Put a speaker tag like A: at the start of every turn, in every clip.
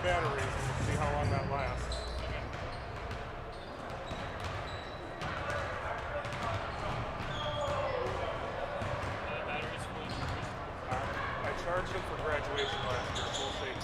A: batteries and we'll see how long that lasts. I charged them for graduation last year, so we'll see.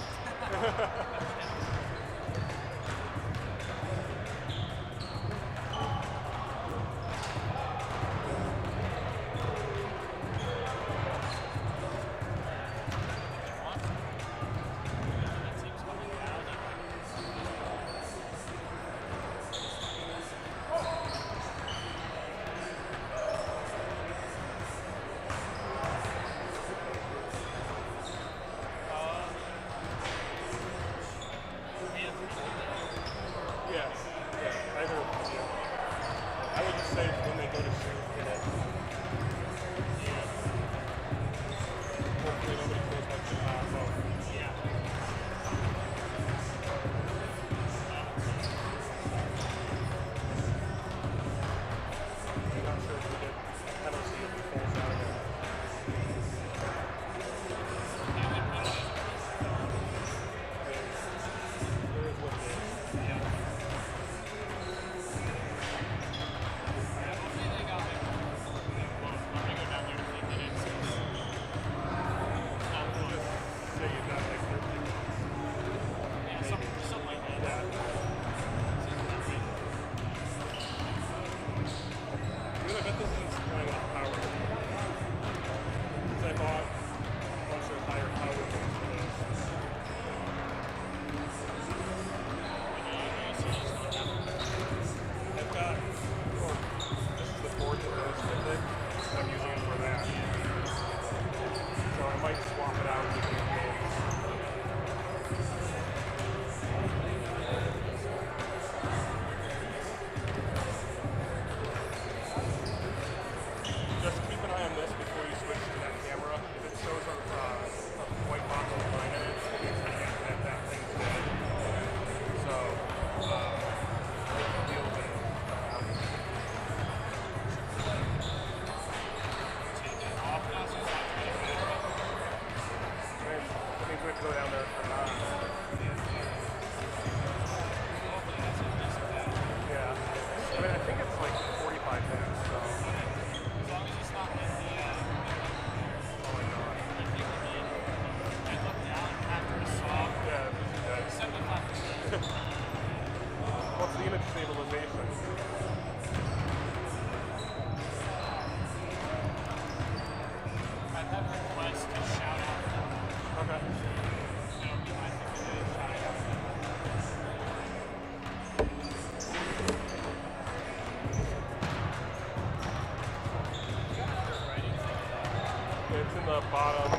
A: It's in the bottom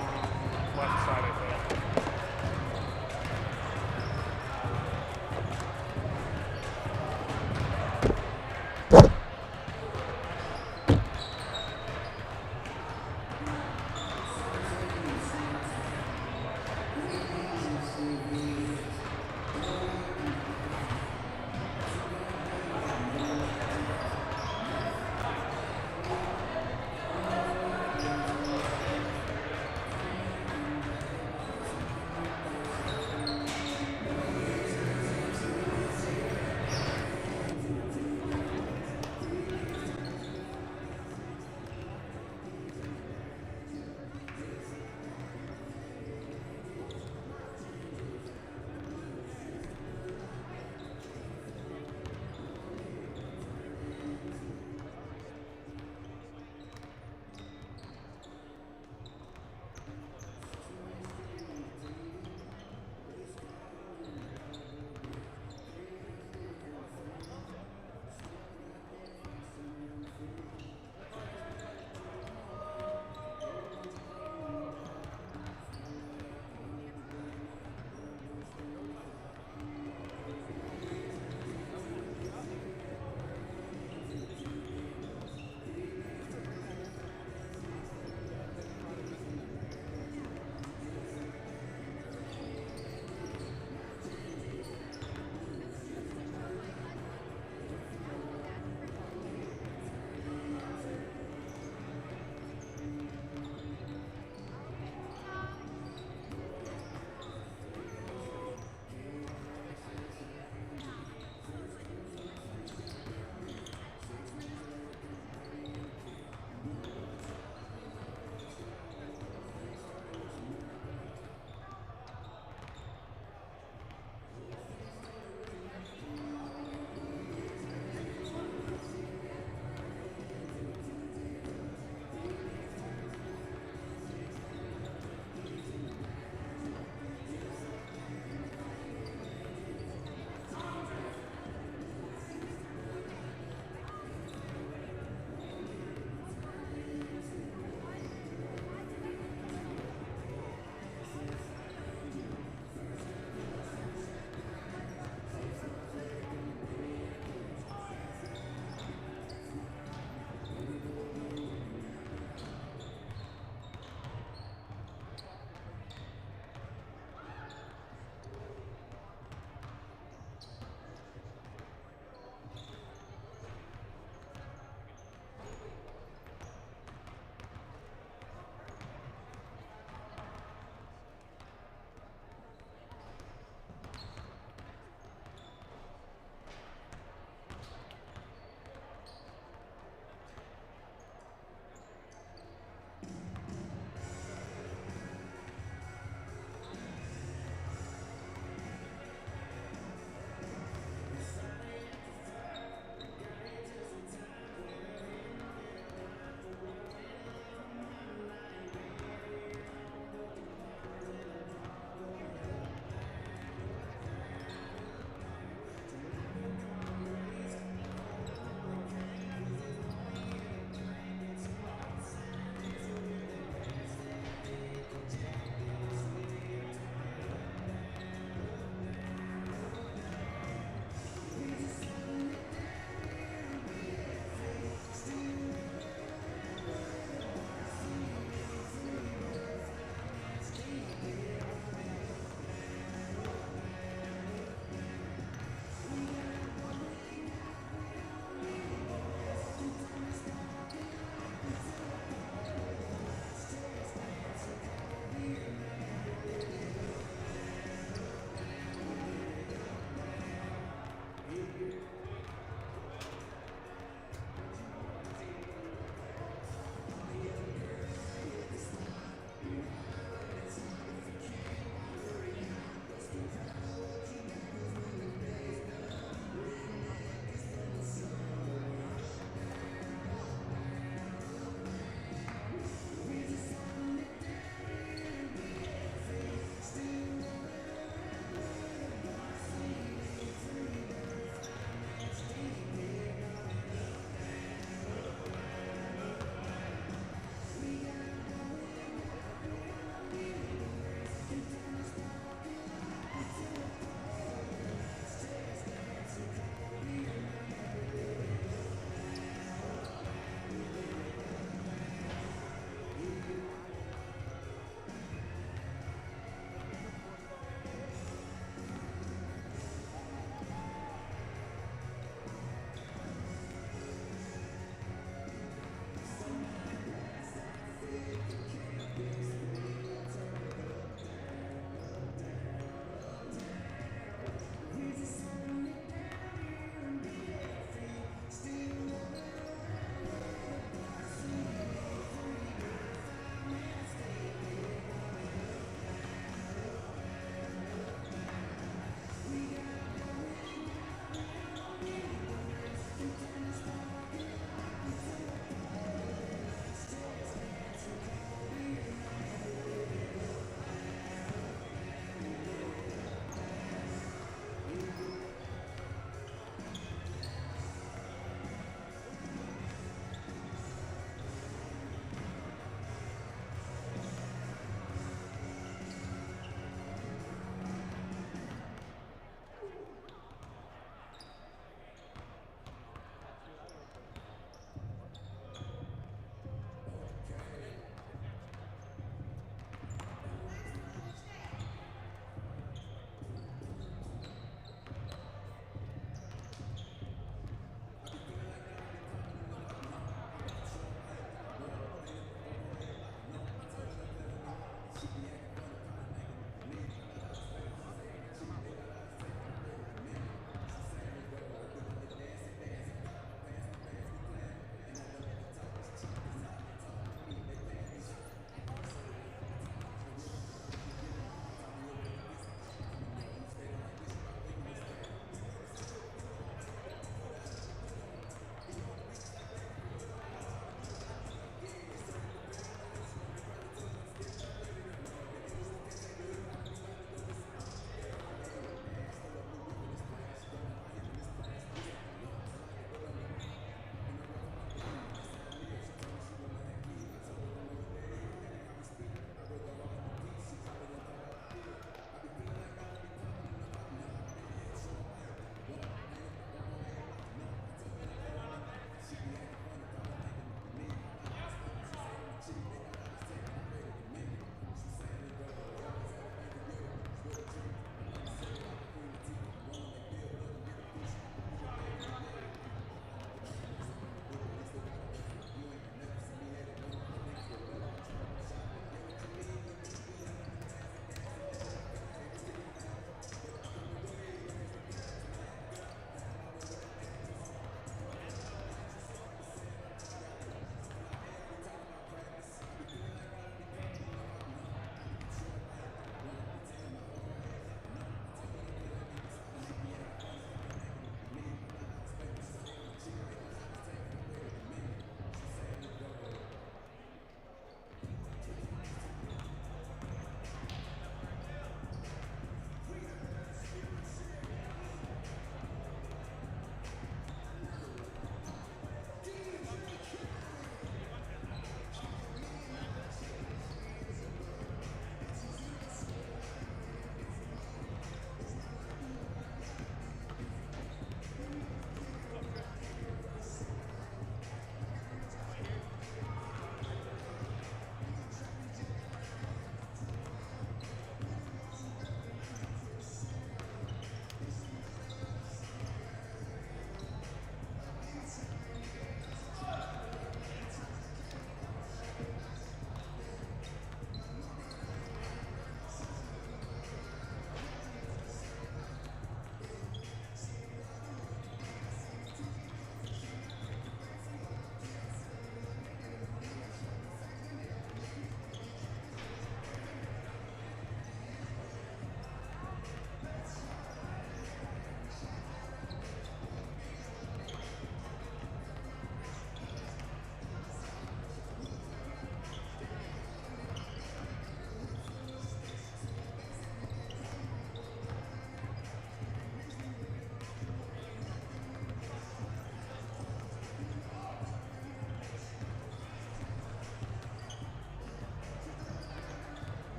A: left side, I think.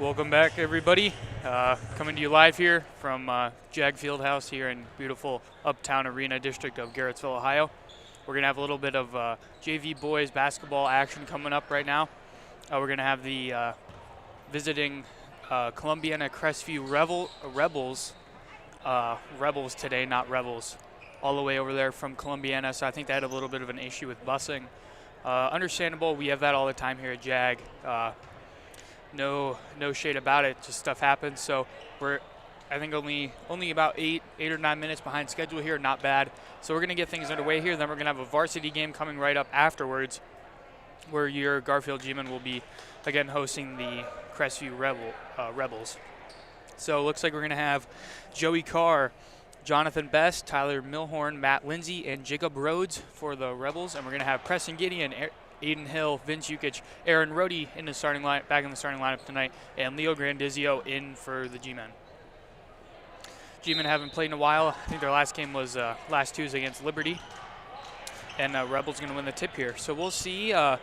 B: Welcome back, everybody. Coming to you live here from Jag Fieldhouse here in beautiful Uptown Arena District of Garrettsville, Ohio. We're going to have a little bit of JV boys basketball action coming up right now. We're going to have the visiting Columbiana Crestview Rebels today, not Rebels, all the way over there from Columbiana. So I think they had a little bit of an issue with busing. Understandable. We have that all the time here at Jag. No shade about it. Just stuff happens. So we're, I think, only about eight or 9 minutes behind schedule here. Not bad. So we're gonna get things underway here. Then we're gonna have a varsity game coming right up afterwards, where your Garfield G-Men will be again hosting the Crestview Rebels. So it looks like we're gonna have Joey Carr, Jonathan Best, Tyler Milhorn, Matt Lindsay, and Jacob Rhodes for the Rebels, and we're gonna have Preston Gideon, Aiden Hill, Vince Jukic, Aaron Rohde in the starting line, back in the starting lineup tonight, and Leo Grandizio in for the G-Men. G-Men haven't played in a while. I think their last game was last Tuesday against Liberty, and Rebels going to win the tip here. So we'll see how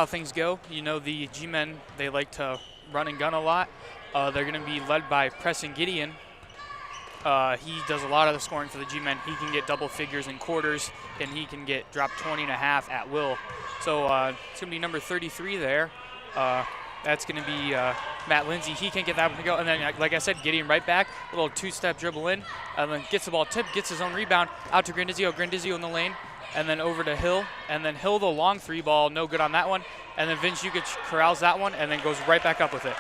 B: things go. You know, the G-Men, they like to run and gun a lot. They're going to be led by Preston Gideon. He does a lot of the scoring for the G-Men. He can get double figures in quarters, and he can get drop 20 and a half at will. So it's going to be number 33 there. That's going to be Matt Lindsay. He can't get that one to go. And then, like I said, Gideon right back, a little two-step dribble in, and then gets the ball tipped, gets his own rebound, out to Grandizio. Grandizio in the lane, and then over to Hill. And then Hill, the long three ball, no good on that one. And then Vince Jukic corrals that one and then goes right back up with it.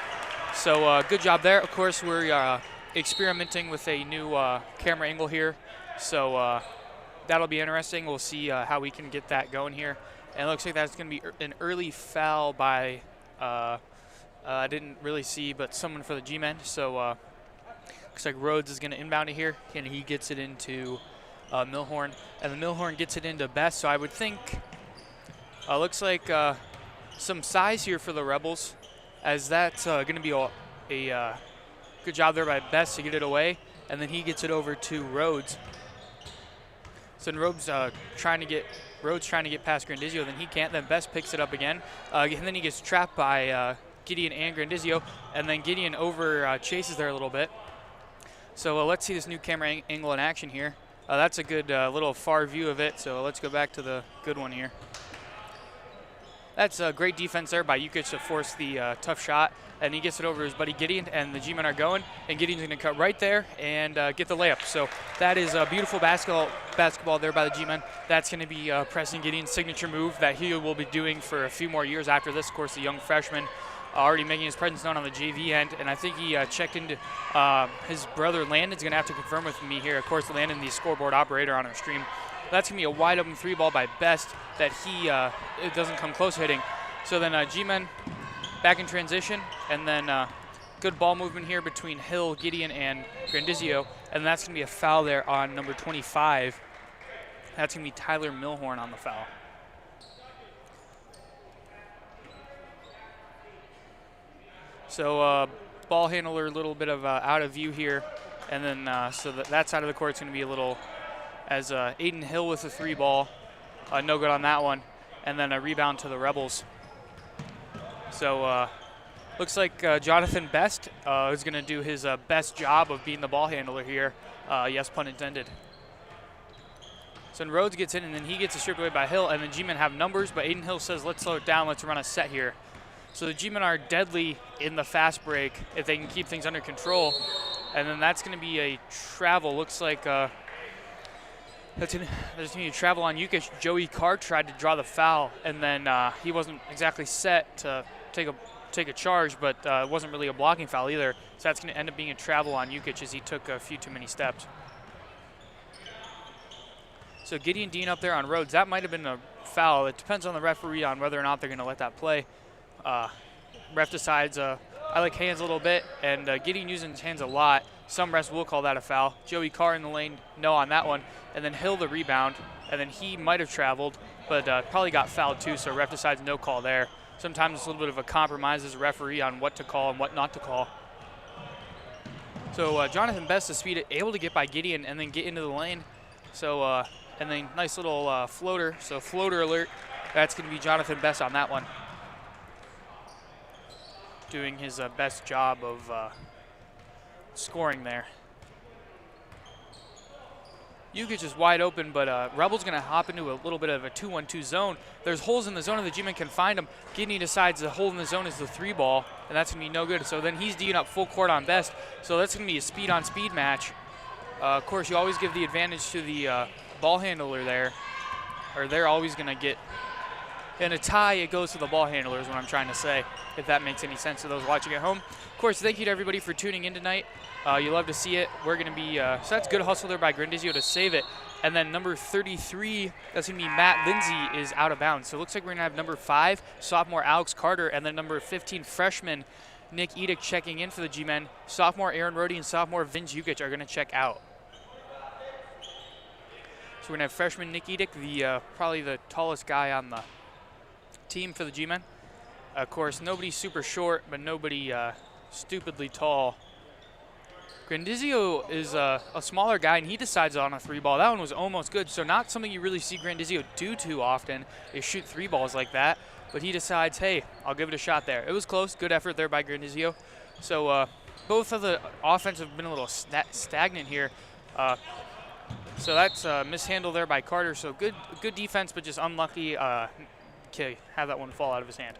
B: So good job there. Of course, we're experimenting with a new camera angle here. So that'll be interesting. We'll see how we can get that going here. And it looks like that's going to be an early foul by, I didn't really see, but someone for the G-Men. So looks like Rhodes is going to inbound it here, and he gets it into Milhorn. And the Milhorn gets it into Best. So I would think, looks like some size here for the Rebels, as that's going to be a good job there by Best to get it away. And then he gets it over to Rhodes. So Rhodes trying to get past Grandizio, then he can't. Then Best picks it up again, and then he gets trapped by Gideon and Grandizio, and then Gideon over chases there a little bit. So let's see this new camera angle in action here. That's a good little far view of it. So let's go back to the good one here. That's a great defense there by Jukic to force the tough shot, and he gets it over to his buddy Gideon, and the G-Men are going, and Gideon's going to cut right there and get the layup. So that is a beautiful basketball there by the G-Men. That's going to be Preston Gideon's signature move that he will be doing for a few more years after this. Of course, the young freshman already making his presence known on the JV end, and I think he checked into his brother Landon's going to have to confirm with me here. Of course, Landon, the scoreboard operator on our stream. That's going to be a wide open three ball by Best that he it doesn't come close hitting. So then G-Men back in transition, and then good ball movement here between Hill, Gideon, and Grandizio, and that's going to be a foul there on number 25. That's going to be Tyler Milhorn on the foul. So ball handler a little bit of out of view here, and then so that side of the court is going to be a little, as Aiden Hill with a three ball, no good on that one, and then a rebound to the Rebels. So looks like Jonathan Best is going to do his best job of being the ball handler here. Yes, pun intended. So then Rhodes gets in, and then he gets stripped away by Hill, and then G-Men have numbers, but Aiden Hill says, let's slow it down, let's run a set here. So the G-Men are deadly in the fast break if they can keep things under control. And then that's going to be a travel. Looks like there's going to be a travel on Jukic. Joey Carr tried to draw the foul, and then he wasn't exactly set to take a charge, but it wasn't really a blocking foul either. So that's going to end up being a travel on Jukic as he took a few too many steps. So Gideon Dean up there on Rhodes. That might have been a foul. It depends on the referee on whether or not they're going to let that play. Ref decides, I like hands a little bit, and Gideon using his hands a lot. Some refs will call that a foul. Joey Carr in the lane, no on that one. And then Hill the rebound, and then he might have traveled, but probably got fouled too, so ref decides no call there. Sometimes it's a little bit of a compromise as a referee on what to call and what not to call. So Jonathan Best is able to get by Gideon and then get into the lane. So, and then nice little floater. So floater alert. That's going to be Jonathan Best on that one. doing his best job of scoring there. Jukic is wide open, but Rebel's going to hop into a little bit of a 2-1-2 zone. There's holes in the zone, and the G-Man can find them. Gidney decides the hole in the zone is the 3-ball, and that's going to be no good. So then he's D'ing up full court on Best, so that's going to be a speed-on-speed match. Of course, you always give the advantage to the ball handler there, or they're always going to get. In a tie, it goes to the ball handler is what I'm trying to say, if that makes any sense to those watching at home. Of course, thank you to everybody for tuning in tonight. You love to see it. We're going to be, so that's good hustle there by Grandizio to save it. And then number 33, that's going to be Matt Lindsay, is out of bounds. So it looks like we're going to have number 5, sophomore Alex Carter, and then number 15, freshman Nick Edick checking in for the G-Men. Sophomore Aaron Rohde and sophomore Vince Jukic are going to check out. So we're going to have freshman Nick Edick, the probably the tallest guy on the team for the G-Men. Of course, nobody's super short, but nobody stupidly tall. Grandizio is a smaller guy, and he decides on a 3-ball. That one was almost good, so not something you really see Grandizio do too often is shoot 3 balls like that, but he decides, hey, I'll give it a shot there. It was close. Good effort there by Grandizio. So both of the offense have been a little stagnant here. So that's a mishandle there by Carter. So good defense, but just unlucky. Okay, have that one fall out of his hand.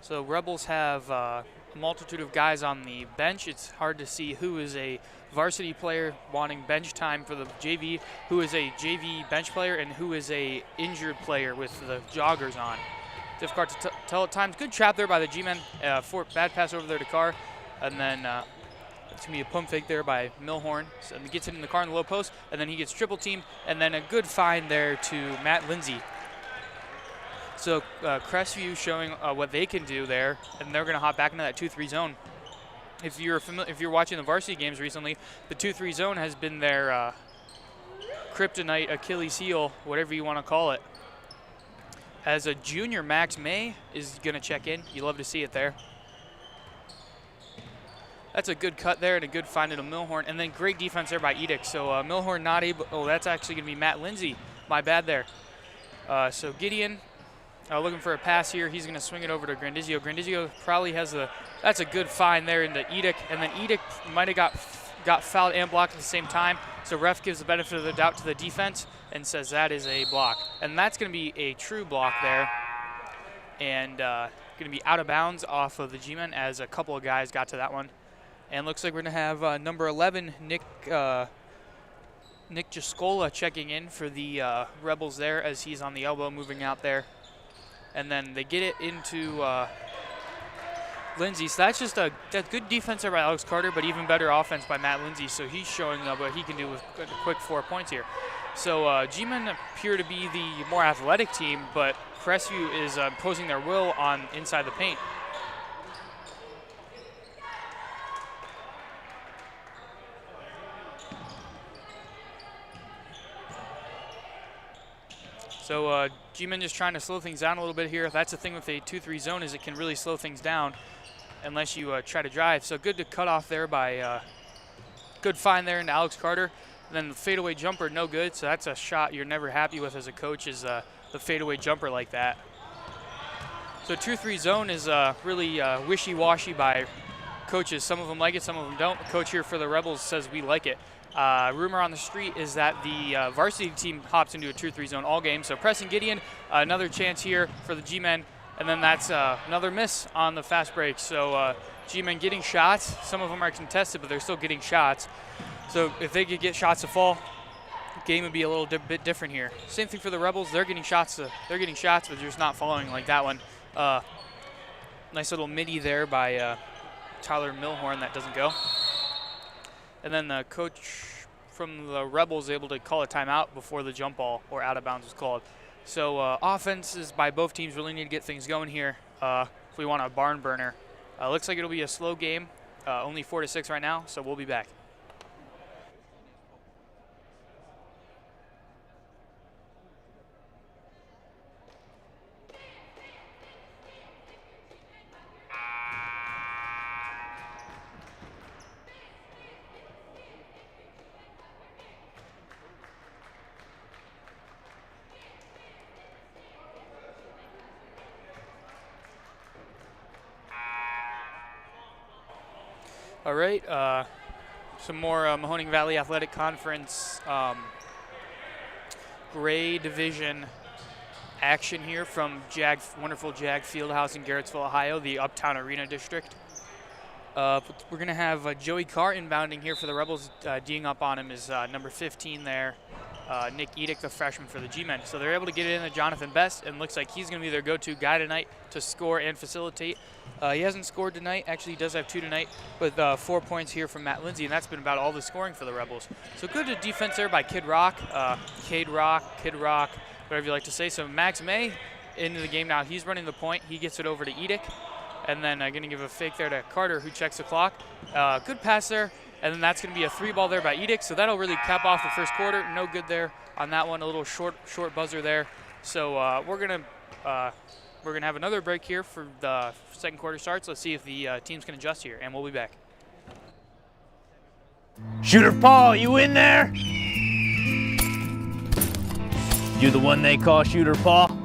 B: So Rebels have a multitude of guys on the bench. It's hard to see who is a varsity player wanting bench time for the JV, who is a JV bench player, and who is a injured player with the joggers on. Difficult to tell at times. Good trap there by the G-Men. Bad pass over there to Carr, and then it's going to be a pump fake there by Milhorn. So he gets it in the Carr in the low post, and then he gets triple teamed, and then a good find there to Matt Lindsay. So Crestview showing what they can do there, and they're going to hop back into that 2-3 zone. If you're watching the varsity games recently, the 2-3 zone has been their kryptonite, Achilles heel, whatever you want to call it. As a junior, Max May is going to check in. You love to see it there. That's a good cut there and a good find into Milhorn. And then great defense there by Edick. So Milhorn not able, that's actually going to be Matt Lindsay. My bad there. So Gideon looking for a pass here. He's going to swing it over to Grandizio. Grandizio probably has that's a good find there into Edick. And then Edick might have got fouled and blocked at the same time. So ref gives the benefit of the doubt to the defense and says that is a block. And that's going to be a true block there. And going to be out of bounds off of the G-Men as a couple of guys got to that one. And looks like we're going to have number 11, Nick Jascola checking in for the Rebels there as he's on the elbow moving out there. And then they get it into Lindsay. So that's just that's good defense there by Alex Carter, but even better offense by Matt Lindsay. So he's showing what he can do with a quick 4 points here. So G-Men appear to be the more athletic team, but Crestview is imposing their will on inside the paint. So G-Men just trying to slow things down a little bit here. That's the thing with a 2-3 zone is it can really slow things down unless you try to drive. So good to cut off there by good find there into Alex Carter. And then the fadeaway jumper, no good. So that's a shot you're never happy with as a coach is the fadeaway jumper like that. So 2-3 zone is really wishy-washy by coaches. Some of them like it, some of them don't. The coach here for the Rebels says we like it. Rumor on the street is that the varsity team hops into a 2-3 zone all game. So Preston Gideon, another chance here for the G-Men. And then that's another miss on the fast break. So G-Men getting shots. Some of them are contested, but they're still getting shots. So if they could get shots to fall, the game would be a little bit different here. Same thing for the Rebels. They're getting shots, but they're just not falling like that one. Nice little midi there by Tyler Milhorn that doesn't go. And then the coach from the Rebels able to call a timeout before the jump ball or out of bounds was called. So offenses by both teams really need to get things going here if we want a barn burner. Looks like it'll be a slow game, only 4-6 right now, so we'll be back. All right, some more Mahoning Valley Athletic Conference Gray Division action here from wonderful Jag Fieldhouse in Garrettsville, Ohio, the Uptown Arena District. We're going to have Joey Carr inbounding here for the Rebels. D'ing up on him is number 15 there, Nick Edick, the freshman for the G-Men. So they're able to get it in to Jonathan Best, and looks like he's going to be their go-to guy tonight to score and facilitate. He hasn't scored tonight. Actually, he does have 2 tonight, with 4 points here from Matt Lindsay, and that's been about all the scoring for the Rebels. So good defense there by Kid Rock, whatever you like to say. So Max May into the game now. He's running the point. He gets it over to Edick, and then going to give a fake there to Carter, who checks the clock. Good pass there, and then that's going to be a 3-ball there by Edick. So that'll really cap off the first quarter. No good there on that one. A little short buzzer there. So we're gonna have another break here for the second quarter starts. Let's see if the teams can adjust here, and we'll be back.
C: Shooter Paul, you in there? You the one they call Shooter Paul?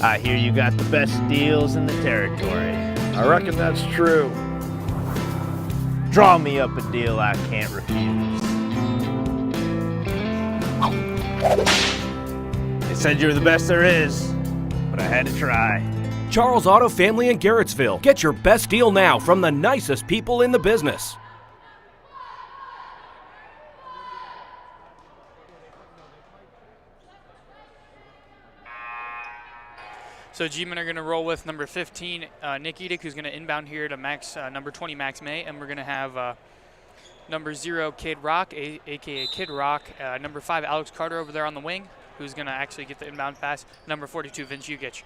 C: I hear you got the best deals in the territory.
D: I reckon that's true.
C: Draw me up a deal I can't refuse. They said you were the best there is, but I had to try.
E: Charles Auto Family in Garrettsville. Get your best deal now from the nicest people in the business.
B: So G-Men are going to roll with number 15, Nick Edick, who's going to inbound here to number 20, Max May, and we're going to have number 0, Kid Rock, a.k.a. Kid Rock, number 5, Alex Carter over there on the wing, who's going to actually get the inbound pass, number 42, Vince Jukic.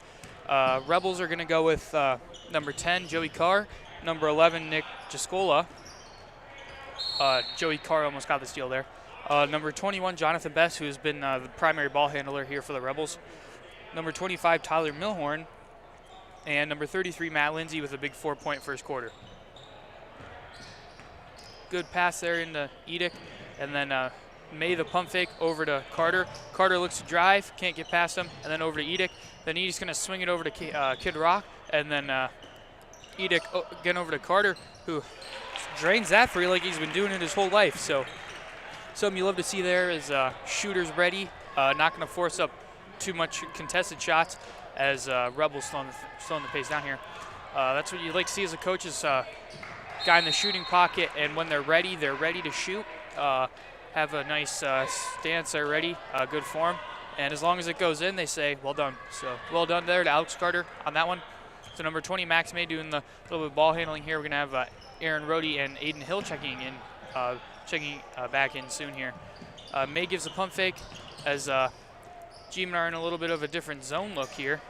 B: Rebels are going to go with number 10, Joey Carr, number 11, Nick Jascola. Joey Carr almost got the steal there. Number 21, Jonathan Best, who's been the primary ball handler here for the Rebels. Number 25, Tyler Milhorn, and number 33, Matt Lindsay, with a big 4-point first quarter. Good pass there into Edick, and then May the pump fake over to Carter. Carter looks to drive, can't get past him, and then over to Edick. Then Edick's going to swing it over to Kid Rock, and then Edick again over to Carter, who drains that three like he's been doing it his whole life. So something you love to see there is shooters ready, not going to force up too much contested shots as Rebels slowing the pace down here. That's what you like to see as a coach, is guy in the shooting pocket, and when they're ready to shoot. Have a nice stance there ready, good form, and as long as it goes in, they say, well done. So well done there to Alex Carter on that one. So number 20, Max May, doing the little bit of ball handling here. We're going to have Aaron Rohde and Aiden Hill checking back in soon here. May gives a pump fake as G-Men are in a little bit of a different zone look here.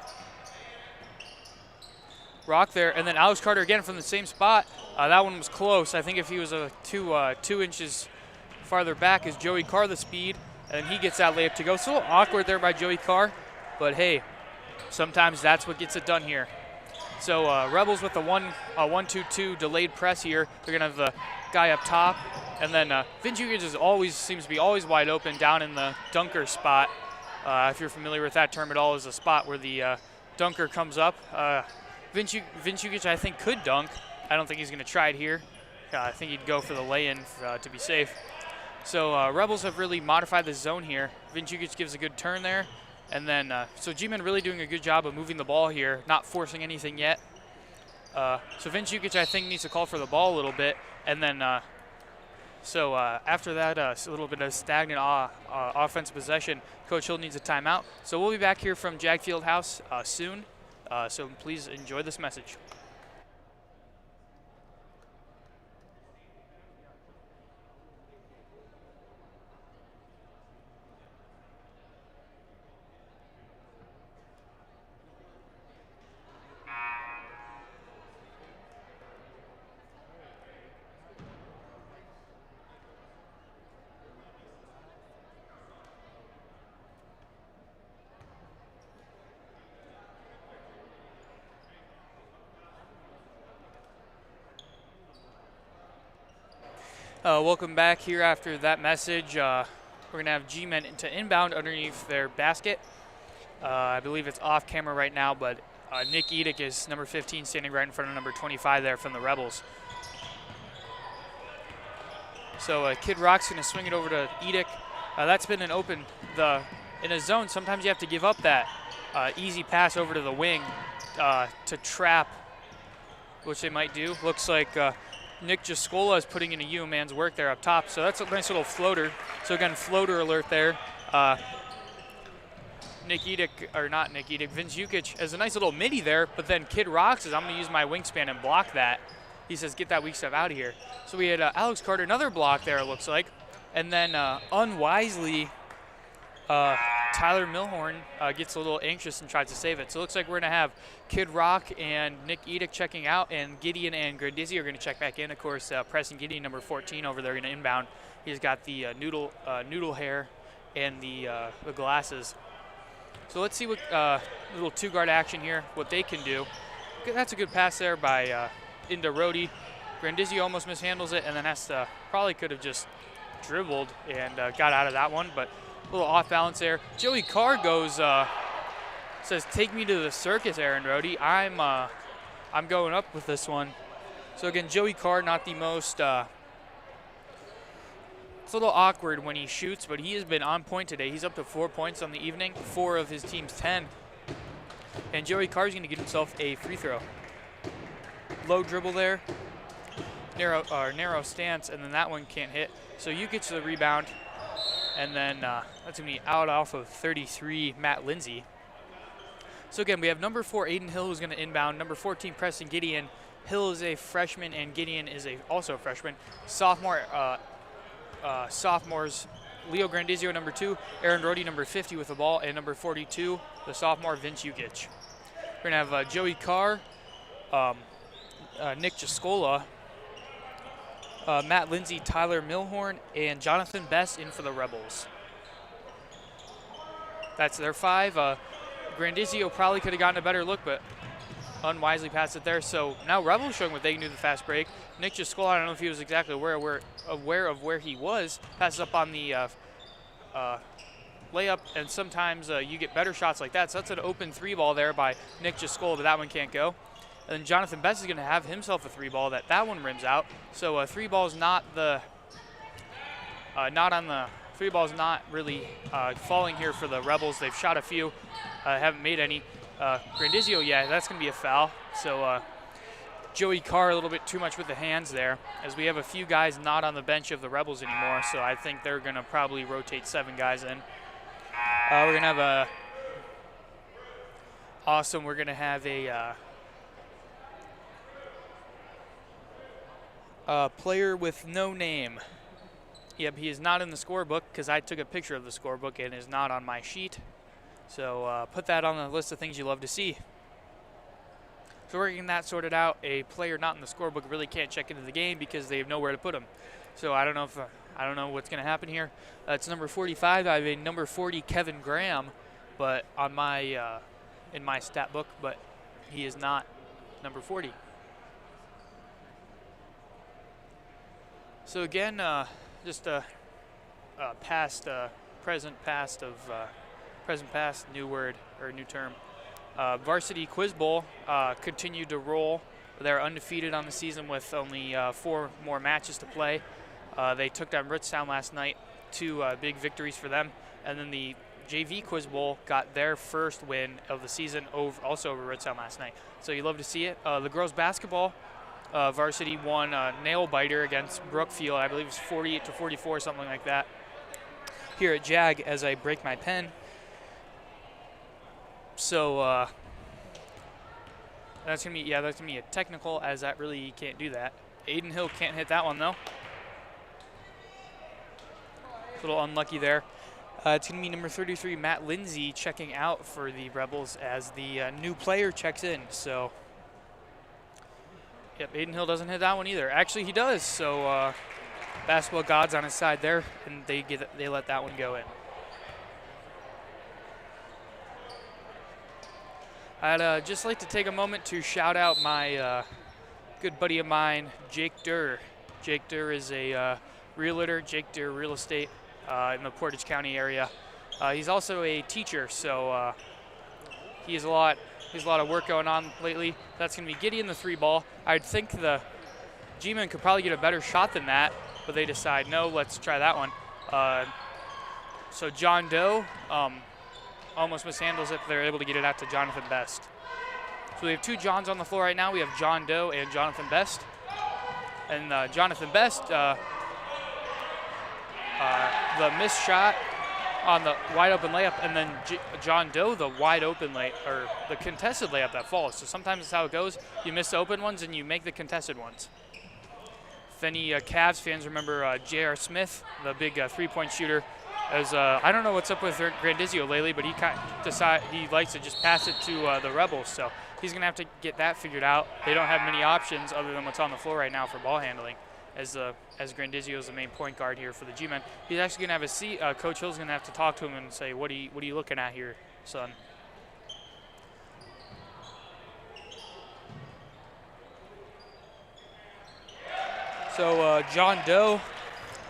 B: Rock there, and then Alex Carter again from the same spot. That one was close. I think if he was 2 inches farther back, is Joey Carr the speed, and he gets that layup to go. So a little awkward there by Joey Carr, but hey, sometimes that's what gets it done here. So Rebels with the 1-2-2 delayed press here. They're gonna have the guy up top, and then Vince Jukic seems to be always wide open down in the dunker spot. If you're familiar with that term at all, is a spot where the dunker comes up. Vince Jukic, I think, could dunk. I don't think he's going to try it here. I think he'd go for the lay-in to be safe. So Rebels have really modified the zone here. Vince Jukic gives a good turn there. And then, so G-Men really doing a good job of moving the ball here, not forcing anything yet. So Vince Jukic, I think, needs to call for the ball a little bit. And then, after that, a little bit of stagnant offensive possession, Coach Hill needs a timeout. So we'll be back here from Jag Fieldhouse soon. So please enjoy this message. Welcome back here after that message. We're going to have G-Men to inbound underneath their basket. I believe it's off camera right now, but Nick Edick is number 15, standing right in front of number 25 there from the Rebels. So Kid Rock's going to swing it over to Edick. That's been an open. In a zone, sometimes you have to give up that easy pass over to the wing to trap, which they might do. Looks like Nick Giscola is putting in a man's work there up top. So that's a nice little floater. So again, floater alert there. Nick Edick, or not Nick Edick, Vince Jukic has a nice little midi there, but then Kid Rock says, I'm going to use my wingspan and block that. He says, get that weak stuff out of here. So we had Alex Carter, another block there, it looks like. And then unwisely, Tyler Milhorn gets a little anxious and tries to save it. So it looks like we're going to have Kid Rock and Nick Edick checking out, and Gideon and Grandizzi are going to check back in. Of course, Preston Gideon, number 14, over there, going to inbound. He's got the noodle hair and the glasses. So let's see what little two-guard action here, what they can do. That's a good pass there by into Rhodey. Grandizzi almost mishandles it, and then has to, probably could have just dribbled and got out of that one, but a little off balance there. Joey Carr goes, says, take me to the circus, Aaron Rhodey. I'm going up with this one. So again, Joey Carr, not the most, it's a little awkward when he shoots, but he has been on point today. He's up to 4 points on the evening, 4 of his team's 10. And Joey Carr's going to get himself a free throw. Low dribble there, narrow stance, and then that one can't hit. So you get to the rebound, and then that's going to be out off of 33, Matt Lindsay. So again, we have number 4, Aiden Hill, who's going to inbound. Number 14, Preston Gideon. Hill is a freshman, and Gideon is also a freshman. Sophomores, Leo Grandizio, number 2, Aaron Rhodey, number 50 with the ball, and number 42, the sophomore, Vince Jukic. We're going to have Joey Carr, Nick Giscola, Matt Lindsay, Tyler Milhorn, and Jonathan Best in for the Rebels. That's their 5. Grandizio probably could have gotten a better look, but unwisely passed it there. So now Rebels showing what they can do the fast break. Nick Giscola, I don't know if he was exactly aware of where he was. Passes up on the layup, and sometimes you get better shots like that. So that's an open 3 ball there by Nick Giscola, but that one can't go. And then Jonathan Best is going to have himself a 3 ball. That one rims out. So 3 balls not really falling here for the Rebels. They've shot a few, haven't made any. Grandizio, yeah, that's going to be a foul. So Joey Carr a little bit too much with the hands there, as we have a few guys not on the bench of the Rebels anymore. So I think they're going to probably rotate 7 guys in. We're going to have we're going to have a player with no name. Yep, he is not in the scorebook because I took a picture of the scorebook and is not on my sheet. So put that on the list of things you love to see. So we're getting that sorted out. A player not in the scorebook really can't check into the game because they have nowhere to put him. So I don't know what's going to happen here. It's number 45. I have a number 40 Kevin Graham, but on my in my stat book, but he is not number 40. So again, just a present past, new word or new term. Varsity Quiz Bowl continued to roll. They're undefeated on the season with only 4 more matches to play. They took down Ritztown last night, 2 big victories for them. And then the JV Quiz Bowl got their first win of the season also over Ritztown last night. So you love to see it. The girls basketball varsity won a nail biter against Brookfield. I believe it was 48-44, something like that. Here at JAG, as I break my pen. So that's gonna be a technical, as that really can't do that. Aiden Hill can't hit that one though. A little unlucky there. It's gonna be number 33, Matt Lindsay, checking out for the Rebels as the new player checks in. So, yep, Aiden Hill doesn't hit that one either. Actually, he does. So, basketball gods on his side there, and they let that one go in. I'd just like to take a moment to shout out my good buddy of mine, Jake Durr. Jake Durr is a realtor, Jake Durr Real Estate in the Portage County area. He's also a teacher, so he is a lot There's a lot of work going on lately. That's going to be Gideon the 3-ball. I'd think the G-men could probably get a better shot than that, but they decide, no, let's try that one. So John Doe almost mishandles it, but they're able to get it out to Jonathan Best. So we have 2 Johns on the floor right now. We have John Doe and Jonathan Best. And Jonathan Best, the missed shot on the wide open layup, and then John Doe, the wide open or the contested layup that falls. So sometimes that's how it goes. You miss the open ones and you make the contested ones. If any Cavs fans remember J.R. Smith, the big 3-point shooter, as I don't know what's up with Grandizio lately, but he likes to just pass it to the Rebels. So he's going to have to get that figured out. They don't have many options other than what's on the floor right now for ball handling, as Grandizio is the main point guard here for the G-men. He's actually going to have a seat. Coach Hill's going to have to talk to him and say, what are you looking at here, son? So John Doe,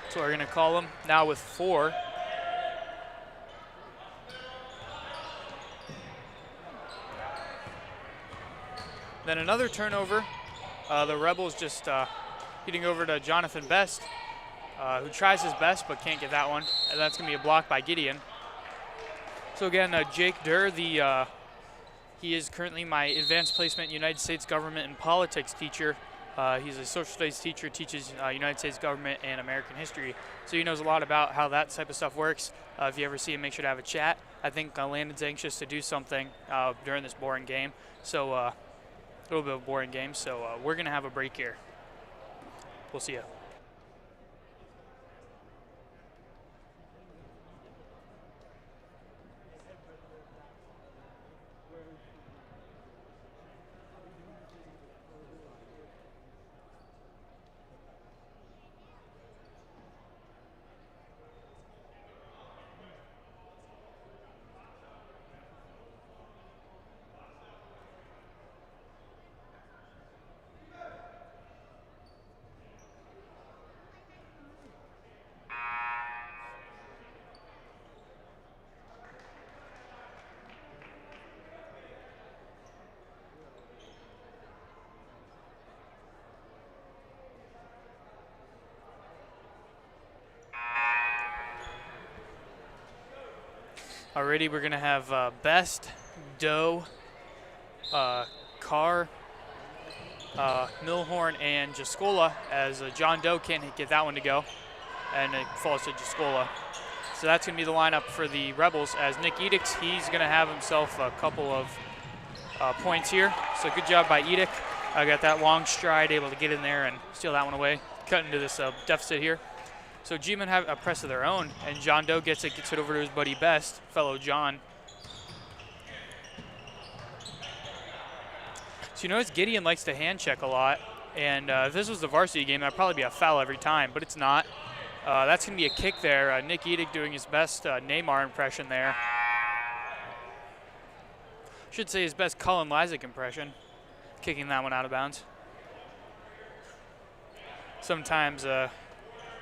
B: that's what we're going to call him, now with 4. Then another turnover. The Rebels just getting over to Jonathan Best, who tries his best but can't get that one. And that's going to be a block by Gideon. So again, Jake Durr, he is currently my advanced placement United States government and politics teacher. He's a social studies teacher, teaches United States government and American history. So he knows a lot about how that type of stuff works. If you ever see him, make sure to have a chat. I think Landon's anxious to do something during this boring game. So a little bit of a boring game. So we're going to have a break here. We'll see you. Alrighty, we're going to have Best, Doe, Carr, Milhorn, and Jascola, as John Doe can't get that one to go, and it falls to Jascola. So that's going to be the lineup for the Rebels, as Nick Edicks, he's going to have himself a couple of points here. So good job by Edick. I got that long stride, able to get in there and steal that one away, cut into this deficit here. So G-men have a press of their own, and John Doe gets it over to his buddy Best, fellow John. So you notice Gideon likes to hand check a lot, and if this was the varsity game, that'd probably be a foul every time, but it's not. That's going to be a kick there. Nick Edick doing his best Neymar impression there. Should say his best Colin Lysick impression, kicking that one out of bounds. Sometimes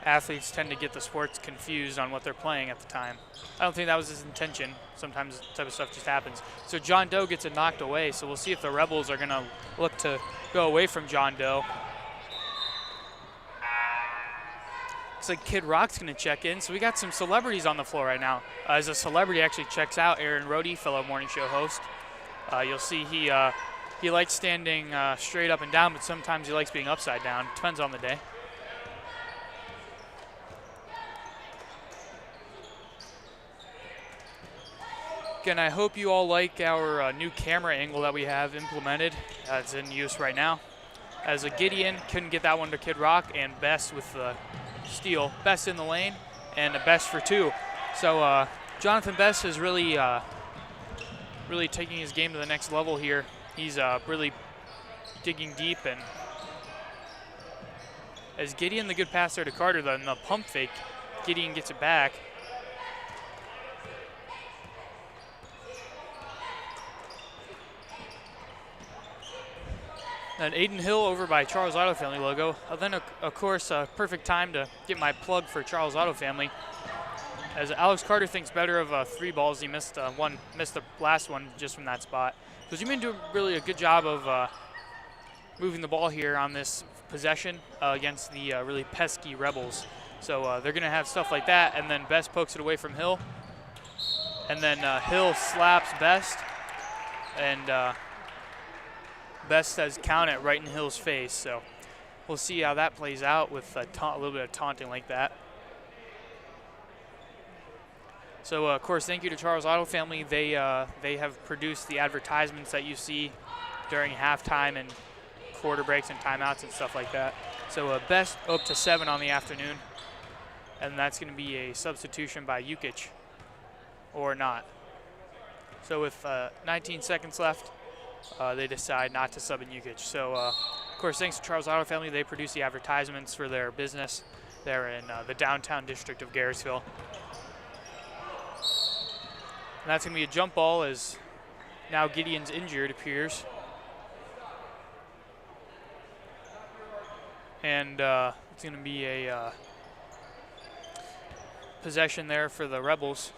B: athletes tend to get the sports confused on what they're playing at the time. I don't think that was his intention. Sometimes this type of stuff just happens. So John Doe gets it knocked away, so we'll see if the Rebels are going to look to go away from John Doe. Looks like Kid Rock's going to check in. So we got some celebrities on the floor right now. As a celebrity actually checks out, Aaron Rohde, fellow morning show host. You'll see he likes standing straight up and down, but sometimes he likes being upside down. Depends on the day. Again, I hope you all like our new camera angle that we have implemented. It's in use right now. As a Gideon couldn't get that one to Kid Rock, and Best with the steal. Best in the lane, and a Best for 2. So Jonathan Best is really taking his game to the next level here. He's really digging deep, and as Gideon, the good pass there to Carter, then the pump fake, Gideon gets it back. And Aiden Hill over by Charles Auto Family logo. Then, of course, a perfect time to get my plug for Charles Auto Family. as Alex Carter thinks better of 3 balls. He missed the last one just from that spot. So you've been doing really a good job of moving the ball here on this possession against the really pesky Rebels. So they're going to have stuff like that, and then Best pokes it away from Hill. And then Hill slaps Best, and Best says count it right in Hill's face. So we'll see how that plays out with a little bit of taunting like that. So of course, thank you to Charles Auto Family. They have produced the advertisements that you see during halftime and quarter breaks and timeouts and stuff like that. So Best up to 7 on the afternoon, and that's going to be a substitution by Jukic or not. So with 19 seconds left, they decide not to sub in Jukic. So of course, thanks to Charles Auto Family, they produce the advertisements for their business there in the downtown district of Garrettsville. And that's going to be a jump ball, as now Gideon's injured, appears. And it's going to be a possession there for the Rebels.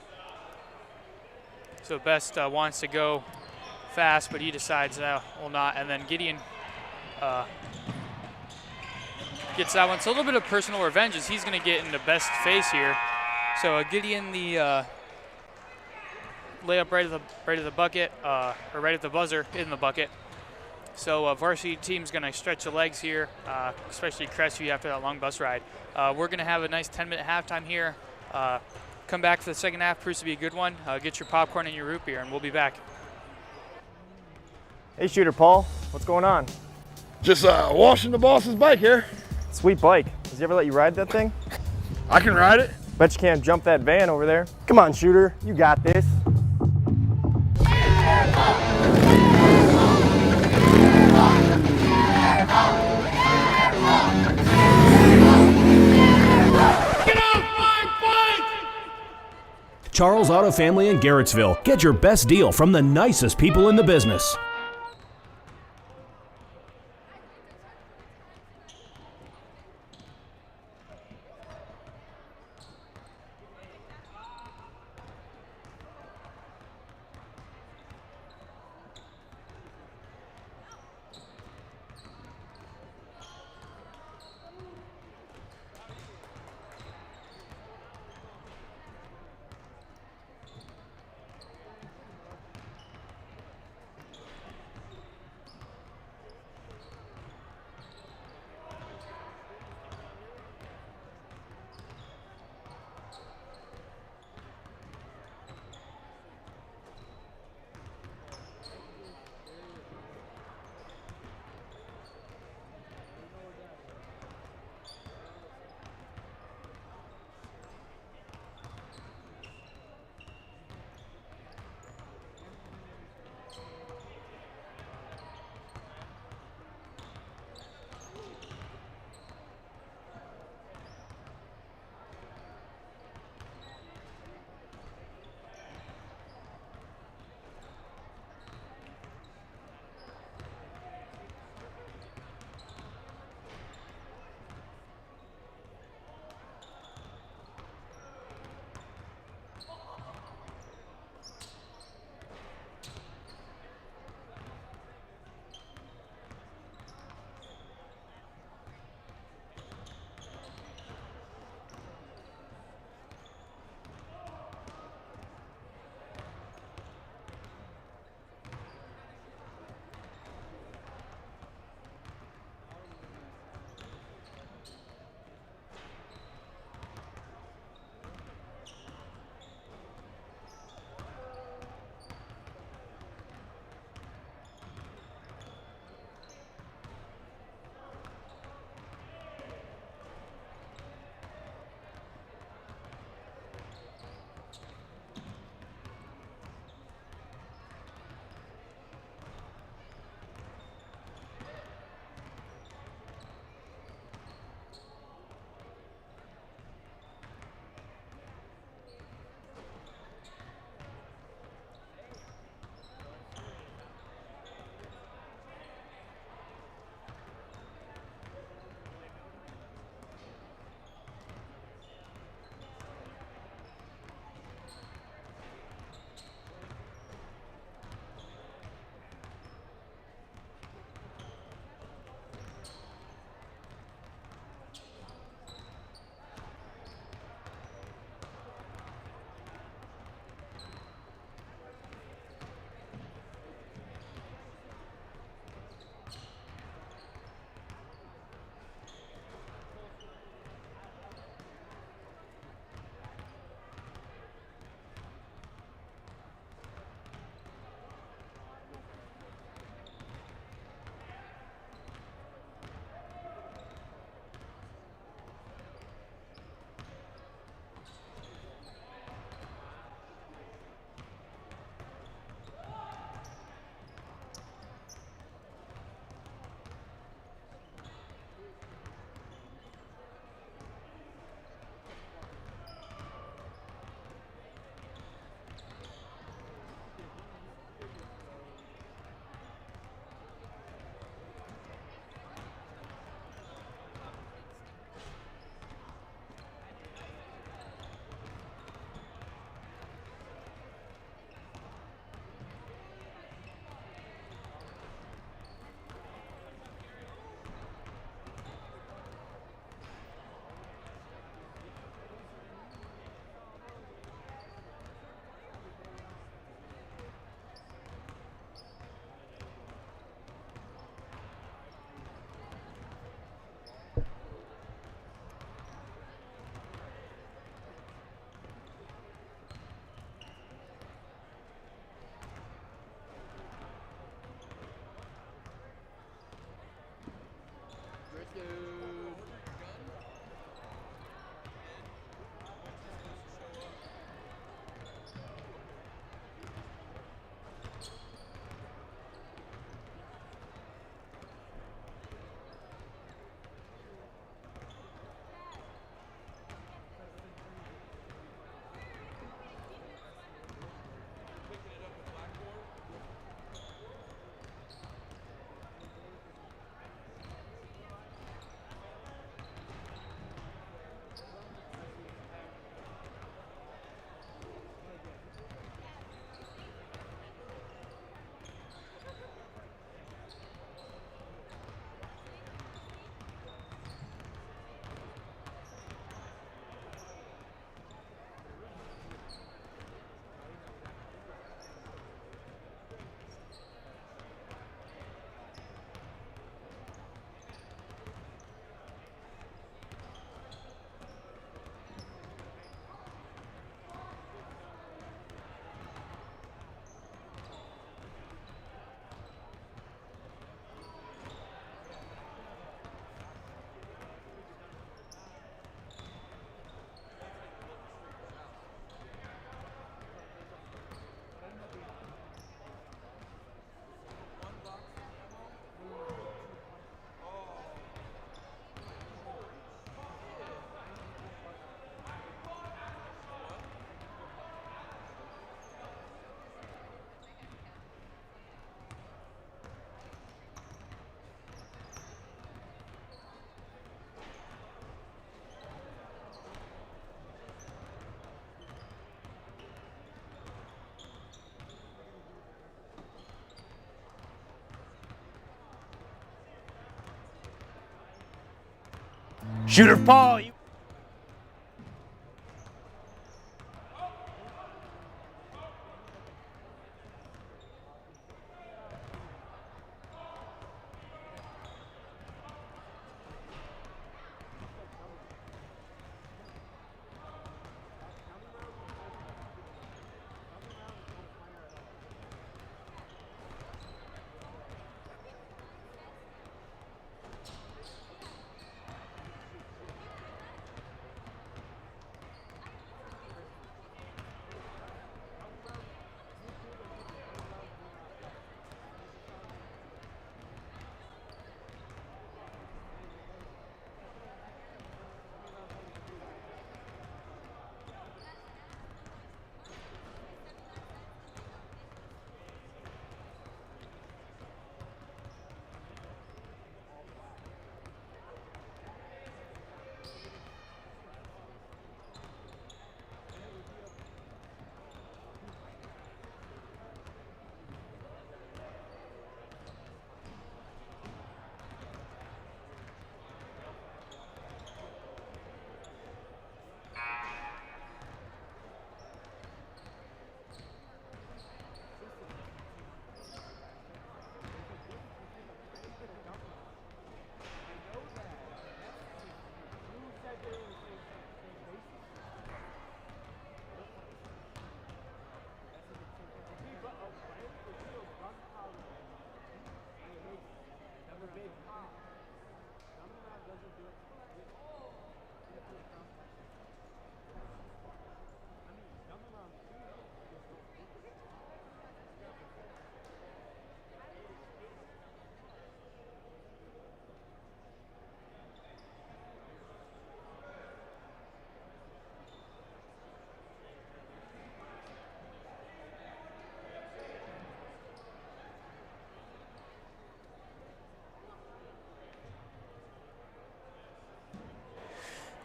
B: So Best wants to go fast, but he decides, well, not. And then Gideon gets that one. So a little bit of personal revenge as he's going to get into Best's face here. So Gideon, the layup right at the bucket, or right at the buzzer in the bucket. So varsity team's going to stretch the legs here, especially Crestview after that long bus ride. We're going to have a nice 10-minute halftime here. Come back for the second half, proves to be a good one. Get your popcorn and your root beer, and we'll be back.
F: Hey, Shooter Paul, what's going on?
D: Just washing the boss's bike here.
F: Sweet bike. Does he ever let you ride that thing?
D: I can ride it.
F: Bet you can't jump that van over there. Come on, Shooter, you got this.
E: Charles Auto Family in Garrettsville. Get your best deal from the nicest people in the business.
C: Shooter Paul, you.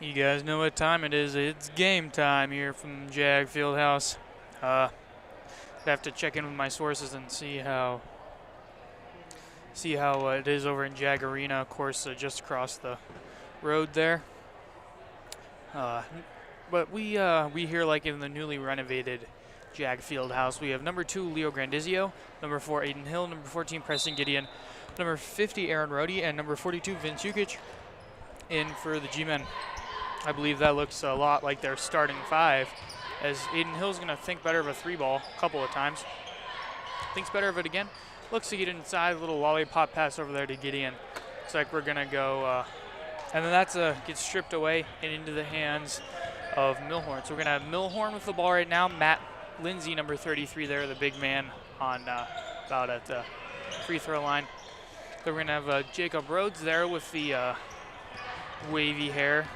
B: You guys know what time it is. It's game time here from Jag Fieldhouse. I have to check in with my sources and see how it is over in Jag Arena, of course, just across the road there. But we here, like in the newly renovated Jag Fieldhouse, we have number 2 Leo Grandizio, number 4 Aiden Hill, number 14 Preston Gideon, number 50 Aaron Rohde, and number 42 Vince Jukic in for the G-men. I believe that looks a lot like their starting 5, as Aiden Hill's going to think better of a 3-ball a couple of times. Thinks better of it again. Looks to get inside, a little lollipop pass over there to Gideon. Looks like we're going to go, and then that's gets stripped away and into the hands of Milhorn. So we're going to have Milhorn with the ball right now. Matt Lindsay, number 33 there, the big man on about at the free throw line. So we're going to have Jacob Rhodes there with the wavy hair.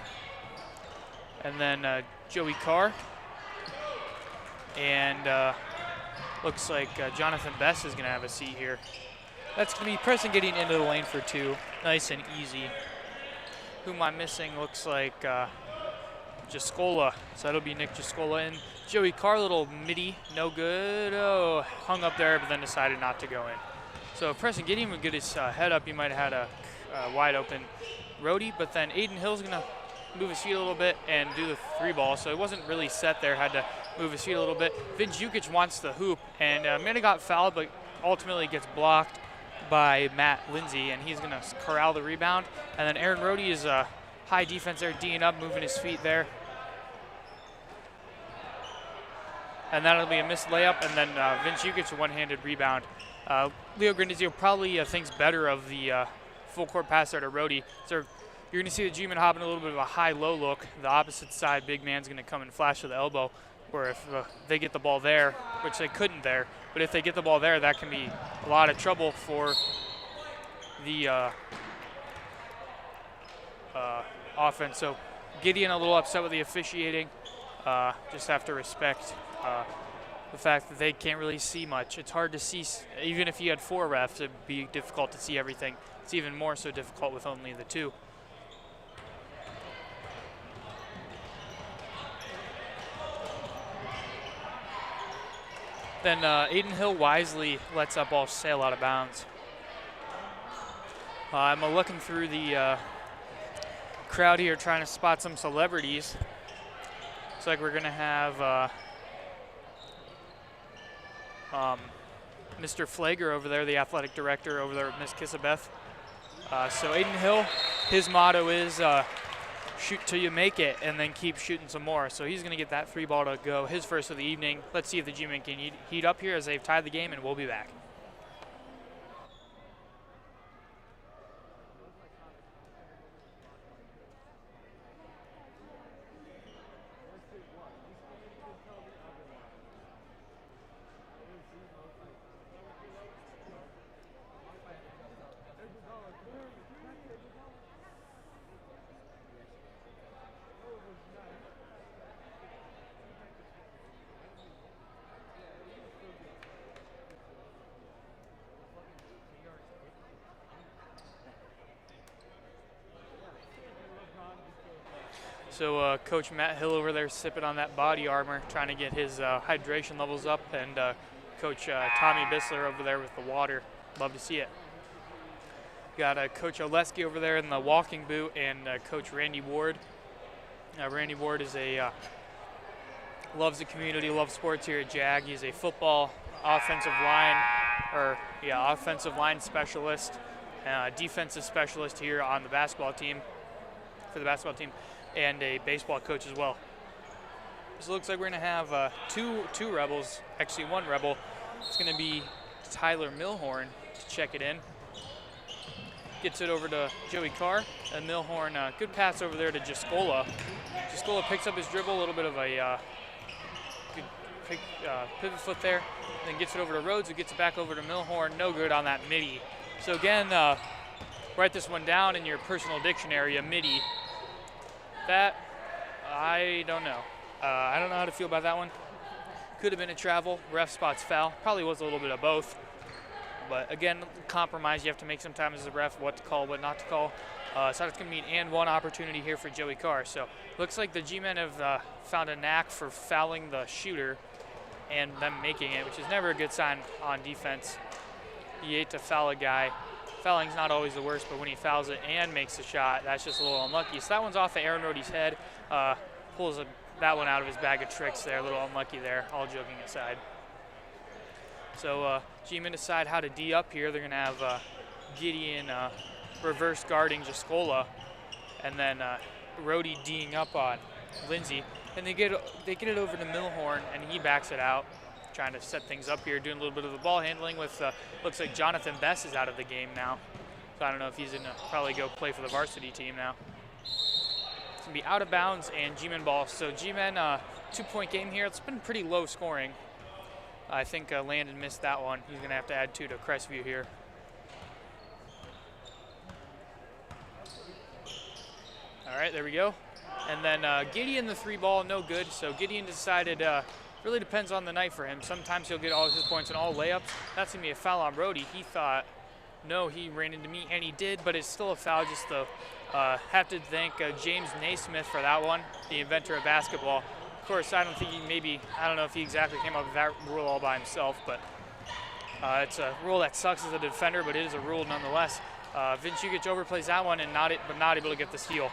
B: And then Joey Carr. And looks like Jonathan Best is going to have a seat here. That's going to be Preston getting into the lane for 2. Nice and easy. Who am I missing? Looks like Jascola. So that'll be Nick Jascola. And Joey Carr, little midi, no good. Oh, hung up there, but then decided not to go in. So if Preston Gideon would get his head up, he might have had a wide open Rohde, but then Aiden Hill's going to move his feet a little bit and do the 3-ball, so it wasn't really set there, had to move his feet a little bit. Vince Jukic wants the hoop, and may have got fouled, but ultimately gets blocked by Matt Lindsay, and he's going to corral the rebound. And then Aaron Rohde is high defense there, D'ing up, moving his feet there. And that'll be a missed layup, and then Vince Jukic a one-handed rebound. Leo Grandizio probably thinks better of the full court pass there to Rohde. So you're going to see the G-men hopping a little bit of a high-low look. The opposite side, big man's going to come and flash to the elbow, where if they get the ball there, which they couldn't there, but if they get the ball there, that can be a lot of trouble for the offense. So Gideon a little upset with the officiating. Just have to respect the fact that they can't really see much. It's hard to see, even if you had 4 refs, it'd be difficult to see everything. It's even more so difficult with only the 2. Then Aiden Hill wisely lets that ball sail out of bounds. I'm looking through the crowd here trying to spot some celebrities. Looks like we're gonna have Mr. Flager over there, the athletic director over there with Miss Kissabeth. So Aiden Hill, his motto is shoot till you make it and then keep shooting some more. So he's gonna get that 3-ball to go, his first of the evening. Let's see if the G-men can heat up here as they've tied the game, and we'll be back. So Coach Matt Hill over there sipping on that body armor, trying to get his hydration levels up, and Coach Tommy Bissler over there with the water. Love to see it. Got Coach Oleski over there in the walking boot, and Coach Randy Ward. Randy Ward is loves the community, loves sports here at JAG. He's a football offensive line specialist, defensive specialist here on the basketball team, and a baseball coach as well. So it looks like we're gonna have two Rebels, actually one Rebel. It's gonna be Tyler Milhorn to check it in. Gets it over to Joey Carr, and Milhorn, good pass over there to Jascola. Jascola picks up his dribble, a little bit of a good pivot foot there, then gets it over to Rhodes, who gets it back over to Milhorn. No good on that midi. So again, write this one down in your personal dictionary, a midi. That, I don't know. I don't know how to feel about that one. Could have been a travel. Ref spots foul. Probably was a little bit of both. But again, compromise. You have to make sometimes as a ref what to call, what not to call. So that's going to be an and one opportunity here for Joey Carr. So looks like the G-men have found a knack for fouling the shooter and them making it, which is never a good sign on defense. You hate to foul a guy. Fouling's not always the worst, but when he fouls it and makes a shot, that's just a little unlucky. So that one's off of Aaron Rohde's head. Pulls that one out of his bag of tricks there. A little unlucky there, all joking aside. So G-men decide how to D up here. They're going to have Gideon reverse guarding Jascola, and then Rohde D'ing up on Lindsay. And they get it over to Milhorn, and he backs it out, trying to set things up here, doing a little bit of the ball handling with, looks like Jonathan Bess is out of the game now. So I don't know if he's going to probably go play for the varsity team now. It's going to be out of bounds and G-men ball. So G-men, 2-point game here. It's been pretty low scoring. I think Landon missed that one. He's going to have to add 2 to Crestview here. All right, there we go. And then Gideon, the 3-ball, no good. So Gideon decided, really depends on the night for him. Sometimes he'll get all his points in all layups. That's going to be a foul on Rohde. He thought, no, he ran into me, and he did, but it's still a foul. Just to have to thank James Naismith for that one, the inventor of basketball. Of course, I don't know if he exactly came up with that rule all by himself, but it's a rule that sucks as a defender, but it is a rule nonetheless. Vince Jukic overplays that one, and not able to get the steal.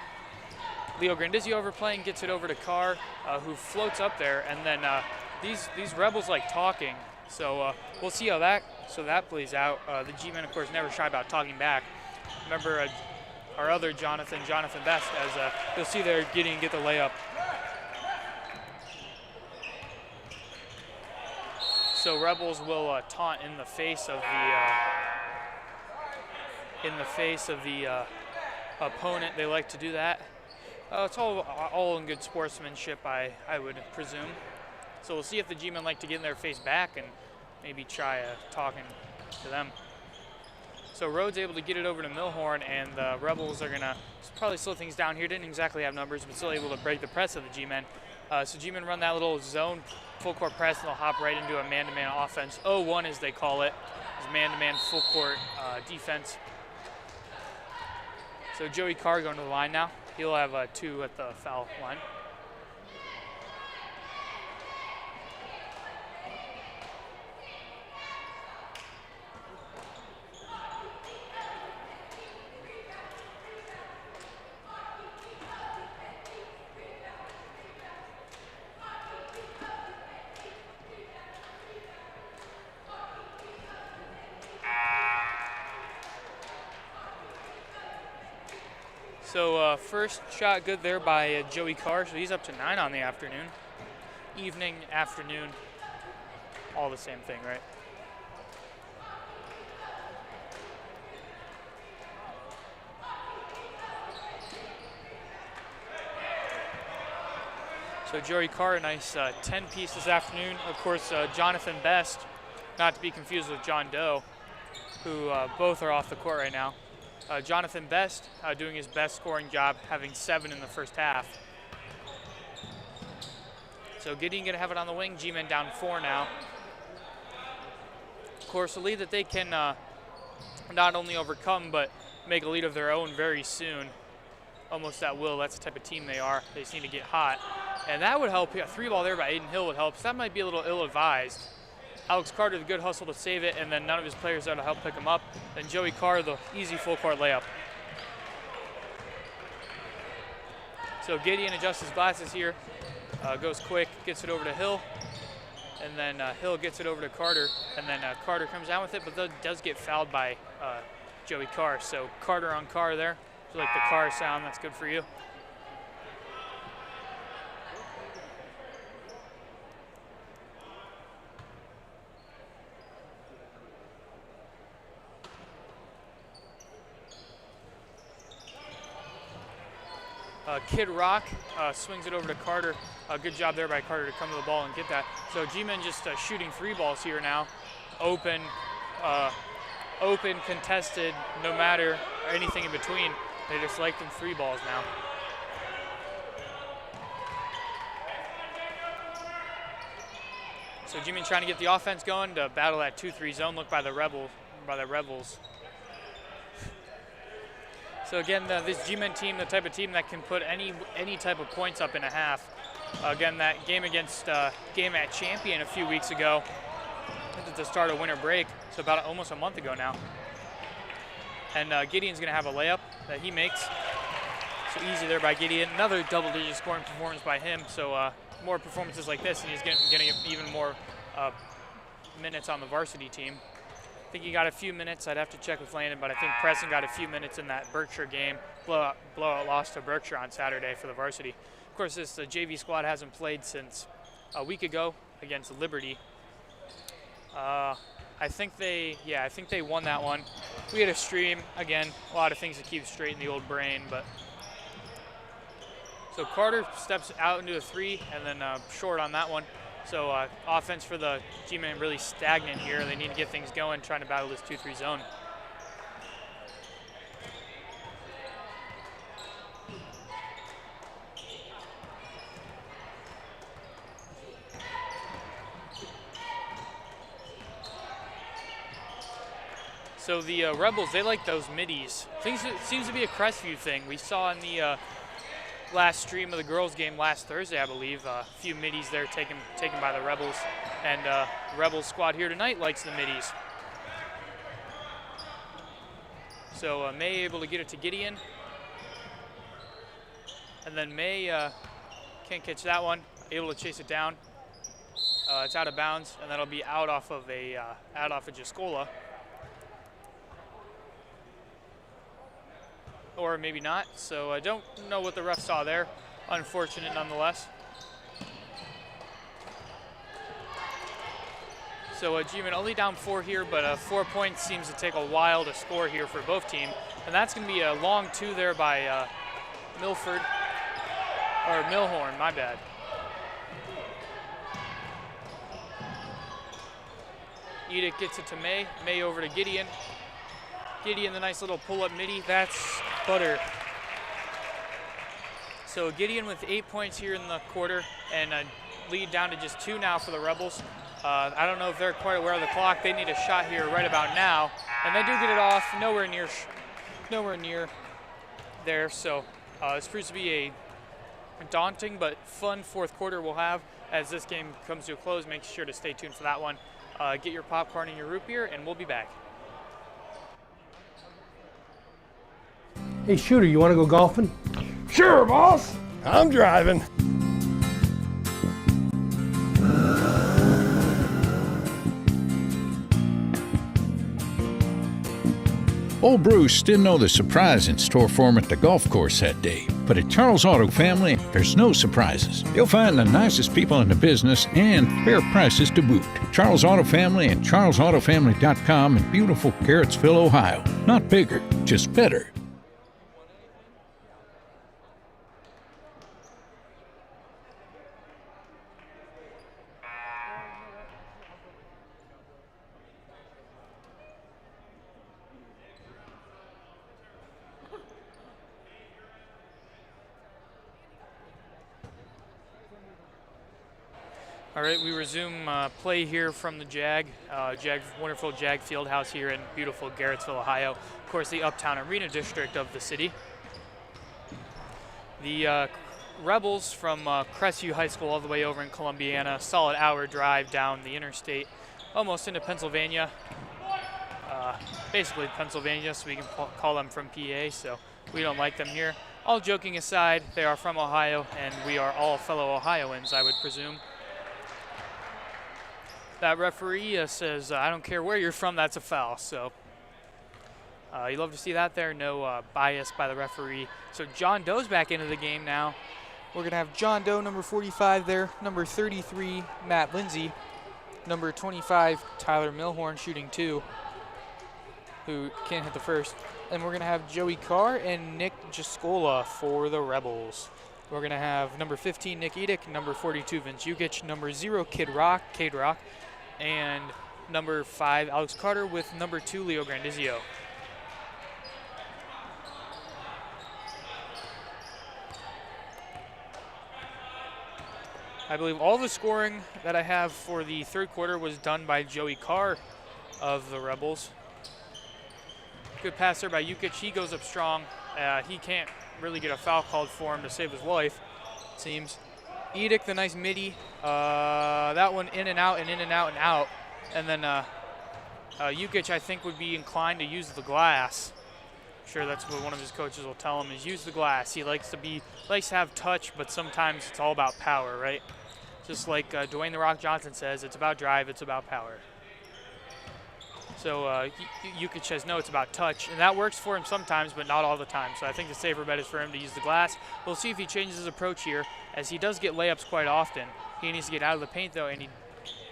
B: Leo Grandizzi overplaying, gets it over to Carr, who floats up there, and then these Rebels like talking, so we'll see how that plays out. The G-men, of course, never shy about talking back. Remember our other Jonathan Best, as you'll see there, Gideon get the layup. So Rebels will taunt in the face of the opponent. They like to do that. It's all in good sportsmanship, I would presume. So we'll see if the G-men like to get in their face back and maybe try talking to them. So Rhodes able to get it over to Milhorn, and the Rebels are gonna probably slow things down here. Didn't exactly have numbers, but still able to break the press of the G-men. So G-men run that little zone full court press, and they'll hop right into a man-to-man offense. 0-1 as they call it, is man-to-man full court defense. So Joey Carr going to the line now. He'll have 2 at the foul line. So first shot good there by Joey Carr, so he's up to 9 on the afternoon. Evening, afternoon, all the same thing, right? So Joey Carr, a nice 10-piece this afternoon. Of course, Jonathan Best, not to be confused with John Doe, who both are off the court right now. Jonathan Best doing his best scoring job, having 7 in the first half. So Gideon gonna have it on the wing. G-Men down 4 now. Of course, a lead that they can not only overcome, but make a lead of their own very soon. Almost at will. That's the type of team they are. They just need to get hot. And that would help. A 3-ball there by Aiden Hill would help. So that might be a little ill-advised. Alex Carter, the good hustle to save it, and then none of his players there to help pick him up. Then Joey Carr, the easy full-court layup. So Gideon adjusts his glasses here, goes quick, gets it over to Hill, and then Hill gets it over to Carter, and then Carter comes down with it, but does get fouled by Joey Carr. So Carter on Carr there. If you like the Carr sound, that's good for you. Kid Rock swings it over to Carter. Good job there by Carter to come to the ball and get that. So G-Men just shooting 3 balls here now. Open, contested, no matter anything in between. They just like them 3 balls now. So G-Men trying to get the offense going to battle that 2-3 zone look by the Rebels. So again, this G-Men team, the type of team that can put any type of points up in a half. Again, that game against game at Champion a few weeks ago, at the start of winter break, so about almost a month ago now. And Gideon's gonna have a layup that he makes. So easy there by Gideon. Another double-digit scoring performance by him. So more performances like this, and he's gonna get even more minutes on the varsity team. I think he got a few minutes. I'd have to check with Landon, but I think Preston got a few minutes in that Berkshire game. Blowout loss to Berkshire on Saturday for the varsity. Of course, the JV squad hasn't played since a week ago against Liberty. I think they won that one. We had a stream. Again, a lot of things to keep straight in the old brain, but. So Carter steps out into a 3 and then short on that one. So offense for the G-Men really stagnant here. They need to get things going, trying to battle this 2-3 zone. So the Rebels, they like those middies. It seems to be a Crestview thing. We saw in the last stream of the girls' game last Thursday, I believe, a few middies there taken by the Rebels, and Rebels squad here tonight likes the middies. So May able to get it to Gideon, and then May can't catch that one, able to chase it down. It's out of bounds, and that'll be out off of Jascola. Or maybe not, so I don't know what the ref saw there. Unfortunate nonetheless. So G-Men only down 4 here, but 4 points seems to take a while to score here for both teams. And that's going to be a long 2 there by Milford, or Milhorn, my bad. Edict gets it to May, May over to Gideon. Gideon, the nice little pull-up midi, that's butter. So Gideon with 8 points here in the quarter, and lead down to just 2 now for the Rebels. I don't know if they're quite aware of the clock. They need a shot here right about now, and they do get it off, nowhere near there. So this proves to be a daunting but fun 4th quarter we'll have as this game comes to a close. Make sure to stay tuned for that one. Get your popcorn and your root beer, and we'll be back.
G: Hey, Shooter, you want to go golfing?
D: Sure, boss. I'm driving.
G: Old Bruce didn't know the surprise in store for him at the golf course that day. But at Charles Auto Family, there's no surprises. You'll find the nicest people in the business and fair prices to boot. Charles Auto Family and charlesautofamily.com in beautiful Garrettsville, Ohio. Not bigger, just better.
B: All right, we resume play here from the wonderful Jag Fieldhouse here in beautiful Garrettsville, Ohio. Of course, the Uptown Arena district of the city. The Rebels from Crestview High School all the way over in Columbiana, solid hour drive down the interstate, almost into Pennsylvania. Basically Pennsylvania, so we can call them from PA, so we don't like them here. All joking aside, they are from Ohio, and we are all fellow Ohioans, I would presume. That referee says, I don't care where you're from, that's a foul. So you love to see that there. No bias by the referee. So John Doe's back into the game now. We're going to have John Doe, number 45 there. Number 33, Matt Lindsay. Number 25, Tyler Milhorn, shooting 2, who can't hit the first. And we're going to have Joey Carr and Nick Jascola for the Rebels. We're going to have number 15, Nick Edick, number 42, Vince Jukic, number 0, Cade Rock, and number 5, Alex Carter, with number 2, Leo Grandizio. I believe all the scoring that I have for the third quarter was done by Joey Carr of the Rebels. Good pass there by Jukic. He goes up strong. He can't really get a foul called for him to save his life, it seems. Edick, the nice midi. That one in and out and in and out and out. And then Jukic, I think, would be inclined to use the glass. I'm sure that's what one of his coaches will tell him, is use the glass. He likes to have touch, but sometimes it's all about power, right? Just like Dwayne "The Rock" Johnson says, it's about drive, it's about power. So Jukic says, no, it's about touch. And that works for him sometimes, but not all the time. So I think the safer bet is for him to use the glass. We'll see if he changes his approach here, as he does get layups quite often. He needs to get out of the paint, though, and he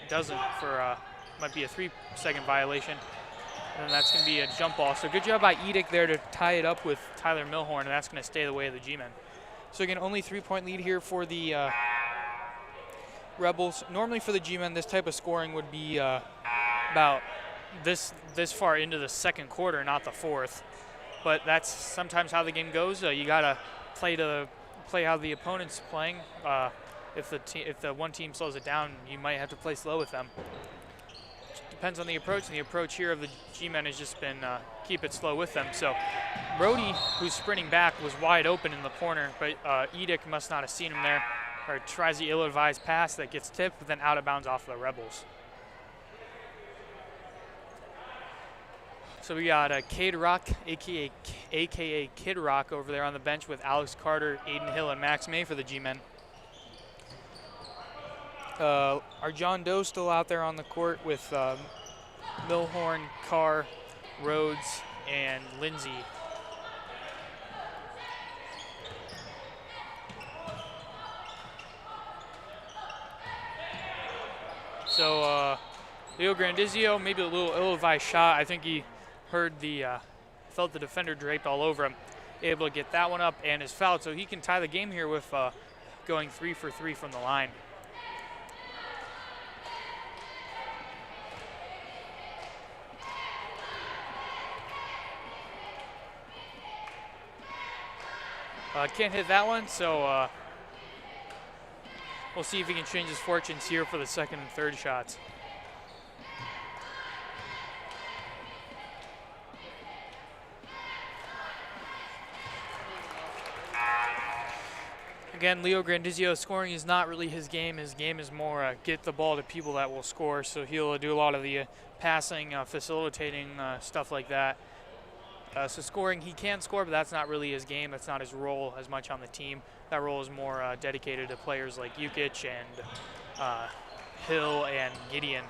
B: doesn't for might be a 3-second violation. And that's going to be a jump ball. So good job by Edick there to tie it up with Tyler Milhorn, and that's going to stay the way of the G-men. So again, only 3-point lead here for the Rebels. Normally for the G-men, this type of scoring would be about this far into the second quarter, not the fourth. But that's sometimes how the game goes. You gotta play how the opponent's playing. If the one team slows it down, you might have to play slow with them. Depends on the approach, and the approach here of the G-men has just been keep it slow with them. So Brody, who's sprinting back, was wide open in the corner, but Edick must not have seen him there, or tries the ill-advised pass that gets tipped, but then out of bounds off the Rebels. So we got Cade Rock, a.k.a. Kid Rock, over there on the bench with Alex Carter, Aiden Hill, and Max May for the G-men. Our John Doe still out there on the court with Milhorn, Carr, Rhodes, and Lindsay. So Leo Grandizio, maybe a little ill-advised shot. I think he heard felt the defender draped all over him, able to get that one up, and is fouled. So he can tie the game here with going 3 for 3 from the line. Can't hit that one, so we'll see if he can change his fortunes here for the second and third shots. Again, Leo Grandizio, scoring is not really his game. His game is more get the ball to people that will score, so he'll do a lot of the passing, facilitating, stuff like that. So scoring, he can score, but that's not really his game. That's not his role as much on the team. That role is more dedicated to players like Jukic and Hill and Gideon.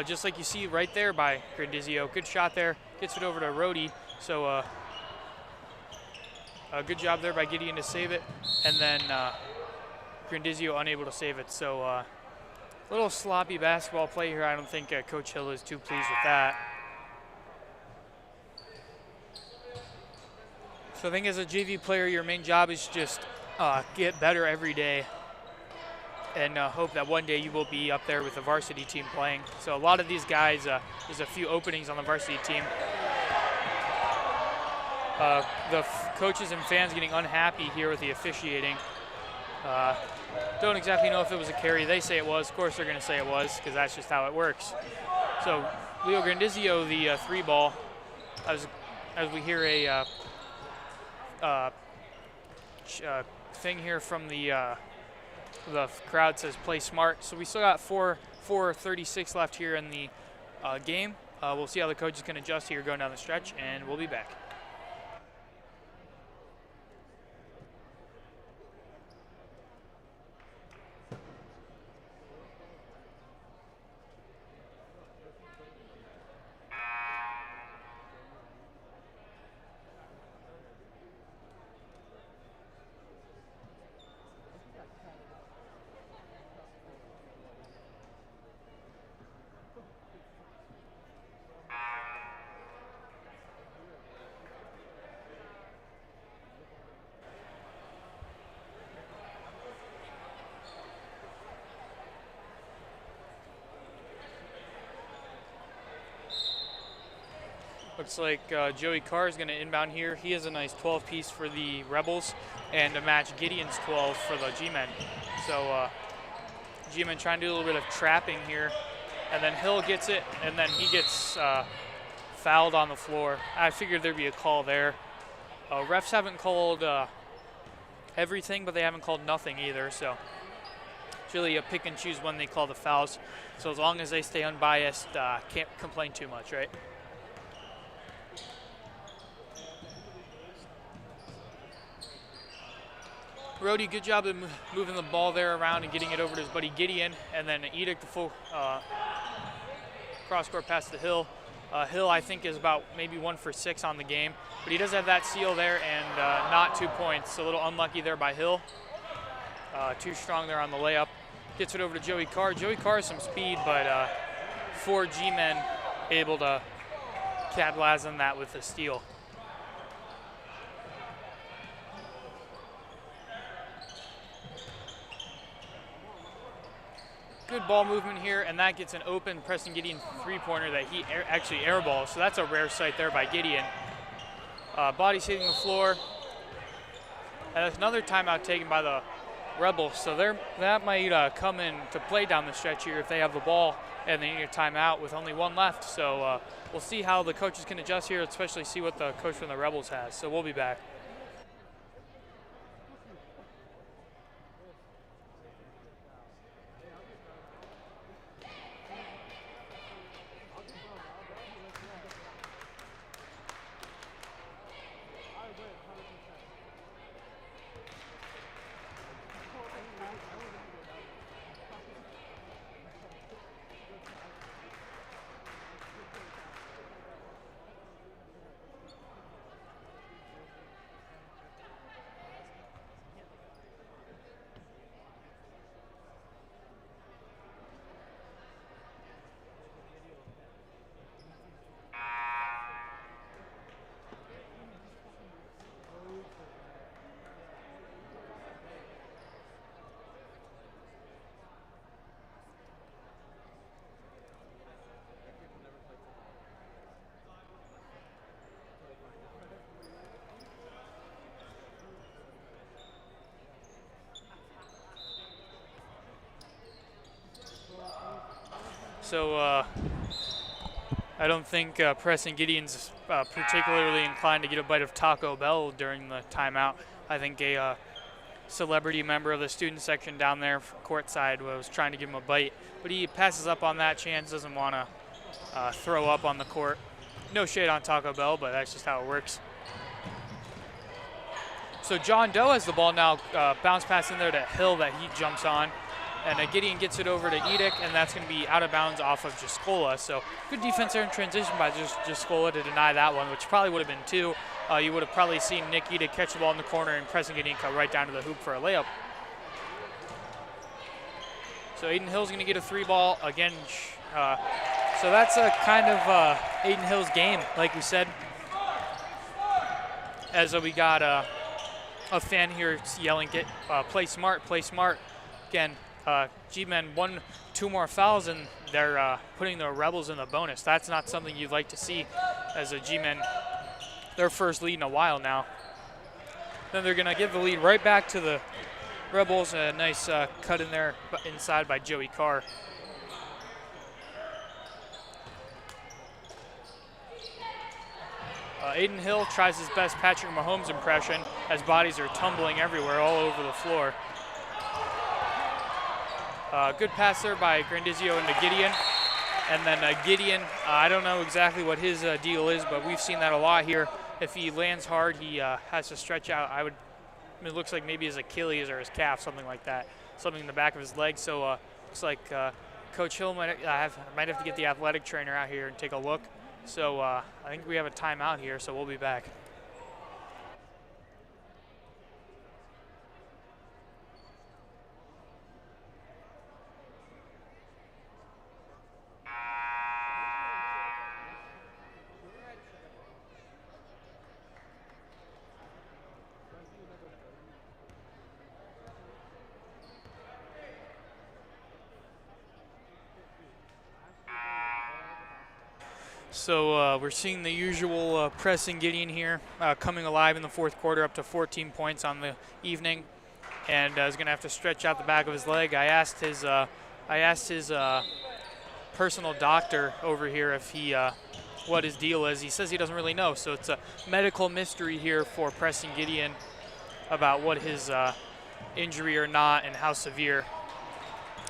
B: just like you see right there by Grandizio. Good shot there, gets it over to Rhodey. So a good job there by Gideon to save it, and then Grandizio unable to save it. So a little sloppy basketball play here. I don't think Coach Hill is too pleased with that. So I think as a JV player, your main job is just get better every day and hope that one day you will be up there with the varsity team playing. So a lot of these guys, there's a few openings on the varsity team. The coaches and fans getting unhappy here with the officiating. Don't exactly know if it was a carry. They say it was. Of course they're going to say it was because that's just how it works. So Leo Grandizio, the 3 ball, as we hear a thing here from the crowd says play smart. So we still got 4:36 left here in the game. We'll see how the coaches can adjust here going down the stretch, and we'll be back. Looks like Joey Carr is going to inbound here. He has a nice 12-piece for the Rebels and to match Gideon's 12 for the G-Men. So G-Men trying to do a little bit of trapping here. And then Hill gets it, and then he gets fouled on the floor. I figured there'd be a call there. Refs haven't called everything, but they haven't called nothing either. So it's really a pick and choose when they call the fouls. So as long as they stay unbiased, can't complain too much, right? Rhodey, good job of moving the ball there around and getting it over to his buddy Gideon, and then Edic, the full cross-court pass to Hill. Hill, I think, is about maybe 1 for 6 on the game, but he does have that steal there and not 2 points. A little unlucky there by Hill. Too strong there on the layup. Gets it over to Joey Carr. Joey Carr has some speed, but 4 G-men able to capitalize on that with a steal. Good ball movement here, and that gets an open Preston Gideon 3-pointer that he actually airballs. So that's a rare sight there by Gideon. Body's hitting the floor. And that's another timeout taken by the Rebels. So that might come in to play down the stretch here if they have the ball and they need a timeout with only 1 left. So we'll see how the coaches can adjust here, especially see what the coach from the Rebels has. So we'll be back. So I don't think Preston Gideon's particularly inclined to get a bite of Taco Bell during the timeout. I think a celebrity member of the student section down there courtside was trying to give him a bite, but he passes up on that chance, doesn't want to throw up on the court. No shade on Taco Bell, but that's just how it works. So John Doe has the ball now, bounce pass in there to Hill that he jumps on. And Gideon gets it over to Edic, and that's going to be out of bounds off of Jascola. So good defense there in transition by Jascola to deny that one, which probably would have been 2. You would have probably seen Nick Edic catch the ball in the corner and Preston Gideon cut right down to the hoop for a layup. So Aiden Hill's going to get a 3-ball again. So that's a kind of Aiden Hill's game, like we said. As we got a fan here yelling, play smart, play smart. Again, G-Men 2 more fouls, and they're putting the Rebels in the bonus. That's not something you'd like to see as a G-Men, their first lead in a while now. Then they're going to give the lead right back to the Rebels. A nice cut in there inside by Joey Carr. Aiden Hill tries his best Patrick Mahomes impression as bodies are tumbling everywhere all over the floor. Good pass there by Grandizio into Gideon. And then Gideon, I don't know exactly what his deal is, but we've seen that a lot here. If he lands hard, he has to stretch out. It looks like maybe his Achilles or his calf, something like that. Something in the back of his leg. So looks like Coach Hill might have to get the athletic trainer out here and take a look. So I think we have a timeout here, so we'll be back. So we're seeing the usual pressing Gideon here, coming alive in the fourth quarter, up to 14 points on the evening, and is going to have to stretch out the back of his leg. I asked his personal doctor over here if he what his deal is. He says he doesn't really know, so it's a medical mystery here for Preston Gideon about what his injury or not and how severe.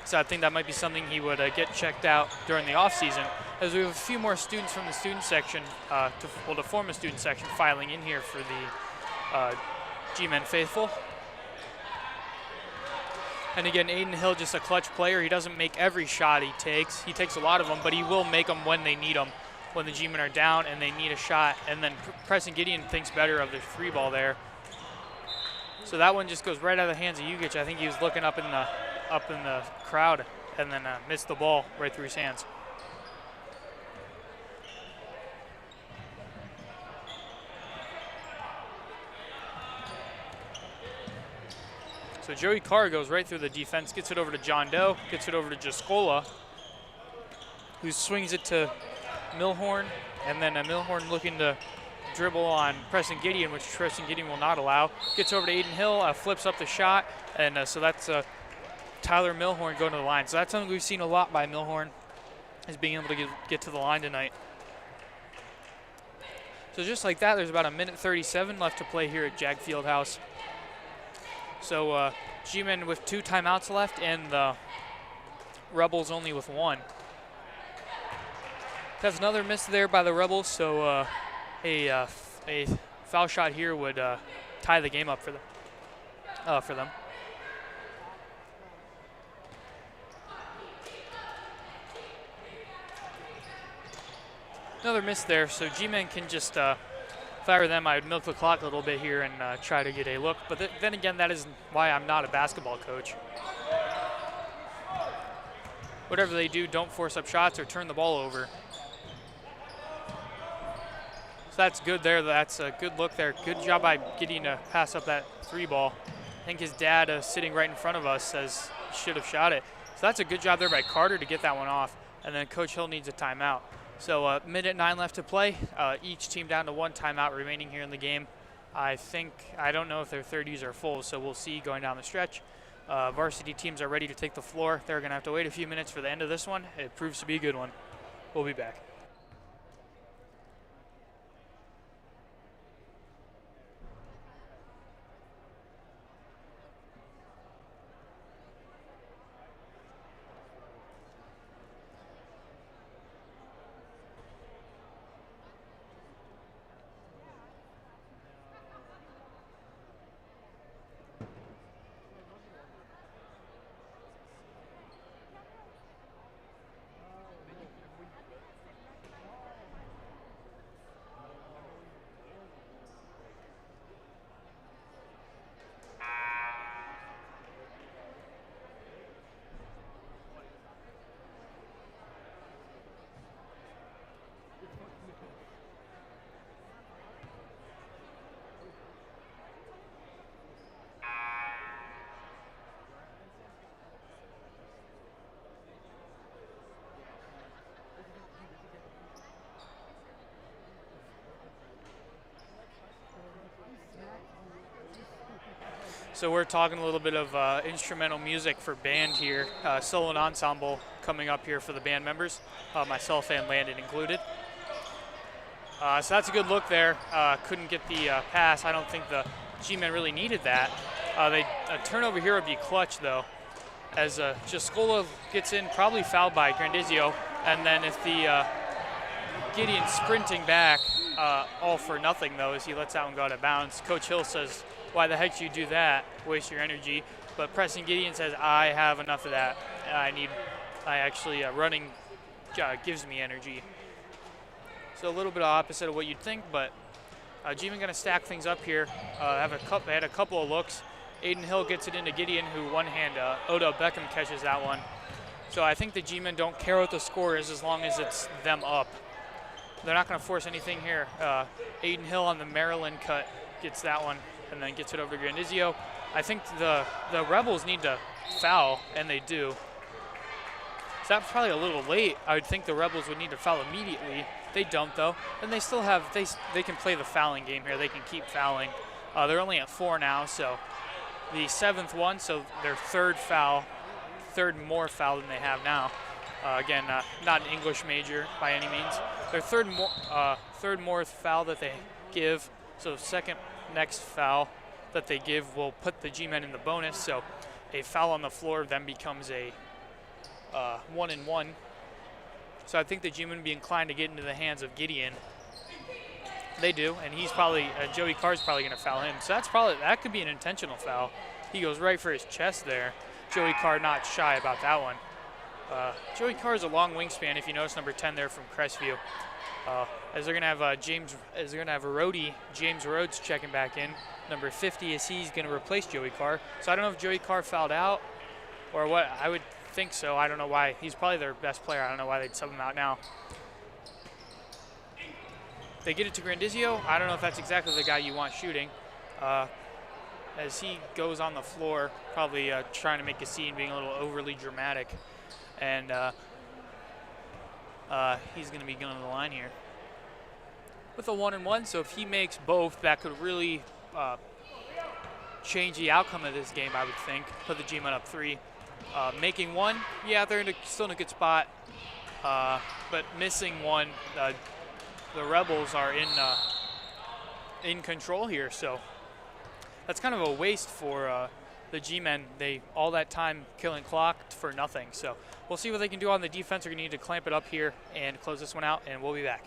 B: So I think that might be something he would get checked out during the off season. As we have a few more students from the student section, to form a student section, filing in here for the G-Men faithful. And again, Aiden Hill, just a clutch player. He doesn't make every shot he takes. He takes a lot of them, but he will make them when they need them, when the G-Men are down and they need a shot. And then Preston Gideon thinks better of the 3-ball there. So that one just goes right out of the hands of Ugic. I think he was looking up in the crowd and then missed the ball right through his hands. So Joey Carr goes right through the defense, gets it over to John Doe, gets it over to Jascola, who swings it to Milhorn, and then Milhorn looking to dribble on Preston Gideon, which Preston Gideon will not allow. Gets over to Aiden Hill, flips up the shot, and so that's Tyler Milhorn going to the line. So that's something we've seen a lot by Milhorn, is being able to get to the line tonight. So just like that, there's about 1:37 left to play here at Jag Fieldhouse. So G-Men with 2 timeouts left and the Rebels only with 1. That's another miss there by the Rebels, so a foul shot here would tie the game up for them. Another miss there, so G-Men can just if I were them, I would milk the clock a little bit here and try to get a look. But then again, that is why I'm not a basketball coach. Whatever they do, don't force up shots or turn the ball over. So that's good there. That's a good look there. Good job by Gideon to pass up that 3-ball. I think his dad sitting right in front of us says he should have shot it. So that's a good job there by Carter to get that one off. And then Coach Hill needs a timeout. So 1:09 left to play. Each team down to 1 timeout remaining here in the game. I don't know if their 30s are full, so we'll see going down the stretch. Varsity teams are ready to take the floor. They're going to have to wait a few minutes for the end of this one. It proves to be a good one. We'll be back. So we're talking a little bit of instrumental music for band here, solo and ensemble coming up here for the band members, myself and Landon included. So that's a good look there. Couldn't get the pass. I don't think the G-men really needed that. A turnover here would be clutch though, as Jascola gets in, probably fouled by Grandizio, and then if the Gideon sprinting back, all for nothing though, as he lets that one go out of bounds. Coach Hill says, why the heck do you do that? Waste your energy. But Preston Gideon says, I have enough of that. Running gives me energy. So a little bit opposite of what you'd think, but G-men going to stack things up here. They had a couple of looks. Aiden Hill gets it into Gideon, who one-hand, Odo Beckham catches that one. So I think the G-men don't care what the score is as long as it's them up. They're not going to force anything here. Aiden Hill on the Maryland cut gets that one and then gets it over to Grandizio. I think the Rebels need to foul, and they do. So that's probably a little late. I would think the Rebels would need to foul immediately. They don't though, and they still have, they can play the fouling game here. They can keep fouling. They're only at 4 now, so the 7th one, so their third more foul than they have now. Again, not an English major by any means. Their third more foul that they give, so second next foul that they give will put the G-men in the bonus, so a foul on the floor then becomes a 1-and-1. So I think the G-men would be inclined to get into the hands of Gideon. They do, and he's probably, Joey Carr's probably going to foul him. So that could be an intentional foul. He goes right for his chest there. Joey Carr not shy about that one. Joey Carr is a long wingspan, if you notice number 10 there from Crestview. As they're going to have Rhodey, James Rhodes checking back in. Number 50 is he's going to replace Joey Carr. So I don't know if Joey Carr fouled out or what. I would think so. I don't know why. He's probably their best player. I don't know why they'd sub him out now. They get it to Grandizio. I don't know if that's exactly the guy you want shooting. As he goes on the floor, probably trying to make a scene, being a little overly dramatic. And he's going to be going to the line here with a 1-and-1. So if he makes both, that could really change the outcome of this game, I would think. Put the G-men up 3. Making 1, yeah, they're still in a good spot. But missing 1, the Rebels are in control here. So that's kind of a waste for the G-men. All that time killing clock for nothing. So we'll see what they can do on the defense. We're going to need to clamp it up here and close this one out, and we'll be back.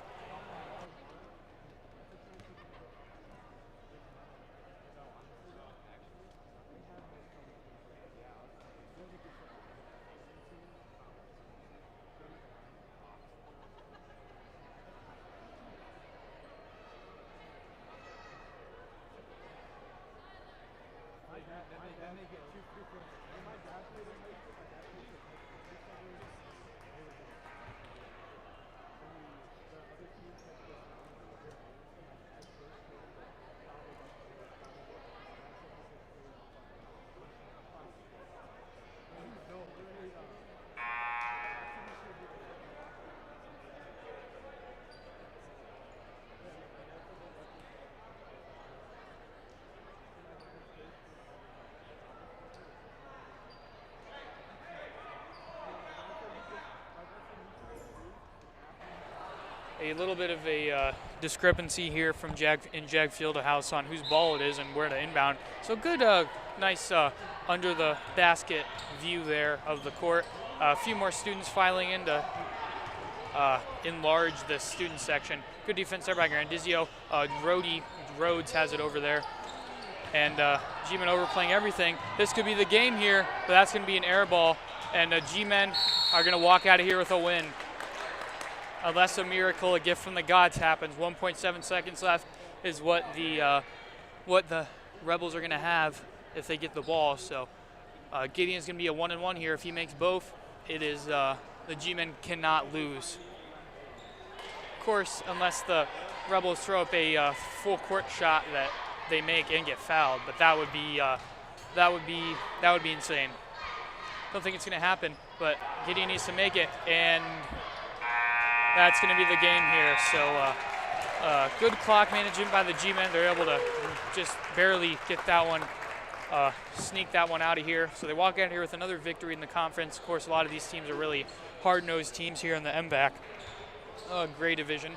B: A little bit of a discrepancy here from Jag Fieldhouse on whose ball it is and where to inbound. So good, nice under the basket view there of the court. A few more students filing in to enlarge the student section. Good defense there by Grandizio. Rhodes has it over there. And G-men overplaying everything. This could be the game here, but that's going to be an air ball. And G-men are going to walk out of here with a win. Unless a miracle, a gift from the gods happens. 1.7 seconds left is what the Rebels are going to have if they get the ball. So Gideon's going to be a 1-and-1 here. If he makes both, it is the G-men cannot lose. Of course, unless the Rebels throw up a full court shot that they make and get fouled, but that would be insane. Don't think it's going to happen, but Gideon needs to make it, and that's going to be the game here. So good clock management by the G-men. They're able to just barely get that one sneak that one out of here. So they walk out here with another victory in the conference. Of course, a lot of these teams are really hard-nosed teams here in the MVAC gray division.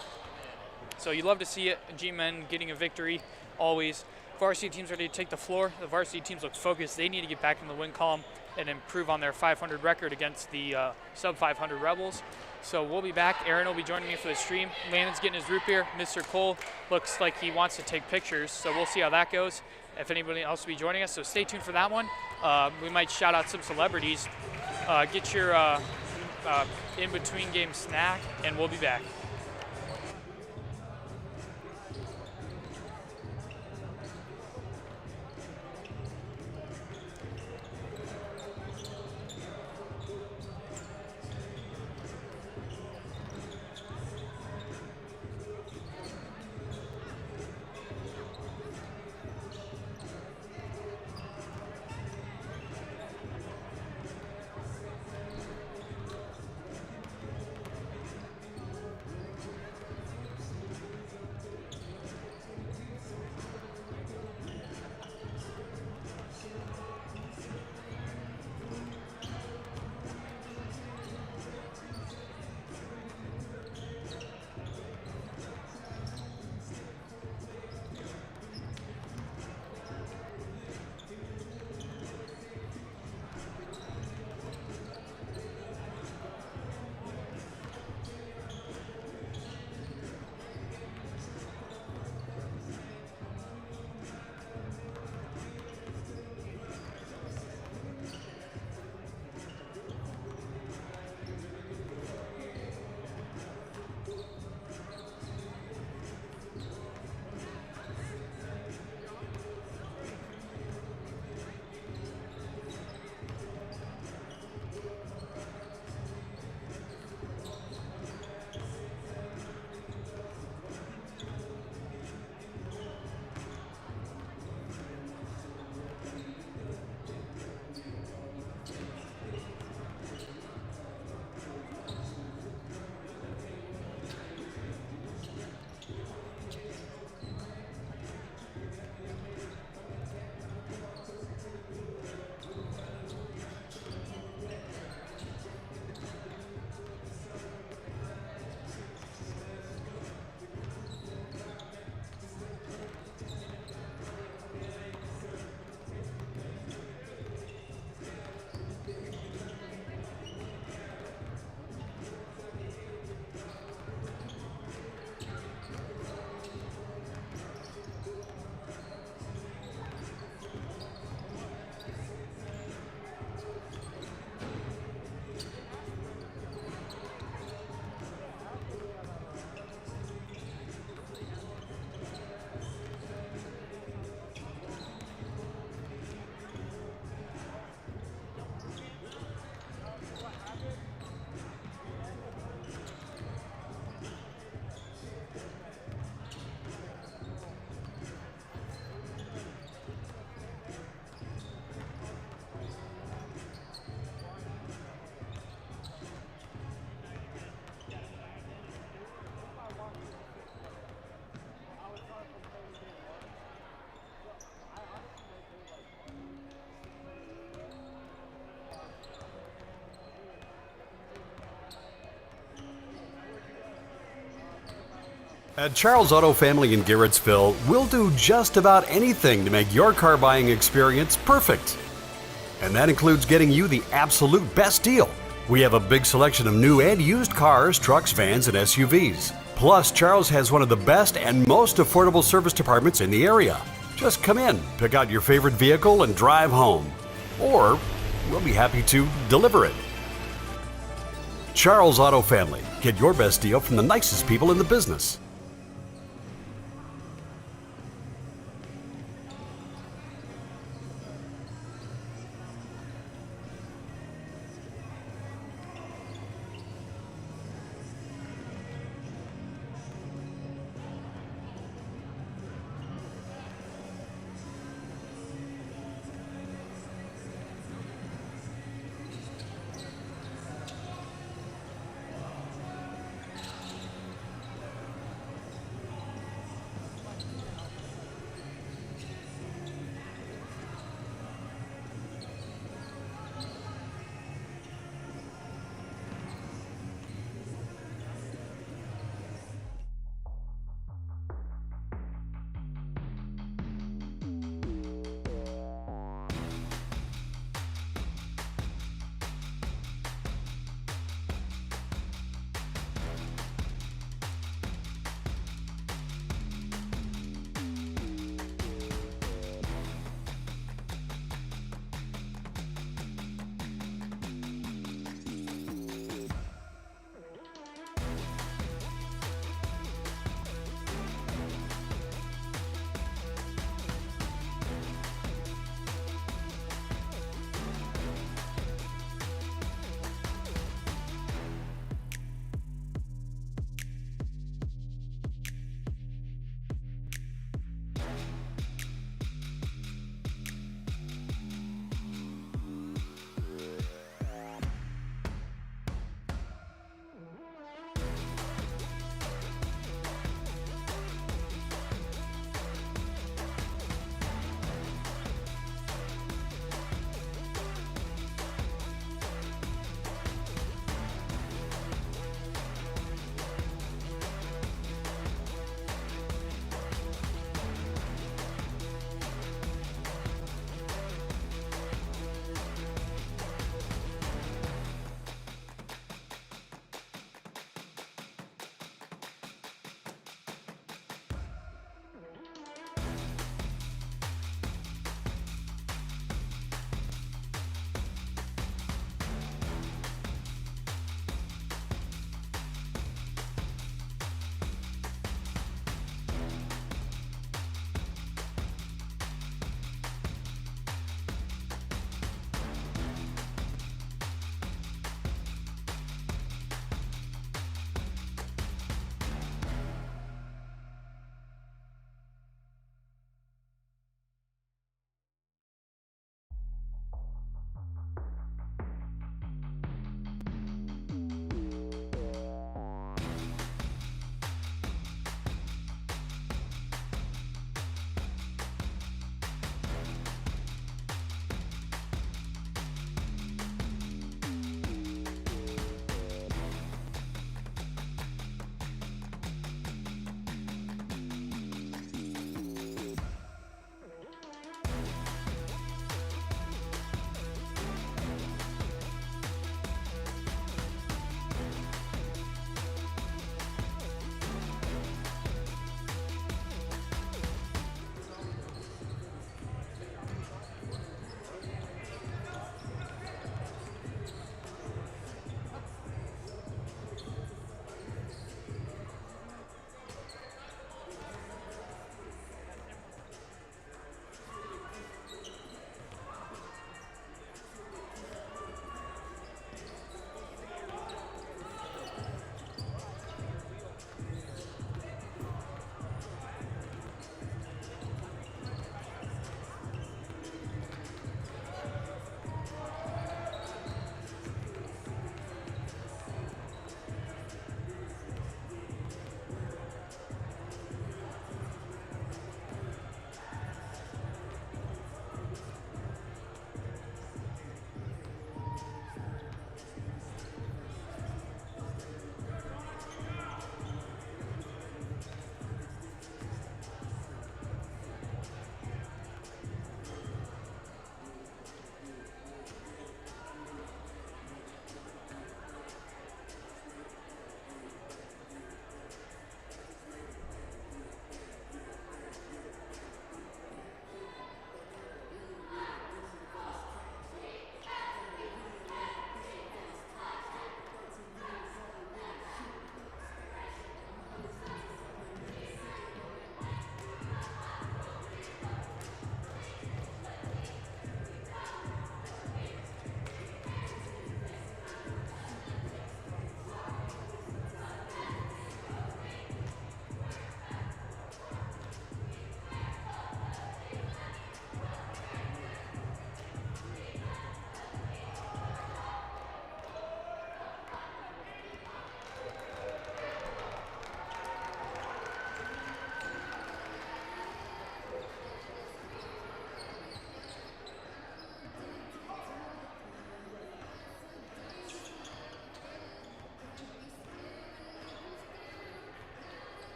B: So you love to see it. G-men getting a victory always. Varsity teams ready to take the floor. The varsity teams look focused. They need to get back in the win column and improve on their 500 record against the sub-500 Rebels. So we'll be back. Aaron will be joining me for the stream. Landon's getting his root beer. Mr. Cole looks like he wants to take pictures, so we'll see how that goes. If anybody else will be joining us, so stay tuned for that one. We might shout out some celebrities. Get your in-between game snack, and we'll be back.
H: At Charles Auto Family in Garrettsville, we'll do just about anything to make your car buying experience perfect. And that includes getting you the absolute best deal. We have a big selection of new and used cars, trucks, vans, and SUVs. Plus, Charles has one of the best and most affordable service departments in the area. Just come in, pick out your favorite vehicle, and drive home. Or we'll be happy to deliver it. Charles Auto Family. Get your best deal from the nicest people in the business.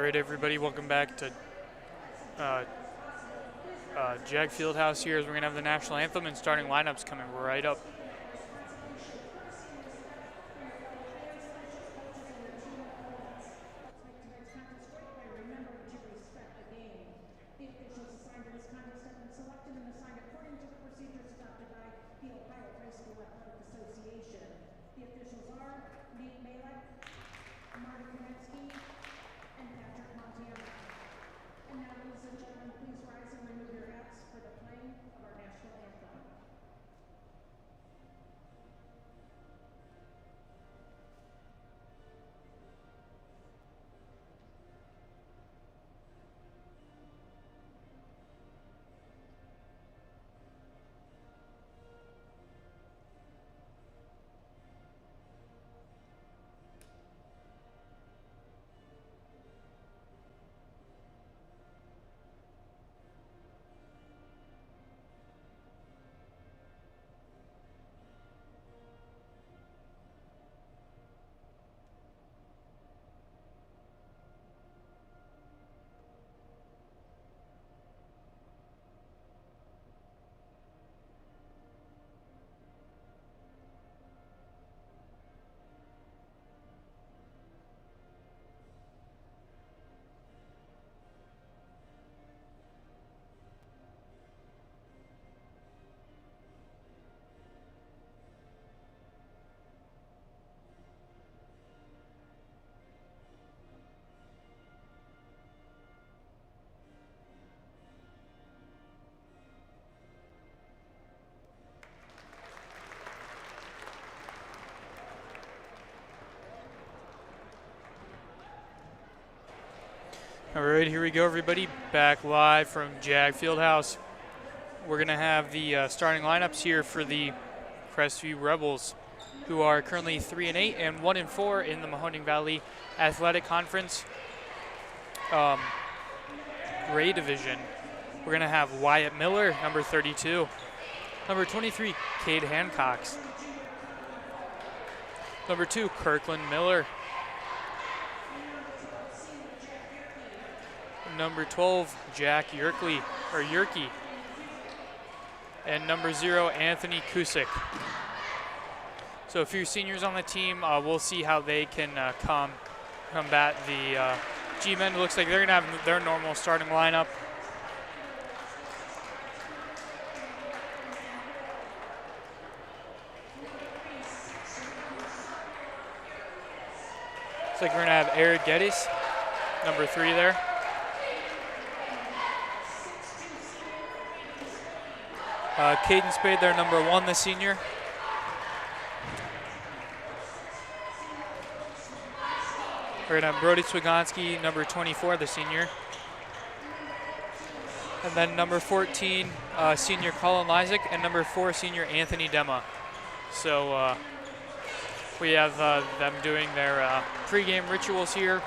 B: right, everybody, welcome back to Jag Fieldhouse here as we're going to have the national anthem and starting lineups coming right up. All right, here we go, everybody. Back live from Jag Fieldhouse. We're going to have the starting lineups here for the Crestview Rebels, who are currently 3-8 and 1-4 in the Mahoning Valley Athletic Conference Gray Division. We're going to have Wyatt Miller, number 32. Number 23, Cade Hancox. Number 2, Kirkland Miller. Number 12, Jack Yerkey. And number 0, Anthony Kusick. So a few seniors on the team. We'll see how they can combat the G-men. It looks like they're going to have their normal starting lineup. Looks like we're going to have Eric Geddes, number 3 there. Caden Spade, their number 1, the senior. We're going to have Brody Swigonski, number 24, the senior. And then number 14, senior Colin Lysick, and number 4, senior Anthony Dema. So we have them doing their pregame rituals here.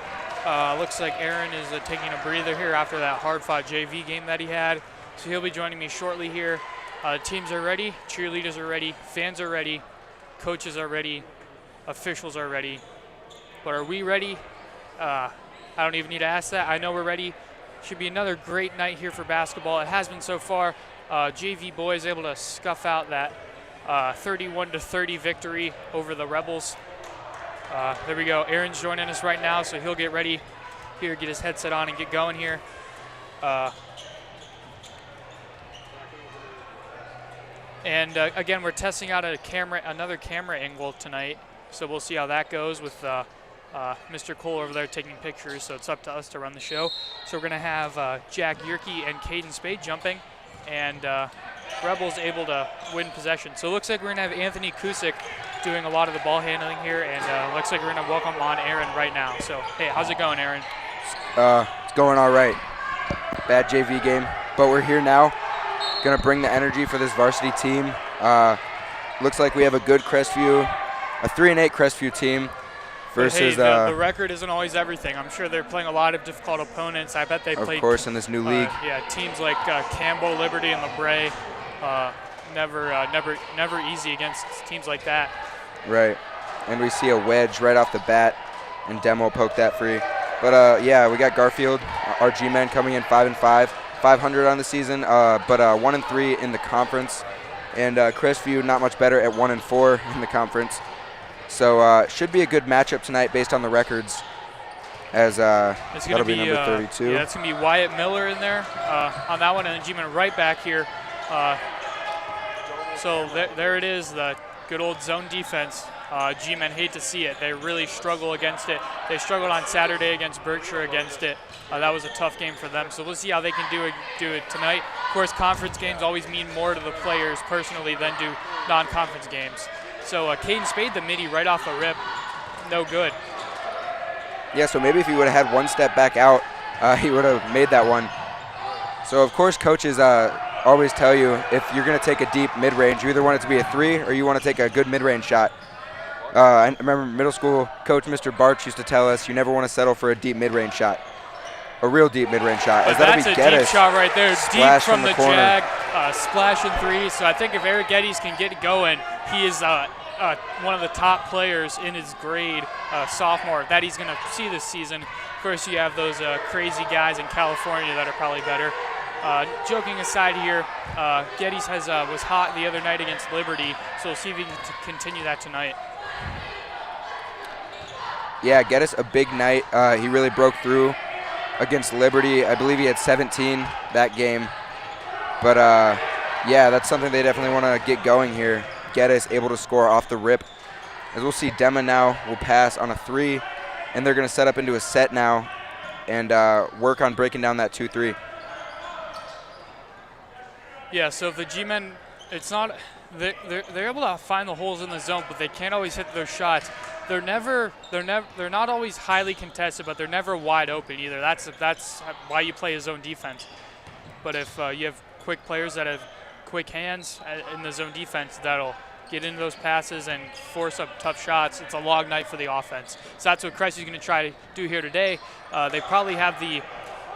B: Looks like Aaron is taking a breather here after that hard-fought JV game that he had. So he'll be joining me shortly here. Teams are ready, cheerleaders are ready, fans are ready, coaches are ready, officials are ready. But are we ready? I don't even need to ask that. I know we're ready. Should be another great night here for basketball. It has been so far. JV boys able to scuff out that 31-30 victory over the Rebels. There we go. Aaron's joining us right now, so he'll get ready here, get his headset on and get going here. And again, we're testing out another camera angle tonight, so we'll see how that goes with Mr. Cole over there taking pictures, so it's up to us to run the show. So we're going to have Jack Yerkey and Caden Spade jumping, and Rebels able to win possession. So it looks like we're going to have Anthony Kusick doing a lot of the ball handling here, and looks like we're going to welcome on Aaron right now. So, hey, how's it going, Aaron?
I: It's going all right. Bad JV game, but we're here now. Going to bring the energy for this varsity team. Looks like we have a good Crestview, a 3-8 Crestview team versus
B: the record isn't always everything. I'm sure they're playing a lot of difficult opponents. I bet they played,
I: of course, in this new league.
B: Yeah, teams like Campbell, Liberty, and LeBray. Never easy against teams like that.
I: Right, and we see a wedge right off the bat, and Demo poked that free. But yeah, we got Garfield, our G-men, coming in 5-5, 500 on the season, but 1-3 in the conference. And Crestview not much better at 1-4 in the conference. So should be a good matchup tonight based on the records. As that'll be number 32.
B: Yeah, it's going to be Wyatt Miller in there on that one, and then G-men right back here. So there it is, the good old zone defense. G-men hate to see it. They really struggle against it. They struggled on Saturday against Berkshire against it. That was a tough game for them. So we'll see how they can do it tonight. Of course, conference games always mean more to the players personally than do non-conference games. So Caden Spade, the midi, right off the rip, no good.
I: Yeah, so maybe if he would have had one step back out, he would have made that one. So, of course, coaches always tell you if you're going to take a deep mid-range, you either want it to be a 3 or you want to take a good mid-range shot. I remember middle school coach Mr. Barch used to tell us you never want to settle for a deep mid-range shot, a real deep mid-range shot.
B: But that's a deep shot right there, deep from the jag, splash and 3. So I think if Eric Geddes can get going, he is one of the top players in his grade, sophomore, that he's going to see this season. Of course, you have those crazy guys in California that are probably better. Joking aside here, Geddes was hot the other night against Liberty, so we'll see if he can continue that tonight.
I: Yeah, Geddes, a big night. He really broke through against Liberty. I believe he had 17 that game. But, yeah, that's something they definitely want to get going here. Geddes able to score off the rip. As we'll see, Dema now will pass on a 3, and they're going to set up into a set now and work on breaking down that 2-3. Yeah,
B: so if the G-men, it's not they're able to find the holes in the zone, but they can't always hit those shots. They're not always highly contested, but they're never wide open either. That's why you play a zone defense. But if you have quick players that have quick hands in the zone defense, that'll get into those passes and force up tough shots. It's a long night for the offense. So that's what Crestview's going to try to do here today. They probably have the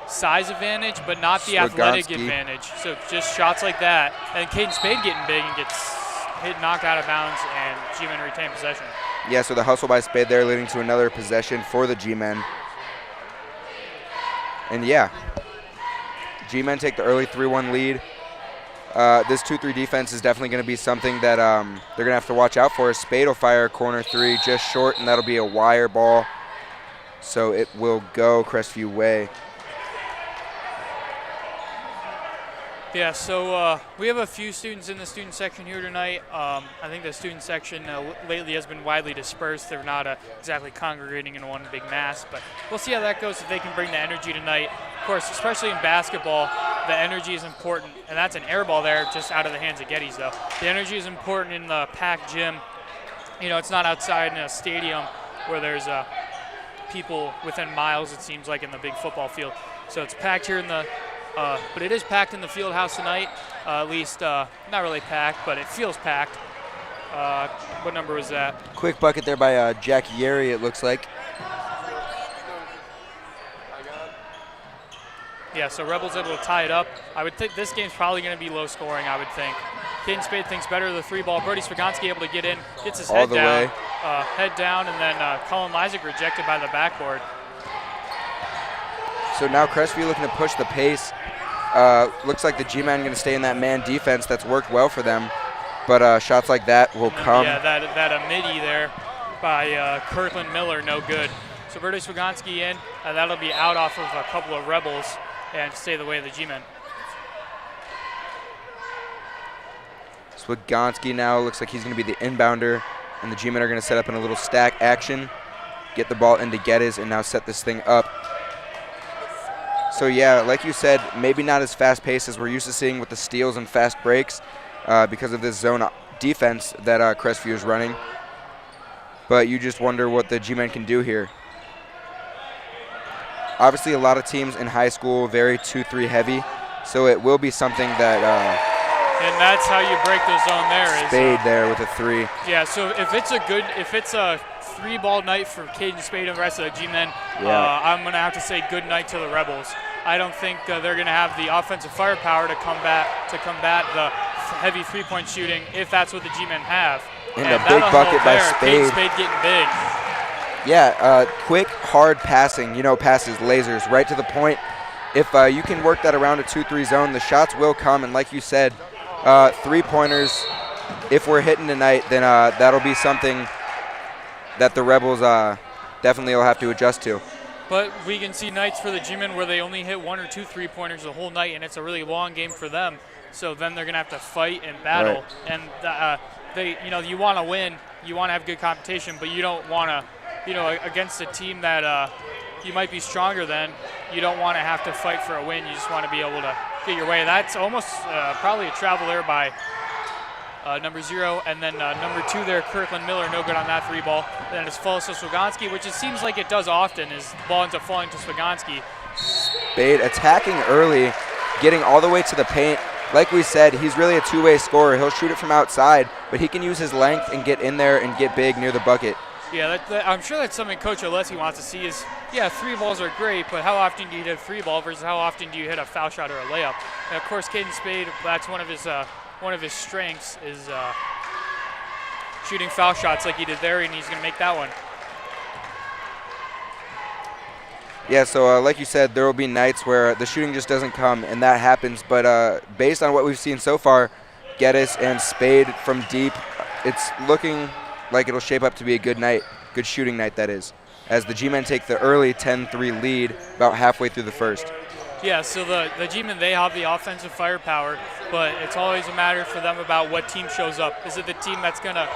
B: size advantage, but not the athletic advantage. So just shots like that. And Caden Spade getting big and gets knocked out of bounds, and G-men retain possession.
I: Yeah, so the hustle by Spade there leading to another possession for the G-men. And yeah, G-men take the early 3-1 lead. This 2-3 defense is definitely going to be something that they're going to have to watch out for. Spade will fire a corner 3 just short, and that'll be a wire ball. So it will go Crestview way.
B: Yeah, so we have a few students in the student section here tonight. I think the student section lately has been widely dispersed. They're not exactly congregating in one big mass, but we'll see how that goes if they can bring the energy tonight. Of course, especially in basketball, the energy is important, and that's an air ball there just out of the hands of Geddes, though. The energy is important in the packed gym. You know, it's not outside in a stadium where there's people within miles, it seems like, in the big football field. So it's packed here in the but it is packed in the field house tonight, at least not really packed, but it feels packed. What number was that?
I: Quick bucket there by Jack Yeri, it looks like.
B: Yeah, so Rebels able to tie it up. I would think this game's probably going to be low scoring, I would think. Caden Spade thinks better of the 3-ball. Brody Swagonski able to get in, gets his head down, and then Colin Lysick rejected by the backboard.
I: So now Crestview looking to push the pace. Looks like the G-men going to stay in that man defense that's worked well for them. But shots like that will come.
B: Yeah, that midi there by Kirkland Miller, no good. So Brody Swagonski in, that'll be out off of a couple of Rebels and stay the way of the G-men.
I: Swagonski now looks like he's going to be the inbounder, and the G-men are going to set up in a little stack action, get the ball into Geddes, and now set this thing up. So yeah, like you said, maybe not as fast-paced as we're used to seeing with the steals and fast breaks because of this zone defense that Crestview is running. But you just wonder what the G-men can do here. Obviously, a lot of teams in high school very 2-3 heavy, so it will be something that.
B: And that's how you break the zone there.
I: Spade there with a 3.
B: Yeah. So if it's a 3-ball night for Caden Spade and the rest of the G-men, I'm going to have to say good night to the Rebels. I don't think they're going to have the offensive firepower to combat the heavy 3-point shooting if that's what the G-men have.
I: And a big bucket by Spade.
B: Caden Spade getting big.
I: Yeah, quick, hard passing, passes, lasers, right to the point. If you can work that around a 2-3 zone, the shots will come. And like you said, 3-pointers, if we're hitting tonight, then that'll be something that the Rebels definitely will have to adjust to.
B: But we can see nights for the G-men where they only hit 1 or 2 3-pointers the whole night, and it's a really long game for them. So then they're going to have to fight and battle.
I: Right.
B: And you want to win, you want to have good competition, but you don't want to, against a team that you might be stronger than, you don't want to have to fight for a win. You just want to be able to get your way. That's almost probably a travel there by number 0, and then number 2 there, Kirkland Miller, no good on that 3-ball. Then it's falls to Swagonski, which it seems like it does often, is the ball ends up falling to Swagonski.
I: Spade attacking early, getting all the way to the paint. Like we said, he's really a two-way scorer. He'll shoot it from outside, but he can use his length and get in there and get big near the bucket.
B: Yeah, I'm sure that's something Coach Alessi wants to see is, 3-balls are great, but how often do you hit a 3-ball versus how often do you hit a foul shot or a layup? And of course, Caden Spade, that's one of his strengths is shooting foul shots like he did there, and he's going to make that one.
I: Yeah, so like you said, there will be nights where the shooting just doesn't come, and that happens. But based on what we've seen so far, Geddes and Spade from deep, it's looking like it'll shape up to be a good night, good shooting night, that is, as the G-men take the early 10-3 lead about halfway through the first.
B: Yeah, so the G-men, they have the offensive firepower, but it's always a matter for them about what team shows up. Is it the team that's going to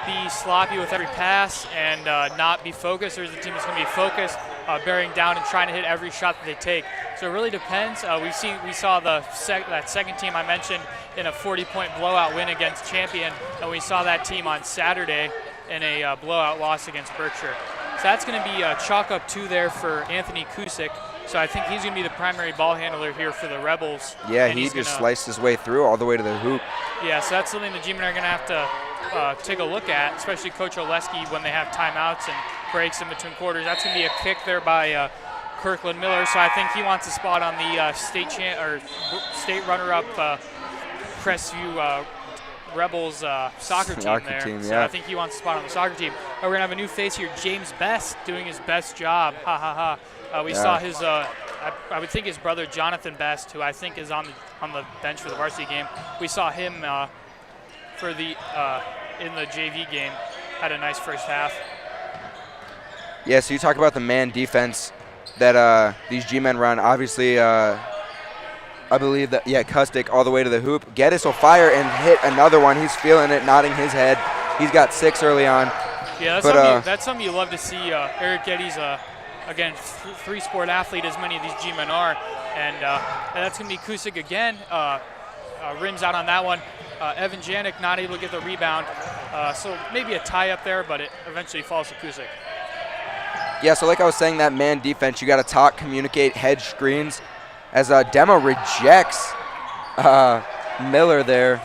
B: be sloppy with every pass and not be focused, or is it the team that's going to be focused, bearing down and trying to hit every shot that they take? So it really depends. We saw that second team I mentioned in a 40-point blowout win against Champion, and we saw that team on Saturday in a blowout loss against Berkshire. So that's going to be a chalk up 2 there for Anthony Kusick. So I think he's going to be the primary ball handler here for the Rebels.
I: Yeah, he just sliced his way through all the way to the hoop.
B: Yeah, so that's something the G-men are going to have to take a look at, especially Coach Oleski when they have timeouts and breaks in between quarters. That's going to be a kick there by Kirkland Miller. So I think he wants a spot on the state runner-up Crestview Rebels soccer team there.
I: Yeah.
B: So I think he wants a spot on the soccer team. We're going to have a new face here, James Best, doing his best job. Ha, ha, ha. We saw his, I would think his brother Jonathan Best, who I think is on the bench for the varsity game. We saw him for the in the JV game, had a nice first half.
I: Yeah, so you talk about the man defense that these G-men run. Obviously, I believe that, Kustick all the way to the hoop. Geddes will fire and hit another one. He's feeling it, nodding his head. He's got 6 early on.
B: Yeah, that's something you love to see. Eric Geddes, again, 3-sport athlete, as many of these G-men are. And that's going to be Kusick again. Rims out on that one. Evan Janik not able to get the rebound. So maybe a tie up there, but it eventually falls to Kusick.
I: Yeah, so like I was saying, that man defense, you got to talk, communicate, hedge screens. As Demo rejects Miller there,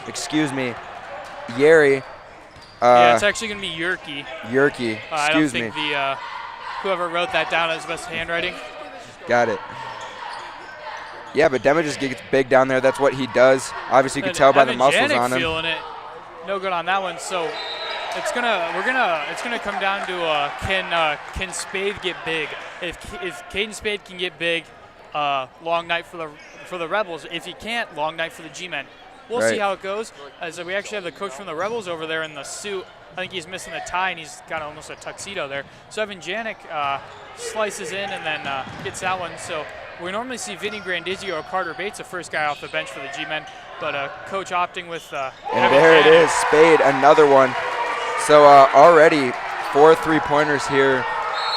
I: Yeri.
B: Yeah, it's actually going to be Yerke.
I: Yerke,
B: I don't think whoever wrote that down has best handwriting.
I: Got it. Yeah, but Demo just gets big down there. That's what he does. Obviously, you can tell by the muscles on him.
B: Feeling it. No good on that one. So it's gonna come down to can Spade get big? If Caden Spade can get big, long night for the Rebels. If he can't, long night for the G-men. We'll see how it goes. As we actually have the coach from the Rebels over there in the suit. I think he's missing the tie, and he's got almost a tuxedo there. So Evan Janik slices in and then gets that one. So we normally see Vinny Grandizio or Carter Bates, the first guy off the bench for the G-men, but coach opting with
I: and
B: Evan
I: there
B: Janik.
I: It is, Spade, another one. So already 4 3-pointers here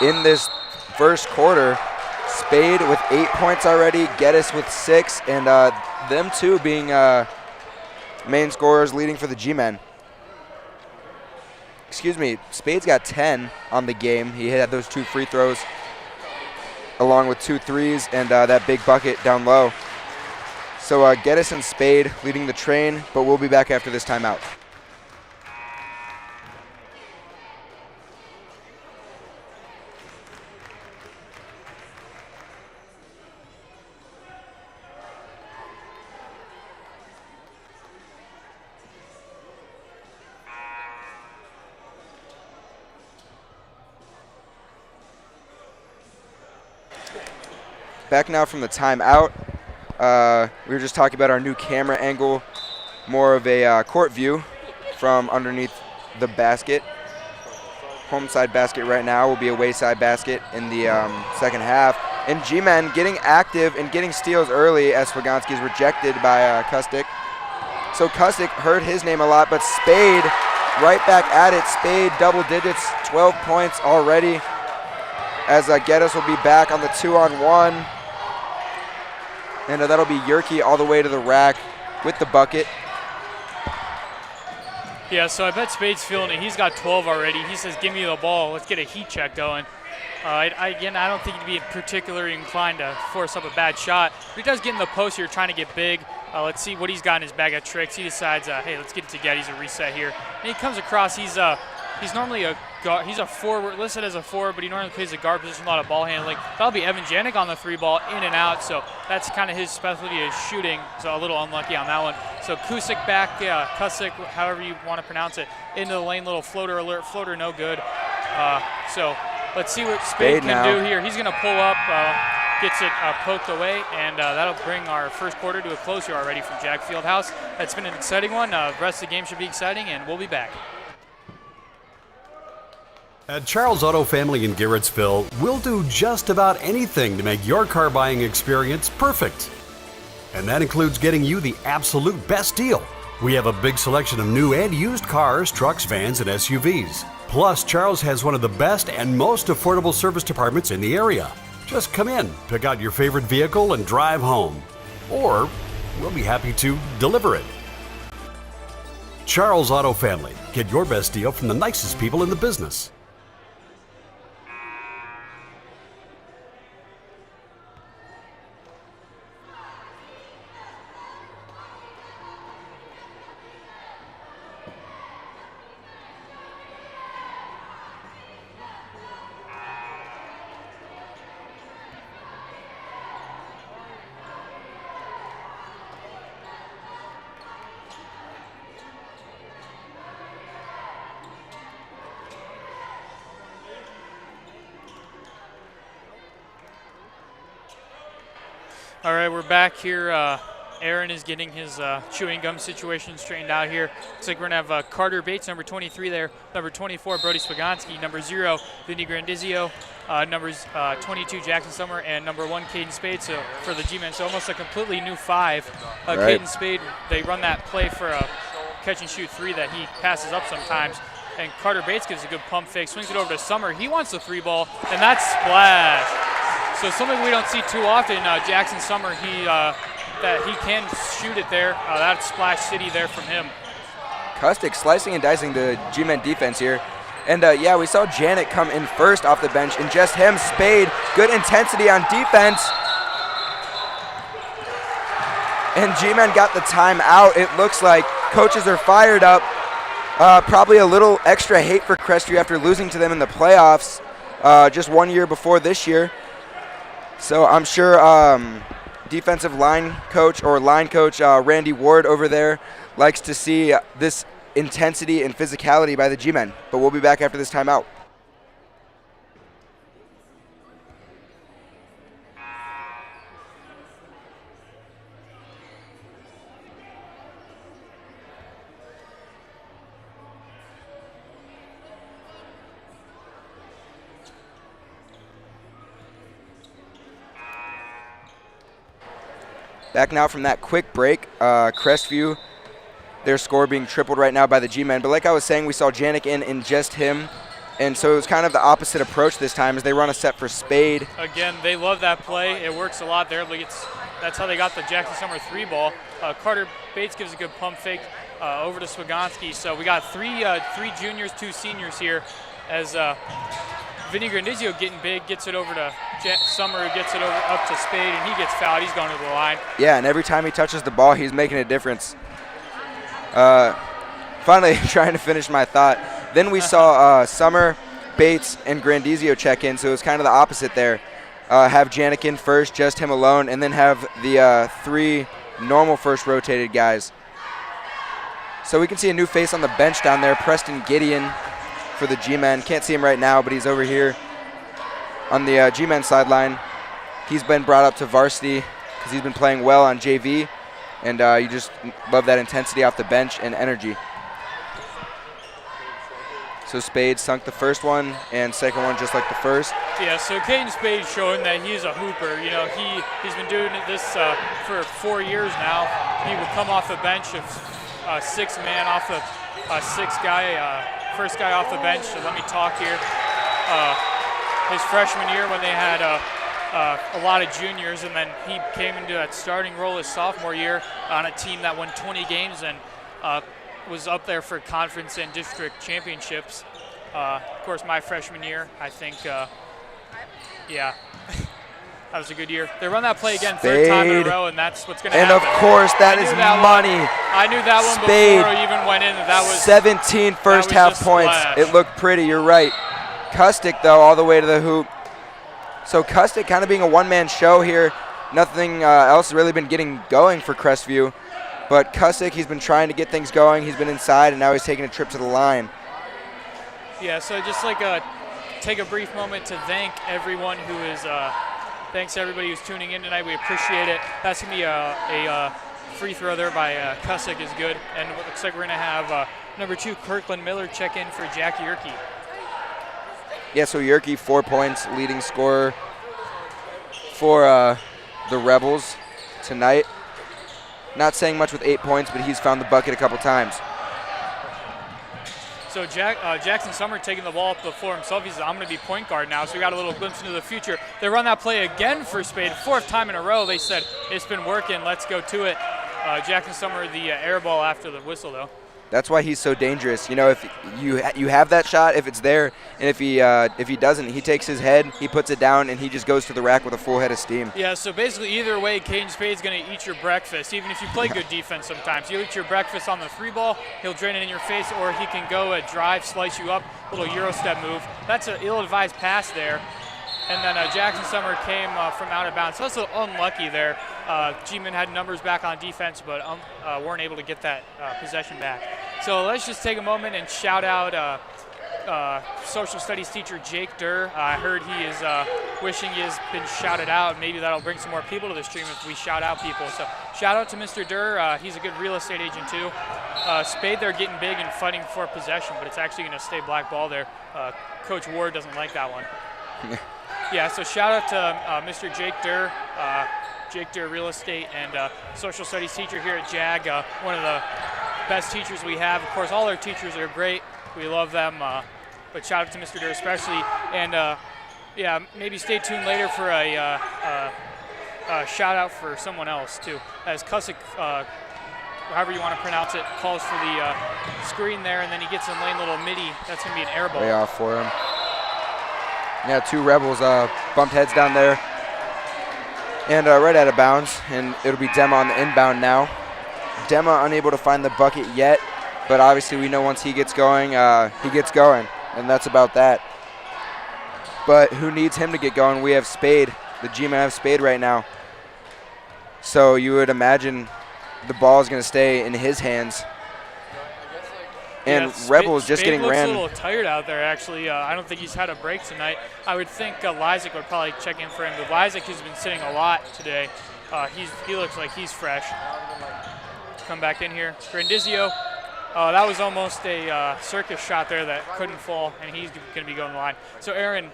I: in this first quarter. Spade with 8 points already, Geddes with 6, and them two being main scorers leading for the G-men. Spade's got 10 on the game. He had those 2 free throws along with 2 threes and that big bucket down low. So Geddes and Spade leading the train, but we'll be back after this timeout. Back now from the timeout. We were just talking about our new camera angle, more of a court view from underneath the basket. Home side basket right now will be a wayside basket in the second half. And G-Men getting active and getting steals early as Swagonski is rejected by Kustik. So Kustik heard his name a lot, but Spade right back at it. Spade double digits, 12 points already, as Geddes will be back on the 2-on-1. And that'll be Yerke all the way to the rack with the bucket.
B: Yeah, so I bet Spade's feeling it. He's got 12 already. He says, give me the ball. Let's get a heat check going. Again, I don't think he'd be particularly inclined to force up a bad shot. But he does get in the post here, trying to get big. Let's see what he's got in his bag of tricks. He decides, hey, let's get it to Geddes, a reset here. And he comes across. He's normally a guard. He's a forward, listed as a forward, but he normally plays a guard position, a lot of ball handling. That'll be Evan Janik on the 3-ball, in and out. So that's kind of his specialty, is shooting. So a little unlucky on that one. So Kusik back, Kusik, however you want to pronounce it, into the lane. Little floater alert. Floater no good. So let's see what Spade can do here. He's going to pull up, gets it poked away, and that'll bring our first quarter to a close here already from Jag Fieldhouse. That's been an exciting one. The rest of the game should be exciting, and we'll be back.
H: At Charles Auto Family in Garrettsville, we'll do just about anything to make your car buying experience perfect. And that includes getting you the absolute best deal. We have a big selection of new and used cars, trucks, vans, and SUVs. Plus, Charles has one of the best and most affordable service departments in the area. Just come in, pick out your favorite vehicle, and drive home. Or we'll be happy to deliver it. Charles Auto Family. Get your best deal from the nicest people in the business.
B: All right, we're back here. Aaron is getting his chewing gum situation straightened out here. Looks like we're going to have Carter Bates, number 23 there, number 24, Brody Swagonski, number 0, Vinny Grandizio, numbers 22, Jackson Summer, and number 1, Caden Spade, so for the G-Men. So almost a completely new 5.
I: Right.
B: Caden Spade, they run that play for a catch-and-shoot 3 that he passes up sometimes. And Carter Bates gives a good pump fake, swings it over to Summer. He wants the 3-ball, and that's splash. So something we don't see too often. Jackson Summer, that he can shoot it there. That's Splash City there from him.
I: Kustik slicing and dicing the G-Men defense here. And yeah, we saw Janet come in first off the bench, and just him, Spade, good intensity on defense. And G-Men got the timeout. It looks like coaches are fired up. Probably a little extra hate for Crestview after losing to them in the playoffs just 1 year before this year. So I'm sure defensive line coach Randy Ward over there likes to see this intensity and physicality by the G-Men. But we'll be back after this timeout. Back now from that quick break, Crestview, their score being tripled right now by the G-Men. But like I was saying, we saw Janik in just him. And so it was kind of the opposite approach this time as they run a set for Spade.
B: Again, they love that play. It works a lot there. That's how they got the Jackson Summer 3-ball. Carter Bates gives a good pump fake over to Swagonski. So we got three juniors, 2 seniors here as Vinny Grandizio getting big, gets it over to Summer, gets it over up to Spade, and he gets fouled. He's going to the line.
I: Yeah, and every time he touches the ball, he's making a difference. Finally, trying to finish my thought. Then we saw Summer, Bates, and Grandizio check in, so it was kind of the opposite there. Have Janik in first, just him alone, and then have the 3 normal first rotated guys. So we can see a new face on the bench down there, Preston Gideon for the G-Men. Can't see him right now, but he's over here on the G-Men sideline. he's been brought up to varsity because he's been playing well on JV, and you just love that intensity off the bench and energy. So Spade sunk the first one, and second one just like the first.
B: Yeah, so Caden Spade's showing that he's a hooper. You know, he's been doing this for 4 years now. He would come off the bench of sixth man off the first guy off the bench. So let me talk here. His freshman year when they had a lot of juniors, and then he came into that starting role his sophomore year on a team that won 20 games and was up there for conference and district championships. Of course, my freshman year, I think, yeah, that was a good year. They run that play again third time in a row, and that's what's going to happen.
I: And of course, that is money.
B: I knew that one
I: Spade,
B: before I even went in. That was
I: 17 first half points.
B: Splash.
I: It looked pretty, you're right. Kustick, though, all the way to the hoop. So Kustick kind of being a one-man show here. Nothing else has really been getting going for Crestview. But Kustick, he's been trying to get things going. He's been inside, and now he's taking a trip to the line.
B: Yeah, so just like take a brief moment to thank everyone who is, thanks to everybody who's tuning in tonight. We appreciate it. That's going to be a free throw there by Kustick is good. And it looks like we're going to have number 2, Kirkland Miller, check in for Jack Yerke.
I: Yeah, so Yerke, 4 points, leading scorer for the Rebels tonight. Not saying much with 8 points, but he's found the bucket a couple times.
B: So Jackson Summer taking the ball up the floor himself. He says, I'm going to be point guard now, so we got a little glimpse into the future. They run that play again for Spade, 4th time in a row. They said, it's been working, let's go to it. Jackson Summer, the air ball after the whistle, though.
I: That's why he's so dangerous. You know, if you have that shot, if it's there, and if he doesn't, he takes his head, he puts it down, and he just goes to the rack with a full head of steam.
B: Yeah, so basically either way, Caden Spade's going to eat your breakfast. Even if you play good defense sometimes. You'll eat your breakfast on the 3 ball, he'll drain it in your face, or he can go drive, slice you up, little Euro step move. That's an ill-advised pass there. And then Jackson Summer came from out of bounds. So that's a little unlucky there. G-Men had numbers back on defense, but weren't able to get that possession back. So let's just take a moment and shout out social studies teacher Jake Durr. I heard he is wishing he has been shouted out. Maybe that'll bring some more people to the stream if we shout out people. So shout out to Mr. Durr. He's a good real estate agent too. Spade, they're getting big and fighting for possession, but it's actually going to stay black ball there. Coach Ward doesn't like that one. Yeah, so shout out to Mr. Jake Durr, real estate and social studies teacher here at JAG, one of the best teachers we have. Of course, all our teachers are great. We love them, but shout out to Mr. Durr especially. And yeah, maybe stay tuned later for a shout out for someone else too. As Kustick, however you want to pronounce it, calls for the screen there, and then he gets in lane little midi. That's going to be an air ball.
I: Way off for him. Yeah, 2 Rebels bumped heads down there. And right out of bounds, and it'll be Dema on the inbound now. Dema unable to find the bucket yet, but obviously we know once he gets going, and that's about that. But who needs him to get going? We have Spade. The G-Men have Spade right now. So you would imagine the ball is going to stay in his hands. And yeah, Rebels just getting ran.
B: Looks a little tired out there, actually. I don't think he's had a break tonight. I would think Lysak would probably check in for him, but Lysak has been sitting a lot today. He looks like he's fresh. Let's come back in here. Grandizio, that was almost a circus shot there that couldn't fall, and he's going to be going the line. So, Aaron,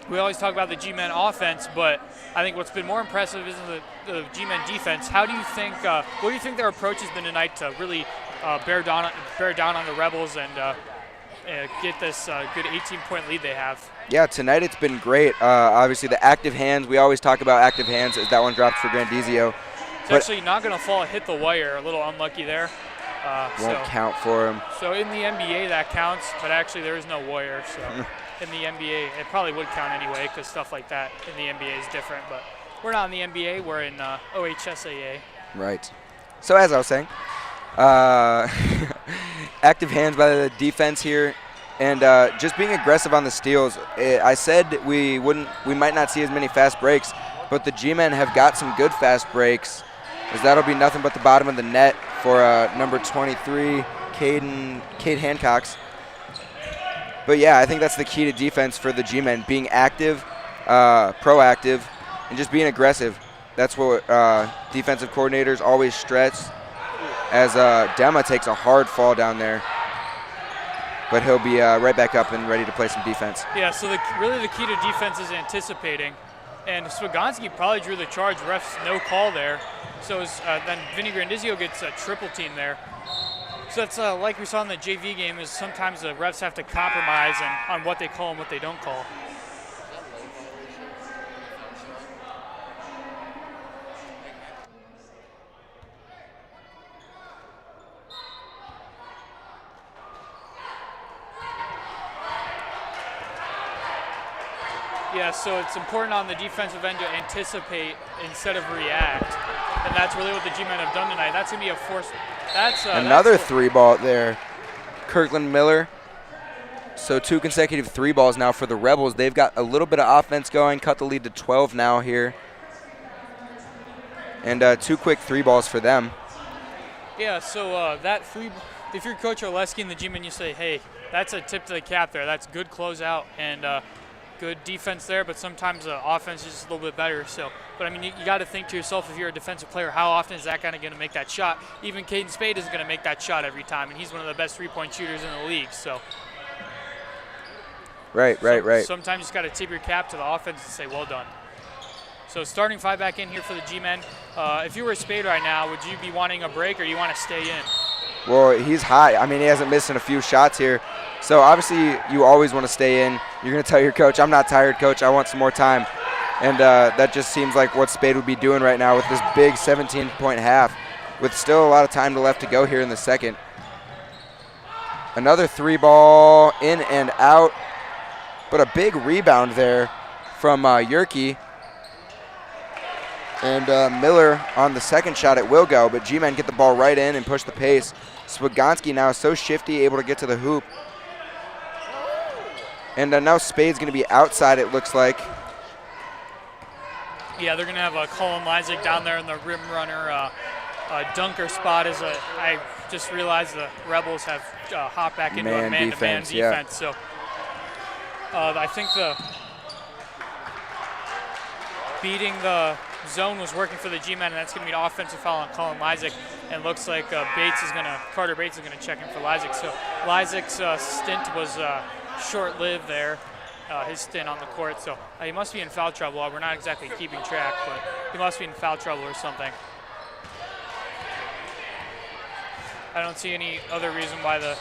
B: we always talk about the G-Men offense, but I think what's been more impressive is the G-Men defense. How do you think, what do you think their approach has been tonight to really bear down on the Rebels and get this good 18-point lead they have?
I: Yeah, tonight it's been great. Obviously, the active hands, we always talk about active hands as that one drops for Grandizio.
B: It's actually not going to fall, hit the wire. A little unlucky there.
I: Won't count for him.
B: So in the NBA, that counts, but actually there is no wire. So in the NBA, it probably would count anyway because stuff like that in the NBA is different. But we're not in the NBA. We're in OHSAA.
I: Right. So as I was saying, active hands by the defense here, and just being aggressive on the steals. I said we might not see as many fast breaks, but the G-Men have got some good fast breaks, as that'll be nothing but the bottom of the net for number 23, Cade Hancox. But yeah, I think that's the key to defense for the G-Men, being active, proactive, and just being aggressive. That's what defensive coordinators always stress, as Dema takes a hard fall down there. But he'll be right back up and ready to play some defense.
B: Yeah, so really the key to defense is anticipating. And Swagonski probably drew the charge. Refs no call there. So then Vinny Grandizio gets a triple team there. So that's like we saw in the JV game, is sometimes the refs have to compromise on what they call and what they don't call. Yeah, so it's important on the defensive end to anticipate instead of react. And that's really what the G-men have done tonight. That's going to be a force.
I: Another 3-ball there. Kirkland Miller. So 2 consecutive 3-balls now for the Rebels. They've got a little bit of offense going, cut the lead to 12 now here. And 2 quick 3-balls for them.
B: Yeah, so if you're Coach Oleski and the G-men, you say, hey, that's a tip to the cap there. That's good closeout and good defense there, but sometimes the offense is just a little bit better. So, but I mean, you got to think to yourself, if you're a defensive player, how often is that kind of going to make that shot? Even Caden Spade isn't going to make that shot every time, and he's one of the best 3-point shooters in the league. So,
I: right.
B: Sometimes you just got to tip your cap to the offense and say, well done. So starting 5 back in here for the G-men. If you were Spade right now, would you be wanting a break or you want to stay in?
I: Well, he's hot. I mean, he hasn't missed in a few shots here. So obviously you always want to stay in. You're going to tell your coach, I'm not tired, coach. I want some more time. And that just seems like what Spade would be doing right now with this big 17-point half with still a lot of time left to go here in the second. Another 3-ball in and out, but a big rebound there from Yerke. And Miller on the second shot, it will go, but G-men get the ball right in and push the pace. Swagonski now so shifty, able to get to the hoop. And now Spade's going to be outside, it looks like.
B: Yeah, they're going to have Colin Lysick down there in the rim runner dunker spot. I just realized the Rebels have hopped back into a man-to-man defense.
I: Yeah.
B: So I think beating the zone was working for the G-men, and that's going to be an offensive foul on Colin Lysick. And looks like Carter Bates is going to check in for Lysick. So Lysick's stint was short-lived there, his stint on the court. So he must be in foul trouble. We're not exactly keeping track, but he must be in foul trouble or something. I don't see any other reason why the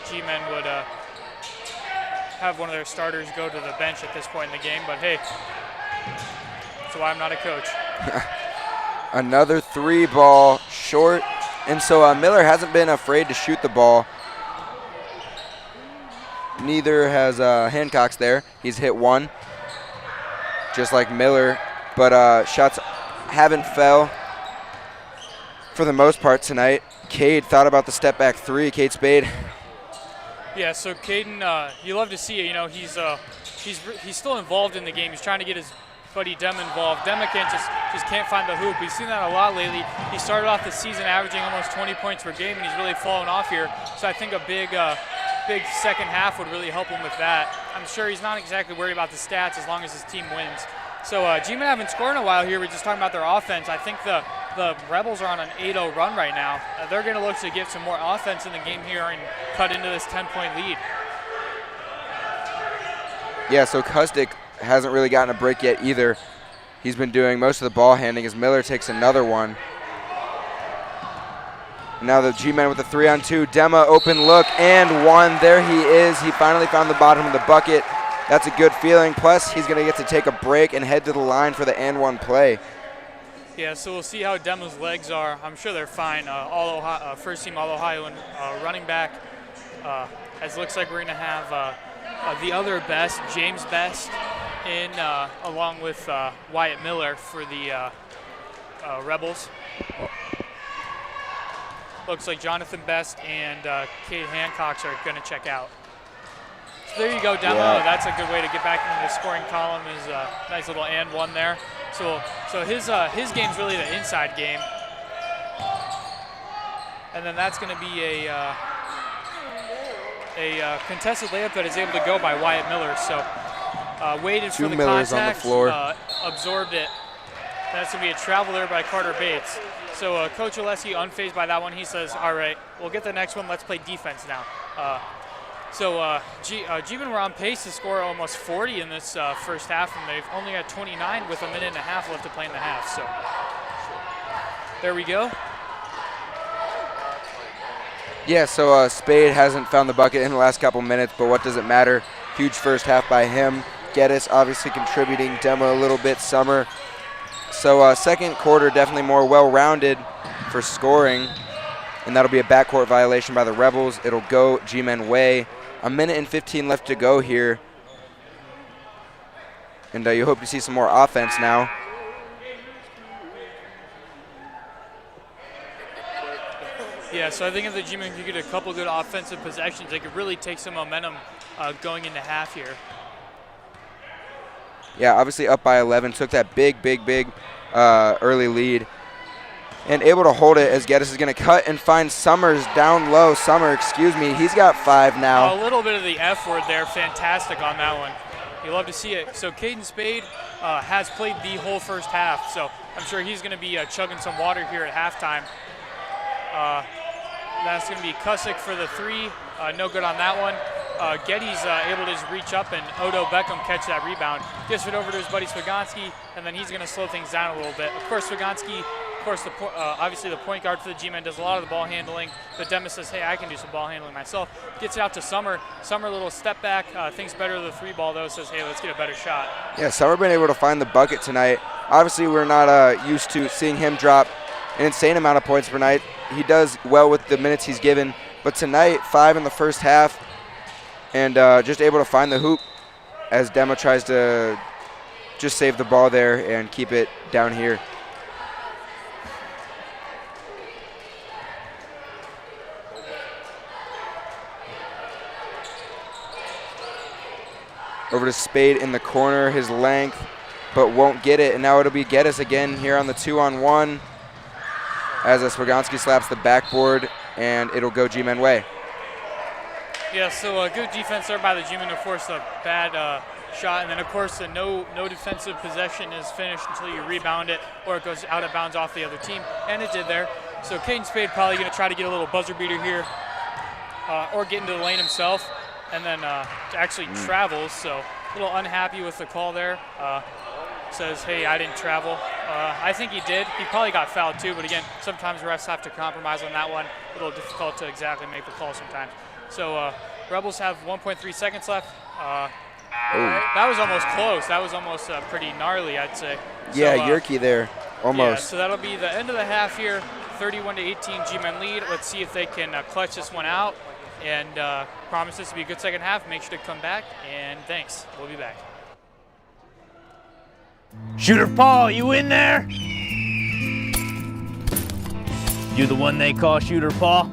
B: G-men would have one of their starters go to the bench at this point in the game, but hey, that's why I'm not a coach.
I: Another 3-ball short, and so Miller hasn't been afraid to shoot the ball. Neither has Hancock's there. He's hit 1, just like Miller, but shots haven't fell for the most part tonight. Cade thought about the step back 3, Cade Spade.
B: Yeah, so Caden, you love to see it. You know, he's still involved in the game. He's trying to get his buddy Dem involved. Dem just can't find the hoop. We've seen that a lot lately. He started off the season averaging almost 20 points per game, and he's really fallen off here. So I think a big second half would really help him with that. I'm sure he's not exactly worried about the stats as long as his team wins. So G-men haven't scored in a while here. We're just talking about their offense. I think the Rebels are on an 8-0 run right now. They're going to look to get some more offense in the game here and cut into this 10-point lead.
I: Yeah, so Kustik hasn't really gotten a break yet either. He's been doing most of the ball handling as Miller takes another one. Now the G-men with the 3-on-2. Dema open look and 1. There he is. He finally found the bottom of the bucket. That's a good feeling. Plus, he's going to get to take a break and head to the line for the and-1 play.
B: Yeah, so we'll see how Dema's legs are. I'm sure they're fine. First-team All-Ohio and running back. As looks like we're going to have the other best, James Best, in along with Wyatt Miller for the Rebels. Looks like Jonathan Best and Cade Hancock are going to check out. So there you go, Demo. Yeah. That's a good way to get back into the scoring column. Is a nice little and 1 there. So his game's really the inside game, and then that's going to be a contested layup that is able to go by Wyatt Miller. So waited for the
I: Millers
B: contact,
I: on the floor.
B: Absorbed it, That's going to be a travel there by Carter Bates. So Coach Alessi unfazed by that one. He says, all right, we'll get the next one. Let's play defense now. G-Men were on pace to score almost 40 in this first half, and they've only got 29 with a minute and a half left to play in the half. So there we go.
I: Yeah, so Spade hasn't found the bucket in the last couple minutes, but what does it matter? Huge first half by him. Geddes obviously contributing, Demo a little bit, Summer. So second quarter definitely more well-rounded for scoring, and that'll be a backcourt violation by the Rebels. It'll go G-Men way. A minute and 15 left to go here, and you hope to see some more offense now.
B: Yeah, so I think if the G-Men could get a couple good offensive possessions, they could really take some momentum going into half here.
I: Yeah, obviously up by 11, took that big early lead, and able to hold it as Geddes is going to cut and find Summers down low. He's got 5 now.
B: A little bit of the F word there, fantastic on that one. You love to see it. So Caden Spade has played the whole first half, so I'm sure he's going to be chugging some water here at halftime. That's going to be Cusick for the 3, no good on that one. Geddes able to just reach up and Odo Beckham catch that rebound. Gives it over to his buddy Swiganski, and then he's going to slow things down a little bit. Of course, Swiganski, obviously the point guard for the G-Men, does a lot of the ball handling. But Demis says, hey, I can do some ball handling myself. Gets it out to Summer. Summer, a little step back, thinks better of the 3 ball, though, says, hey, let's get a better shot.
I: Yeah, Summer been able to find the bucket tonight. Obviously, we're not used to seeing him drop an insane amount of points per night. He does well with the minutes he's given. But tonight, 5 in the first half, and just able to find the hoop as Demo tries to just save the ball there and keep it down here. Over to Spade in the corner, his length, but won't get it. And now it'll be Geddes again here on the 2-on-1 as Swiganski slaps the backboard, and it'll go G-Men way.
B: Yeah, so good defense there by the G-Men to force a bad shot, and then of course no defensive possession is finished until you rebound it or it goes out of bounds off the other team, and it did there. So Caden Spade probably going to try to get a little buzzer beater here or get into the lane himself, and then actually travels, so a little unhappy with the call there. Says, hey, I didn't travel. I think he did. He probably got fouled too, but again, sometimes refs have to compromise on that one. A little difficult to exactly make the call sometimes. So Rebels have 1.3 seconds left. That was almost close. That was almost pretty gnarly, I'd say.
I: Yeah, Yerke there, almost.
B: Yeah, so that'll be the end of the half here, 31-18 G-Men lead. Let's see if they can clutch this one out, and promise this to be a good second half. Make sure to come back, and thanks. We'll be back.
C: Shooter Paul, you in there? You the one they call Shooter Paul?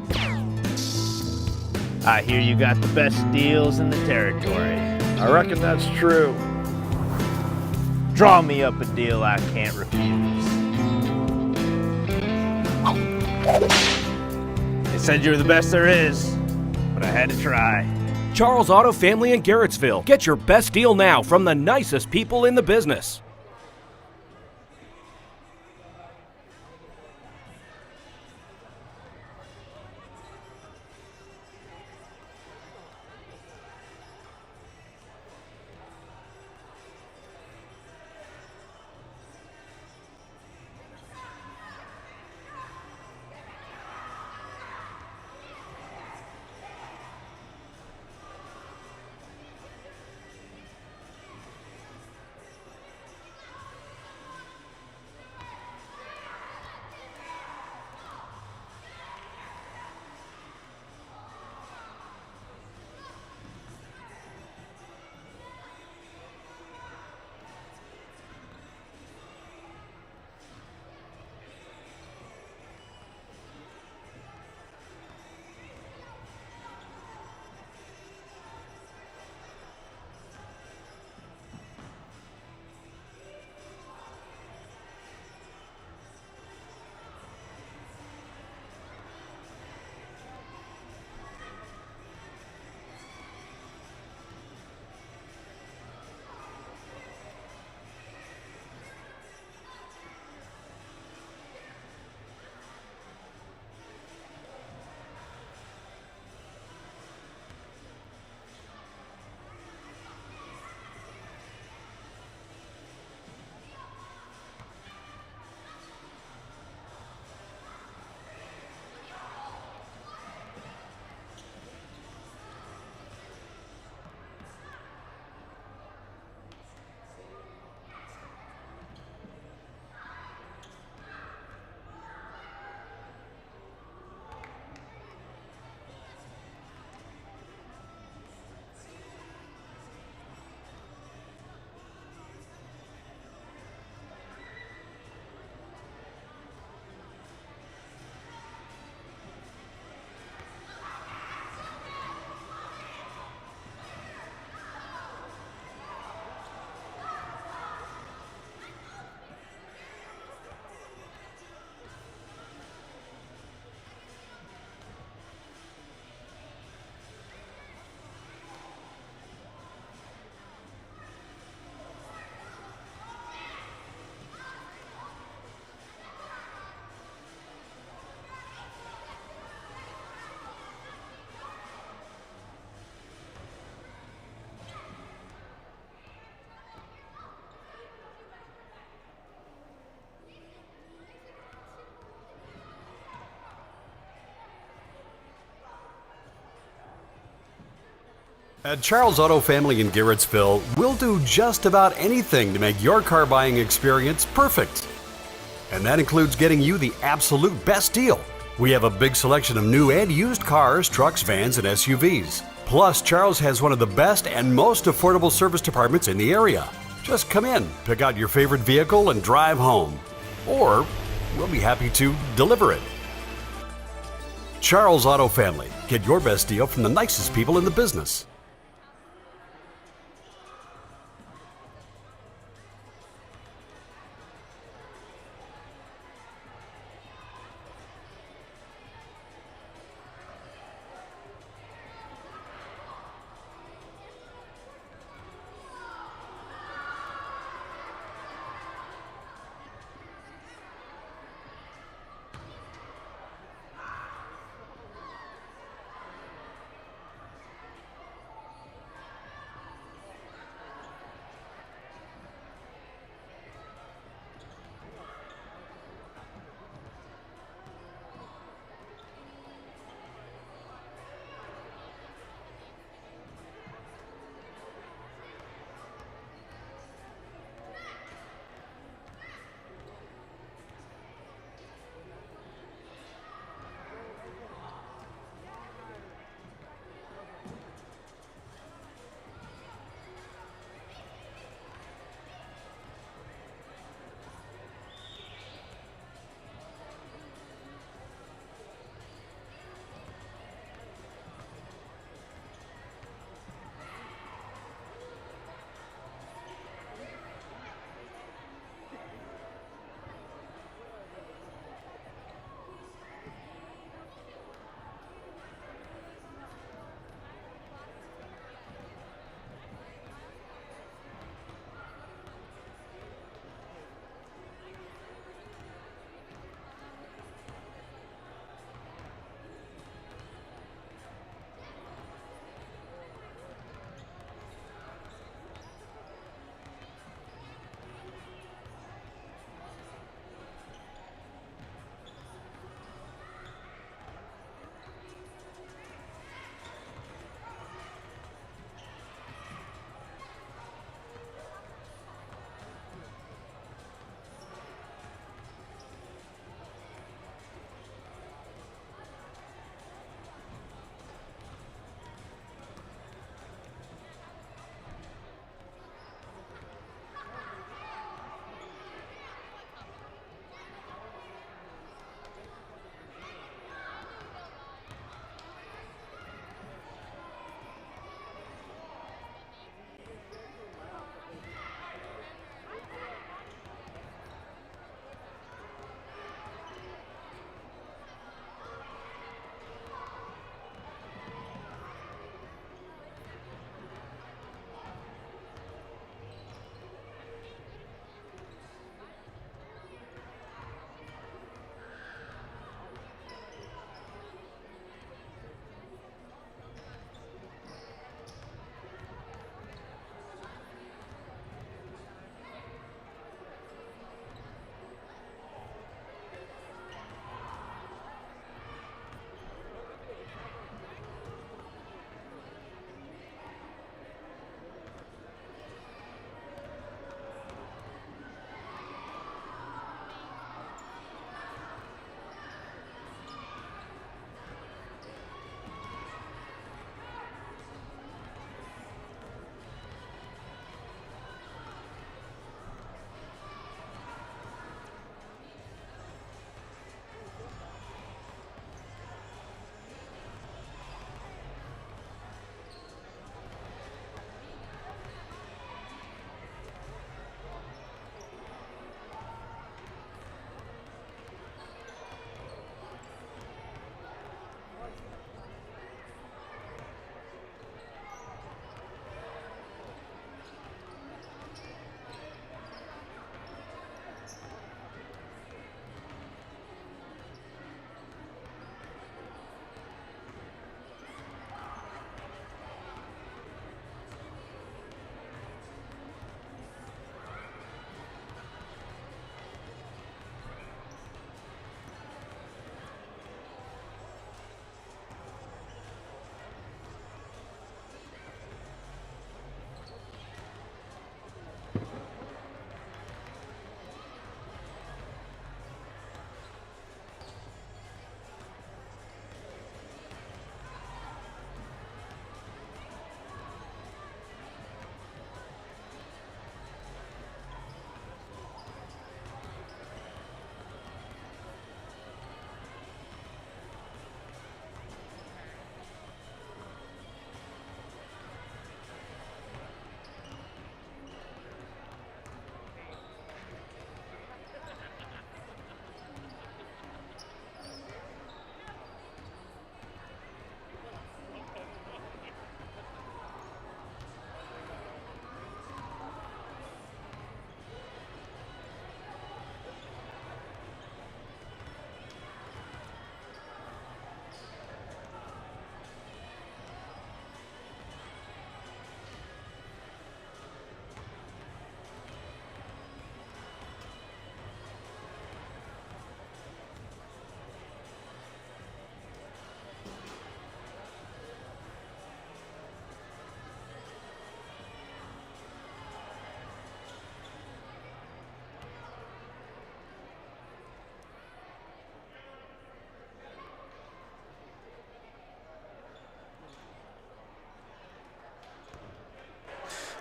C: I hear you got the best deals in the territory.
D: I reckon that's true.
C: Draw me up a deal I can't refuse. They said you're the best there is, but I had to try.
E: Charles Auto Family in Garrettsville. Get your best deal now from the nicest people in the business.
H: At Charles Auto Family in Garrettsville, we'll do just about anything to make your car buying experience perfect. And that includes getting you the absolute best deal. We have a big selection of new and used cars, trucks, vans, and SUVs. Plus, Charles has one of the best and most affordable service departments in the area. Just come in, pick out your favorite vehicle, and drive home. Or we'll be happy to deliver it. Charles Auto Family. Get your best deal from the nicest people in the business.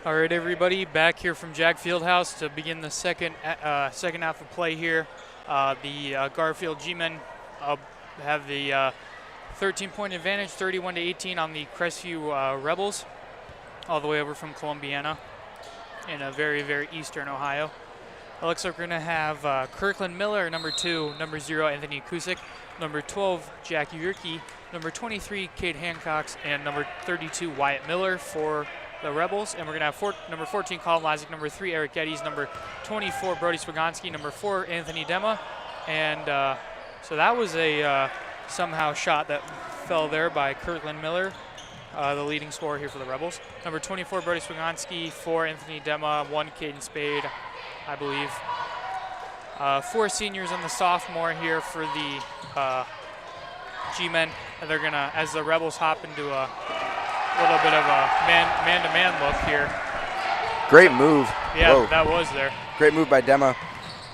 B: All right, everybody, back here from Jag Fieldhouse to begin the second half of play here. The Garfield G-men have the 13-point advantage, 31-18 on the Crestview Rebels, all the way over from Columbiana in a very, very eastern Ohio. It looks like we're going to have Kirkland Miller, number 2, number 0, Anthony Kusick, number 12, Jack Yurke, number 23, Cade Hancocks, and number 32, Wyatt Miller for the Rebels. And we're going to have number 14, Colin Lizac, number 3, Eric Geddes, number 24, Brody Swagonski, number 4, Anthony Dema. And so that was a somehow shot that fell there by Kirkland Miller, the leading scorer here for the Rebels. Number 24, Brody Swagonski, 4, Anthony Dema, 1, Caden Spade, I believe. 4 seniors and the sophomore here for the G-men. And they're going to, as the Rebels hop into a little bit of a man-to-man look here.
I: Great move.
B: Yeah,
I: Whoa.
B: that was there.
I: Great move by Dema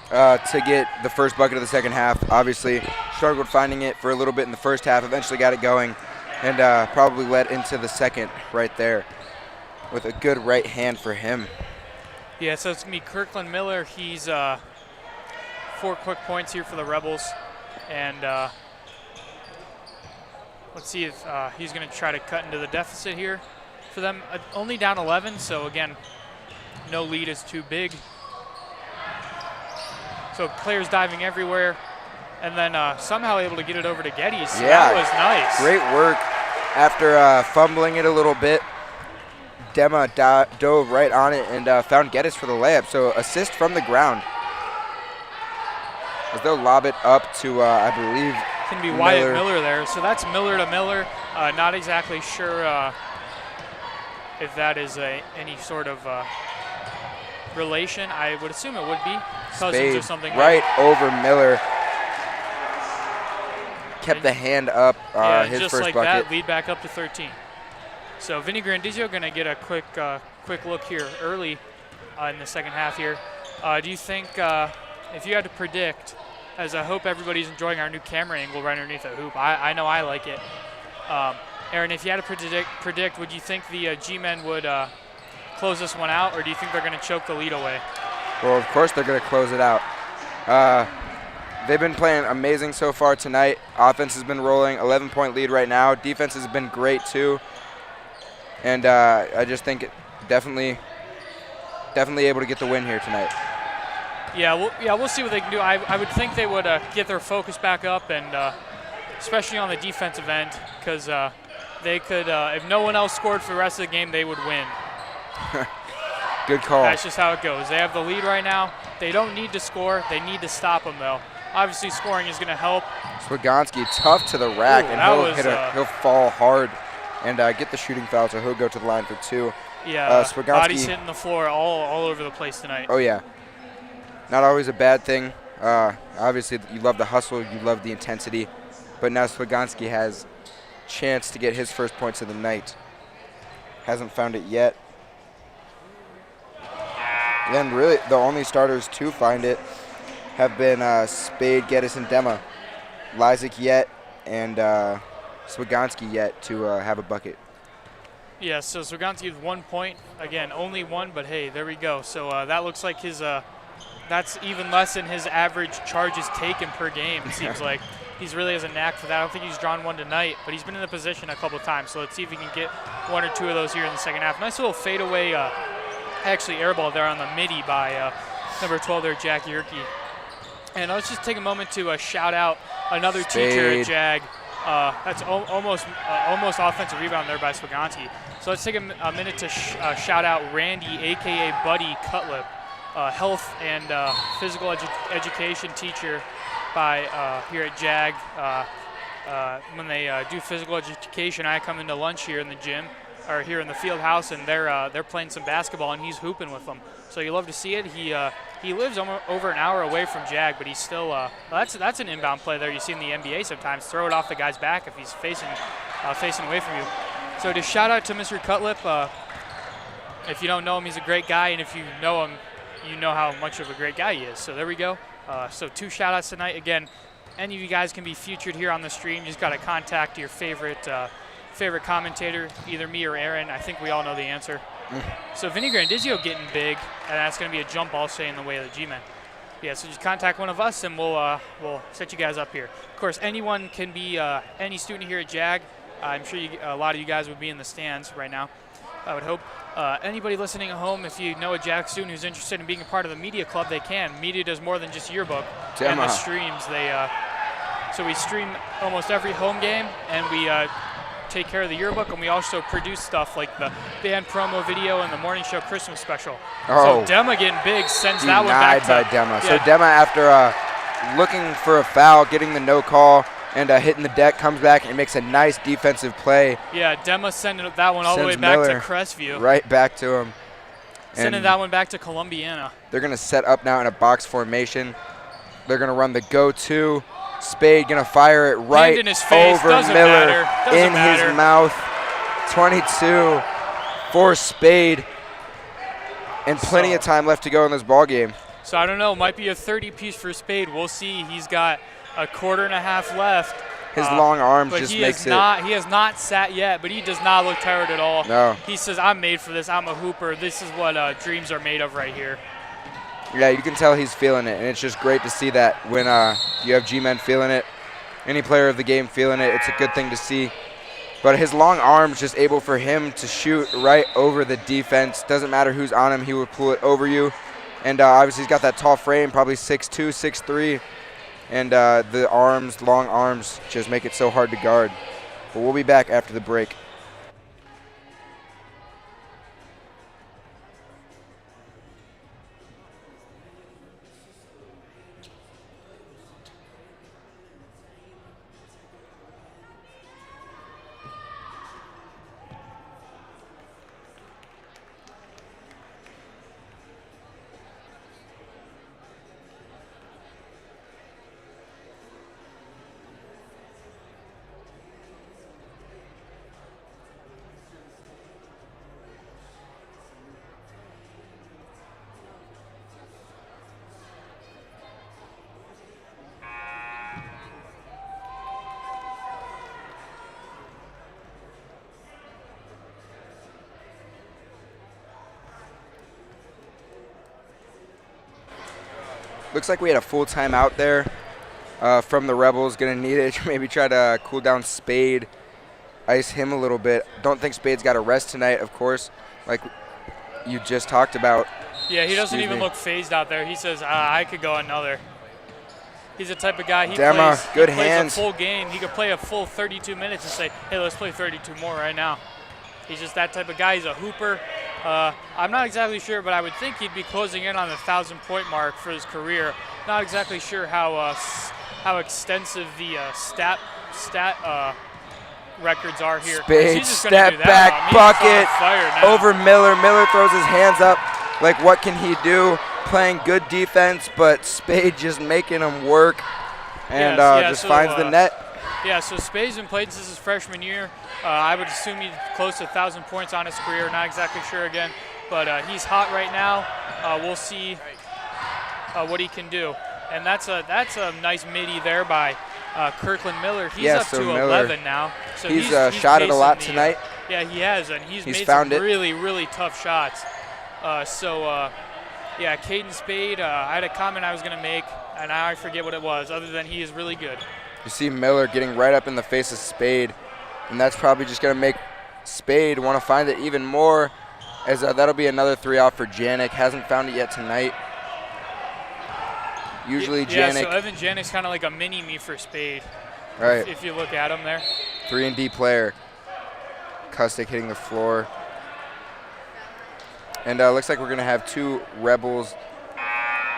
I: to get the first bucket of the second half. Obviously struggled finding it for a little bit in the first half, eventually got it going, and probably led into the second right there with a good right hand for him.
B: Yeah, so it's going to be Kirkland Miller. He's 4 quick points here for the Rebels. And let's see if he's going to try to cut into the deficit here for them. Only down 11, so again, no lead is too big. So players diving everywhere, and then somehow able to get it over to Geddes. So
I: yeah,
B: that was nice.
I: Great work after fumbling it a little bit. Dema dove right on it and found Geddes for the layup. So assist from the ground. As they'll lob it up to, I believe,
B: can be Wyatt Miller there. So that's Miller to Miller. Not exactly sure if that is any sort of relation. I would assume it would be cousins
I: Spade
B: or something.
I: Right over Miller. Kept the hand up. His
B: just
I: first
B: like
I: bucket.
B: that, lead back up to 13. So Vinny Grandizio going to get a quick look here early in the second half here. Do you think, if you had to predict, as I hope everybody's enjoying our new camera angle right underneath the hoop, I know I like it. Aaron, if you had to predict, would you think the G-men would close this one out, or do you think they're going to choke the lead away?
I: Well, of course they're going to close it out. They've been playing amazing so far tonight. Offense has been rolling, 11-point lead right now. Defense has been great too. And I just think definitely able to get the win here tonight.
B: Yeah, we'll see what they can do. I would think they would get their focus back up, and especially on the defensive end, because they could, if no one else scored for the rest of the game, they would win.
I: Good call.
B: That's just how it goes. They have the lead right now. They don't need to score. They need to stop them, though. Obviously, scoring is going to help.
I: Swagonski tough to the rack,
B: Ooh,
I: and he'll fall hard and get the shooting foul, so he'll go to the line for 2.
B: Yeah,
I: Swagonski,
B: bodies hitting the floor all over the place tonight.
I: Oh, yeah. Not always a bad thing. Obviously, you love the hustle, you love the intensity, but now Swagonski has a chance to get his first points of the night. Hasn't found it yet. Then really the only starters to find it have been Spade, Geddes, and Dema. Lizac yet, and Swagonski yet to have a bucket.
B: Yeah, so Swagonski with 1 point. Again, only 1, but hey, there we go. So that looks like his that's even less than his average charges taken per game, it seems like. He's really has a knack for that. I don't think he's drawn one tonight, but he's been in the position a couple of times. So let's see if he can get 1 or 2 of those here in the second half. Nice little fadeaway, actually airball there on the midi by number 12 there, Jack Yurke. And let's just take a moment to shout out another teacher at Jag. That's almost offensive rebound there by Swagonski. So let's take a minute to shout out Randy, a.k.a. Buddy Cutlip, health and physical education teacher by here at Jag. When they do physical education, I come into lunch here in the gym, or here in the field house, and they're playing some basketball, and he's hooping with them. So you love to see it. He lives over an hour away from Jag, but he's still that's an inbound play there. You see in the NBA sometimes, throw it off the guy's back if he's facing away from you. So to shout out to Mr. Cutlip. If you don't know him, he's a great guy, and if you know him, you know how much of a great guy he is. So there we go. So 2 shout outs tonight. Again, any of you guys can be featured here on the stream. You just got to contact your favorite commentator, either me or Aaron. I think we all know the answer. So Vinny Grandizio getting big, and that's going to be a jump ball staying in the way of the G-men. Yeah, so just contact one of us, and we'll set you guys up here. Of course, anyone can be any student here at JAG. I'm sure a lot of you guys would be in the stands right now, I would hope. Anybody listening at home, if you know a JAG student who's interested in being a part of the media club, they can. Media does more than just yearbook and the streams. So we stream almost every home game, and we take care of the yearbook, and we also produce stuff like the band promo video and the morning show Christmas special. So Dema getting big sends that one back to
I: Dema. Yeah. So Dema, after looking for a foul, getting the no call, and hitting the deck, comes back and makes a nice defensive play.
B: Yeah, Dema sending that one all the way back to Crestview.
I: Right back to him.
B: Sending that one back to Columbiana.
I: They're going to set up now in a box formation. They're going to run the go-to. Spade going to fire it right
B: in his face.
I: over
B: Doesn't
I: Miller
B: matter.
I: in his mouth. 22 for Spade. And plenty of time left to go in this ball game.
B: So I don't know. Might be a 30-piece for Spade. We'll see. He's got a quarter and a half left.
I: His long arms just makes it.
B: He has not sat yet, but he does not look tired at all.
I: No.
B: He says, I'm made for this. I'm a hooper. This is what dreams are made of right here.
I: Yeah, you can tell he's feeling it, and it's just great to see that when you have G-men feeling it, any player of the game feeling it, it's a good thing to see. But his long arms just able for him to shoot right over the defense. Doesn't matter who's on him, he will pull it over you. And obviously he's got that tall frame, probably 6'2", 6'3", and the arms, long arms, just make it so hard to guard. But we'll be back after the break. Looks like we had a full timeout there from the Rebels. Going to need it. Maybe try to cool down Spade, ice him a little bit. Don't think Spade's got a rest tonight, of course, like you just talked about.
B: Yeah, he doesn't even look phased out there. He says, I could go another. He's the type of guy, he
I: Dema,
B: plays
I: hands.
B: A full game. He could play a full 32 minutes and say, hey, let's play 32 more right now. He's just that type of guy. He's a hooper. I'm not exactly sure, but I would think he'd be closing in on the 1,000-point mark for his career. Not exactly sure how extensive the stat records are here.
I: Spade, step back, bucket over Miller. Miller throws his hands up like, what can he do? Playing good defense, but Spade just making him work and just finds the net.
B: Yeah, so Spade's been playing since his freshman year. I would assume he's close to 1,000 points on his career. Not exactly sure again, but he's hot right now. We'll see what he can do. And that's a nice midi there by Kirkland Miller. He's up to 11 now. So
I: he's shot it a lot tonight.
B: Yeah, he has, and he's made
I: found
B: some really, really tough shots. Yeah, Caden Spade, I had a comment I was going to make, and I forget what it was, other than he is really good.
I: You see Miller getting right up in the face of Spade, and that's probably just going to make Spade want to find it even more, as that'll be another 3 out for Janik. Hasn't found it yet tonight. Usually Janik.
B: Yeah, so Evan Janik's kind of like a mini-me for Spade,
I: right?
B: If you look at him there.
I: 3-and-D player. Kustik hitting the floor. And looks like we're going to have 2 Rebels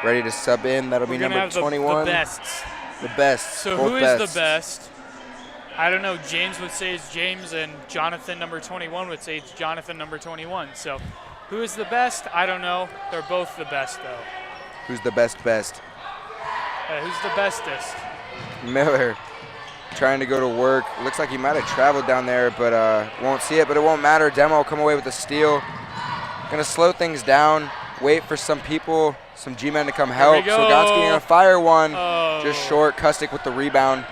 I: ready to sub in. That'll be number 21.
B: The bests.
I: The best.
B: So who is the best? I don't know. James would say it's James, and Jonathan, number 21, would say it's Jonathan, number 21. So who is the best? I don't know. They're both the best, though.
I: Who's the best?
B: Who's the bestest?
I: Miller trying to go to work. Looks like he might have traveled down there, but won't see it. But it won't matter. Demo will come away with a steal. Going to slow things down, wait for some people, some G-men to come help. So Gonski going to fire one, just short. Kustik with the rebound.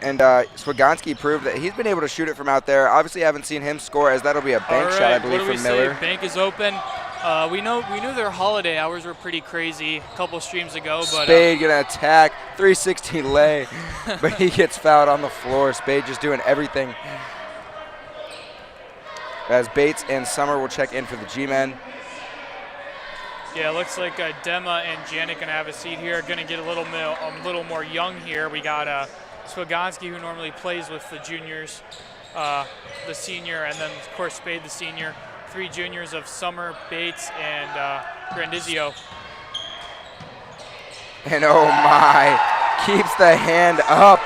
I: And Swagonski proved that he's been able to shoot it from out there. Obviously, I haven't seen him score, as that'll be a bank shot, I believe, from Miller.
B: Bank is open. We knew their holiday hours were pretty crazy a couple streams ago. But
I: Spade gonna attack, 316 lay, but he gets fouled on the floor. Spade just doing everything. As Bates and Summer will check in for the G-men.
B: Yeah, it looks like Dema and Janik gonna have a seat here. Gonna get a little more young here. We got Swagonski, who normally plays with the juniors, the senior, and then of course Spade, the senior. 3 juniors of Summer, Bates, and Grandizio.
I: And oh my, keeps the hand up.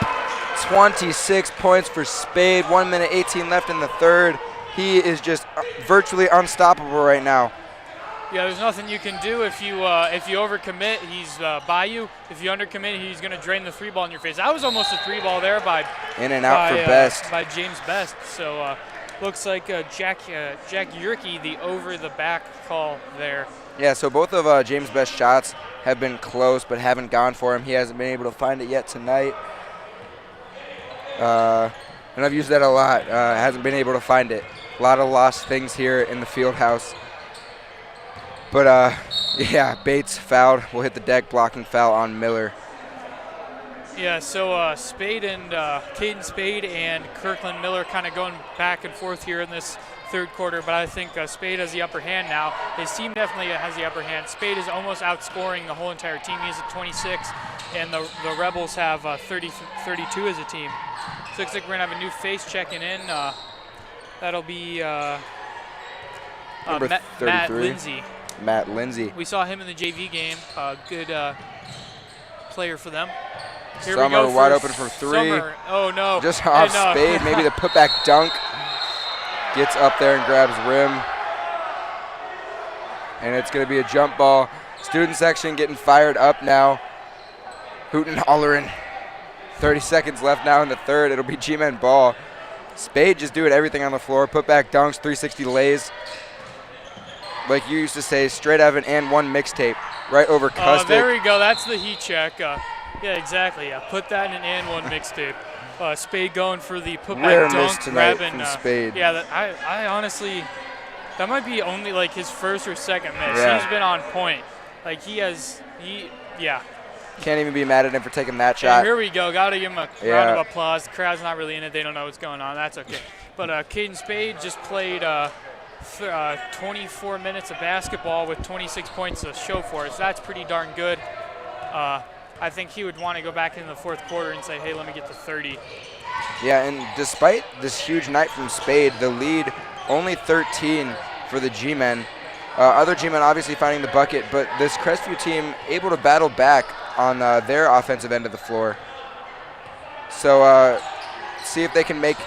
I: 26 points for Spade. 1 minute 18 left in the third. He is just virtually unstoppable right now.
B: Yeah, there's nothing you can do if you overcommit. He's by you. If you undercommit, he's going to drain the 3-ball in your face. That was almost a 3-ball there by
I: in and out for Best.
B: By James Best. So looks like Jack Yerke, the over the back call there.
I: Yeah, so both of James Best's shots have been close but haven't gone for him. He hasn't been able to find it yet tonight. And I've used that a lot. Hasn't been able to find it. A lot of lost things here in the field house. But, yeah, Bates fouled. Will hit the deck, blocking foul on Miller.
B: Yeah, so Spade and Caden Spade and Kirkland Miller kind of going back and forth here in this third quarter, but I think Spade has the upper hand now. His team definitely has the upper hand. Spade is almost outscoring the whole entire team. He's at 26, and the Rebels have 32 as a team. So looks like we're going to have a new face checking in. That'll be Matt Lindsay.
I: Matt Lindsay.
B: We saw him in the JV game. Good player for them. Here
I: Summer
B: we go
I: wide open for 3.
B: Summer. Oh, no.
I: Just off Spade. Maybe the putback dunk. Gets up there and grabs rim. And it's going to be a jump ball. Student section getting fired up now. Hootin' hollering. 30 seconds left now in the third. It'll be G-men ball. Spade just doing everything on the floor. Putback dunks, 360 lays. Like you used to say, straight Evan and 1 mixtape. Right over Custic.
B: There we go. That's the heat check. Yeah, exactly. Yeah, put that in an and 1 mixtape. Spade going for the putback dunk, grabbing.
I: Spade.
B: Yeah, I honestly, that might be only like his first or second miss.
I: Yeah.
B: He's been on point. Like yeah.
I: Can't even be mad at him for taking that shot.
B: And here we go. Got to give him a round of applause. The crowd's not really in it. They don't know what's going on. That's okay. But Caden Spade just played 24 minutes of basketball with 26 points to show for it. So that's pretty darn good. I think he would want to go back in the fourth quarter and say, hey, let me get to 30.
I: Yeah, and despite this huge night from Spade, the lead only 13 for the G-men. Other G-men obviously finding the bucket, but this Crestview team able to battle back on their offensive end of the floor. So see if they can make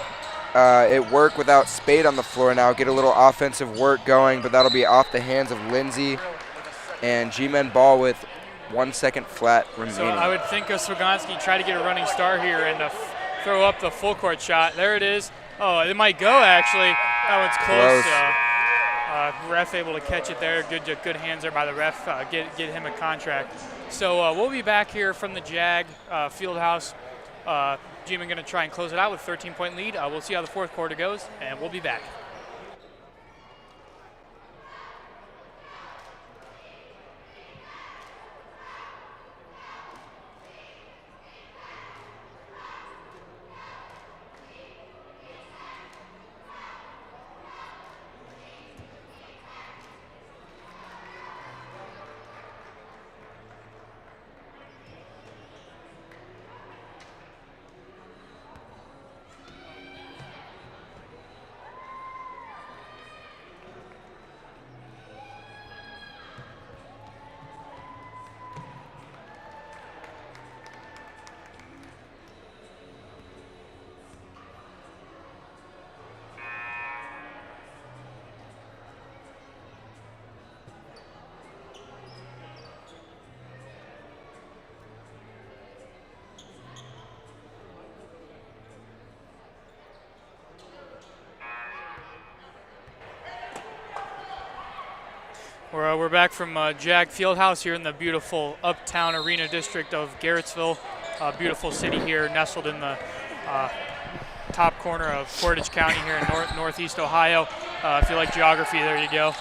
I: it work without Spade on the floor now. Get a little offensive work going, but that'll be off the hands of Lindsay. And G-men ball with 1 second flat remaining.
B: So I would think Swagonski try to get a running start here and throw up the full court shot. There it is. Oh, it might go actually. That one's close. Ref able to catch it there. Good hands there by the ref. Get him a contract. So we'll be back here from the Jag field house. G-men going to try and close it out with 13-point lead. We'll see how the fourth quarter goes, and we'll be back. We're back from Jag Fieldhouse here in the beautiful Uptown Arena District of Garrettsville. Beautiful city here, nestled in the top corner of Portage County here in northeast Ohio. If you like geography, there you go.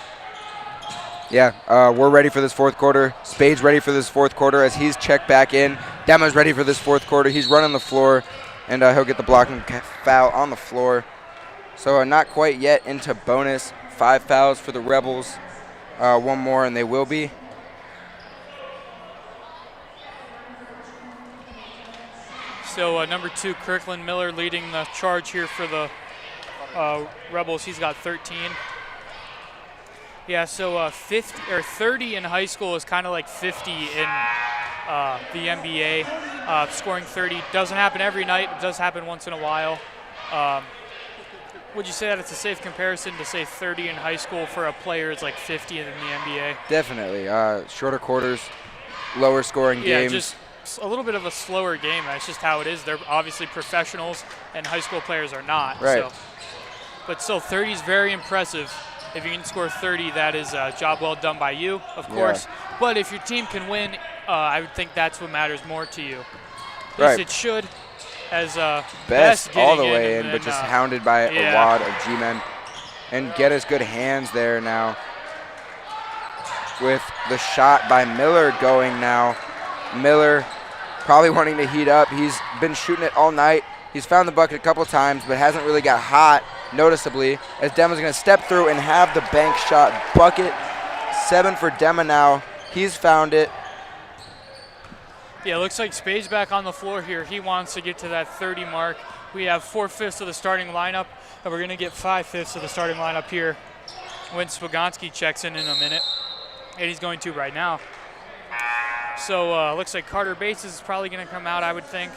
I: Yeah, we're ready for this fourth quarter. Spade's ready for this fourth quarter as he's checked back in. Dema's ready for this fourth quarter. He's running the floor, and he'll get the blocking foul on the floor. So not quite yet into bonus. 5 fouls for the Rebels. One more, and they will be.
B: So number 2, Kirkland Miller, leading the charge here for the Rebels. He's got 13. Yeah, so 50 or 30 in high school is kind of like 50 in the NBA. Scoring 30 doesn't happen every night. It does happen once in a while. Would you say that it's a safe comparison to say 30 in high school for a player is like 50 in the NBA?
I: Definitely. Shorter quarters, lower scoring games.
B: Yeah, just a little bit of a slower game. That's just how it is. They're obviously professionals, and high school players are not.
I: Right.
B: So, but still, 30 is very impressive. If you can score 30, that is a job well done by you, of course. But if your team can win, I would think that's what matters more to you. At least it should. As Best
I: all the way in,
B: then,
I: but just hounded by a wad of G-men. And get us good hands there now. With the shot by Miller going now. Miller probably wanting to heat up. He's been shooting it all night. He's found the bucket a couple times, but hasn't really got hot noticeably. As Dema's going to step through and have the bank shot bucket. 7 for Dema now. He's found it.
B: Yeah, it looks like Spade's back on the floor here. He wants to get to that 30 mark. We have 4/5 of the starting lineup, and we're going to get 5/5 of the starting lineup here when Spagonski checks in a minute, and he's going to right now. So looks like Carter Bates is probably going to come out, I would think.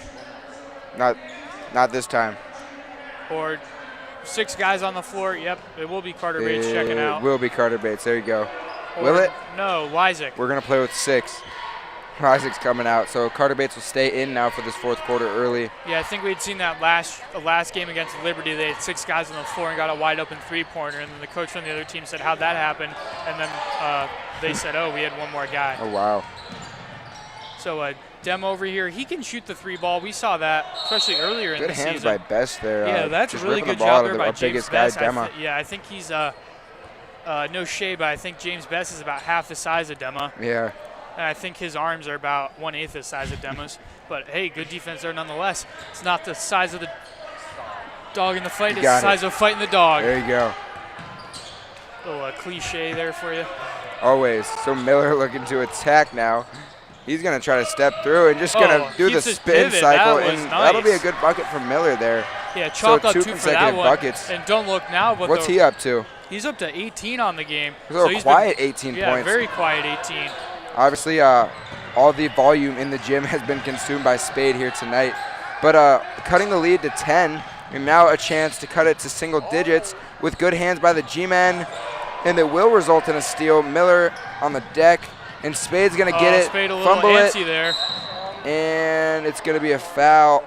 I: Not this time.
B: Or 6 guys on the floor. Yep, it will be Carter Bates checking out.
I: It will be Carter Bates. There you go.
B: Or,
I: will it?
B: No, Wyzek.
I: We're going to play with 6. Isaac's coming out, so Carter Bates will stay in now for this fourth quarter early.
B: Yeah, I think we'd seen that last game against Liberty. They had 6 guys on the floor and got a wide open three-pointer, and then the coach from the other team said, how'd that happen? And then they said, oh, we had one more guy.
I: Oh, wow.
B: So Dem over here, he can shoot the 3 ball. We saw that, especially earlier in the season.
I: Good hands by Best there.
B: Yeah, that's a really good job there by James Best. I think he's no shade, but I think James Best is about half the size of Dema.
I: Yeah.
B: And I think his arms are about 1/8 the size of Dema's. But, hey, good defense there nonetheless. It's not the size of the dog in the fight. It's the size of fighting the dog.
I: There you go.
B: Little cliche there for you.
I: Always. So Miller looking to attack now. He's going to try to step through and just going to do the spin cycle. And that'll be a good bucket from Miller there.
B: Yeah, chalk up 2 for that one.
I: Buckets.
B: And don't look now.
I: What's he up to?
B: He's up to 18 on the game.
I: So he's quiet 18 points.
B: Yeah, very quiet 18.
I: Obviously, all the volume in the gym has been consumed by Spade here tonight. But cutting the lead to 10, and now a chance to cut it to single digits with good hands by the G-men, and it will result in a steal. Miller on the deck, and Spade's going to get it,
B: Spade a
I: fumble it,
B: there.
I: and it's going to be a foul.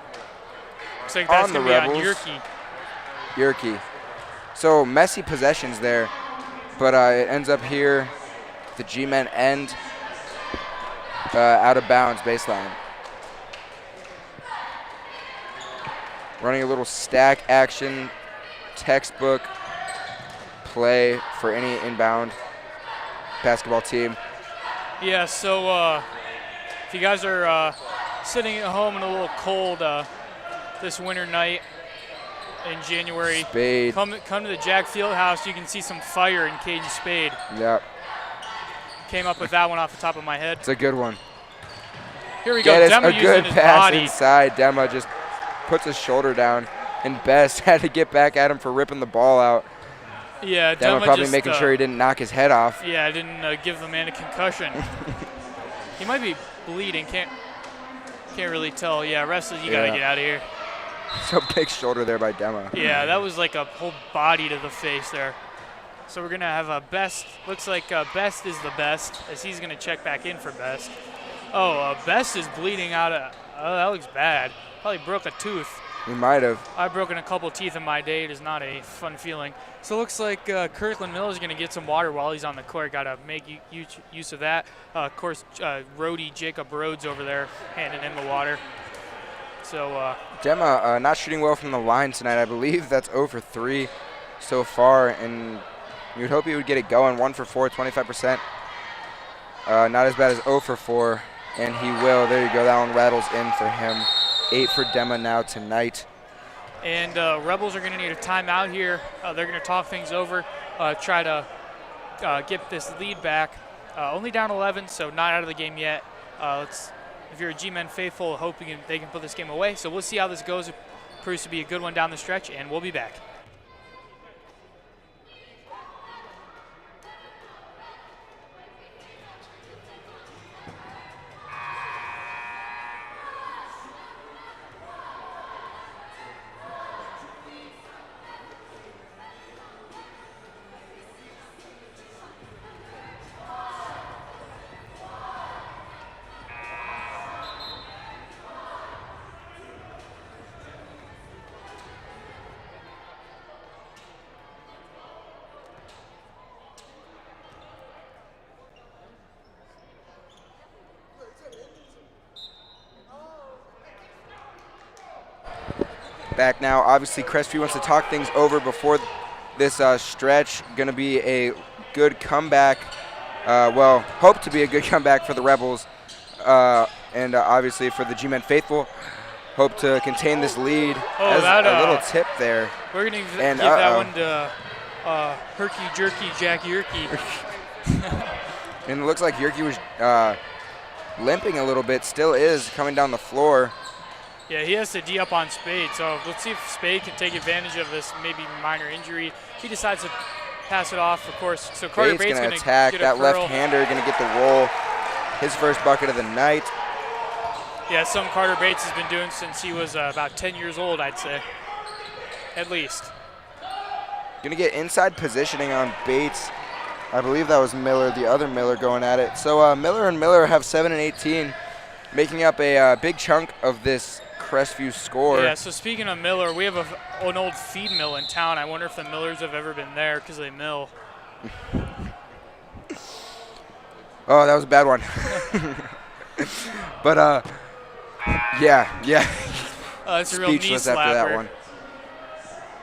B: Looks like that's
I: on the
B: Rebels.
I: Yerke. Yerke. So messy possessions there, but it ends up here. The G-men end. Out of bounds baseline. Running a little stack action, textbook play for any inbound basketball team.
B: Yeah, so if you guys are sitting at home in a little cold this winter night in January,
I: Spade.
B: come to the Jag Fieldhouse. You can see some fire in Caden Spade.
I: Yep.
B: Came up with that one off the top of my head.
I: It's a good one.
B: Here we go. Dema
I: a good
B: his
I: pass
B: body.
I: inside. Dema just puts his shoulder down, and Best had to get back at him for ripping the ball out.
B: Yeah,
I: Dema probably making sure he didn't knock his head off.
B: Yeah, didn't give the man a concussion. He might be bleeding. Can't really tell. Yeah, Wrestler, you gotta get out of here.
I: So big shoulder there by Dema.
B: Yeah, that was like a whole body to the face there. So we're gonna have a Best. Looks like Best is the best, as he's gonna check back in for Best. Oh, Best is bleeding out. Oh, that looks bad. Probably broke a tooth.
I: He might have.
B: I've broken a couple teeth in my day. It is not a fun feeling. So it looks like Kirkland Miller is going to get some water while he's on the court. Got to make use of that. Of course, roadie Jacob Rhodes over there handing in the water. So
I: Dema not shooting well from the line tonight. I believe that's 0 for 3 so far, and you'd hope he would get it going. 1 for 4, 25%. Not as bad as 0 for 4, and he will. There you go. That one rattles in for him. 8 for Dema now tonight.
B: And Rebels are going to need a timeout here. They're going to talk things over, try to get this lead back. Only down 11, so not out of the game yet. If you're a G-Men faithful, hoping they can put this game away. So we'll see how this goes. It proves to be a good one down the stretch, and we'll be back.
I: Back now. Obviously, Crestview wants to talk things over before this stretch. Going to be a good comeback. Well, hope to be a good comeback for the Rebels. And obviously for the G-Men faithful, hope to contain this lead.
B: Oh,
I: a little tip there.
B: We're going to give that one to Herky Jerky Jack Yerky.
I: And it looks like Yerky was limping a little bit, still is coming down the floor.
B: Yeah, he has to D up on Spade, so let's see if Spade can take advantage of this maybe minor injury. He decides to pass it off, of course. So Carter Bates
I: going to
B: get
I: attack.
B: a
I: That
B: curl.
I: left-hander going to get the roll. His first bucket of the night.
B: Yeah, something Carter Bates has been doing since he was about 10 years old, I'd say, at least.
I: Going to get inside positioning on Bates. I believe that was Miller, the other Miller going at it. So Miller and Miller have 7 and 18, making up a big chunk of this Crestview score.
B: Yeah, so speaking of Miller, we have an old feed mill in town. I wonder if the Millers have ever been there because they mill.
I: Oh, that was a bad one. But, yeah.
B: It's a real knee
I: Speechless
B: slapper.
I: after that one.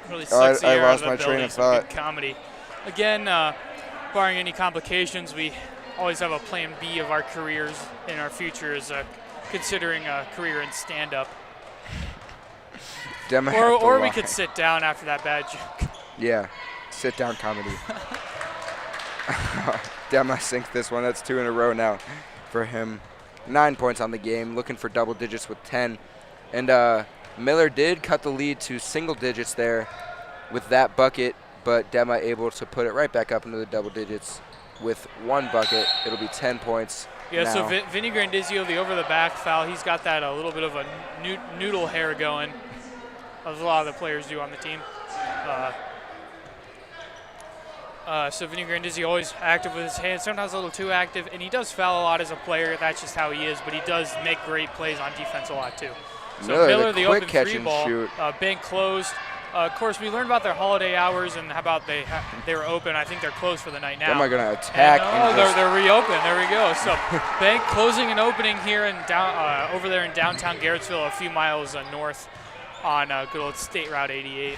B: Really sucks the
I: I
B: air out
I: lost
B: of
I: my
B: the
I: train
B: building.
I: of
B: Some
I: thought.
B: good comedy. Again, barring any complications, we always have a plan B of our careers in our future is considering a career in stand-up. Or we could sit down after that bad joke.
I: Yeah, sit down comedy. Dema sinks this one. That's 2 in a row now for him. 9 points on the game, looking for double digits with 10. And Miller did cut the lead to single digits there with that bucket, but Dema able to put it right back up into the double digits with 1 bucket. It'll be 10 points.
B: Yeah,
I: now.
B: so Vinny Grandizio, the over-the-back foul, he's got that a little bit of a noodle hair going, as a lot of the players do on the team. So Vinny Grandizio always active with his hands, sometimes a little too active, and he does foul a lot as a player. That's just how he is, but he does make great plays on defense a lot too. So Miller, the
I: quick
B: open
I: catch
B: three
I: and
B: ball,
I: shoot.
B: bank closed. Of course, we learned about their holiday hours and how about they were open. I think they're closed for the night now.
I: Dema going to attack.
B: They're reopened. There we go. So bank closing and opening here in over there in downtown Garrettsville, a few miles north on good old State Route 88.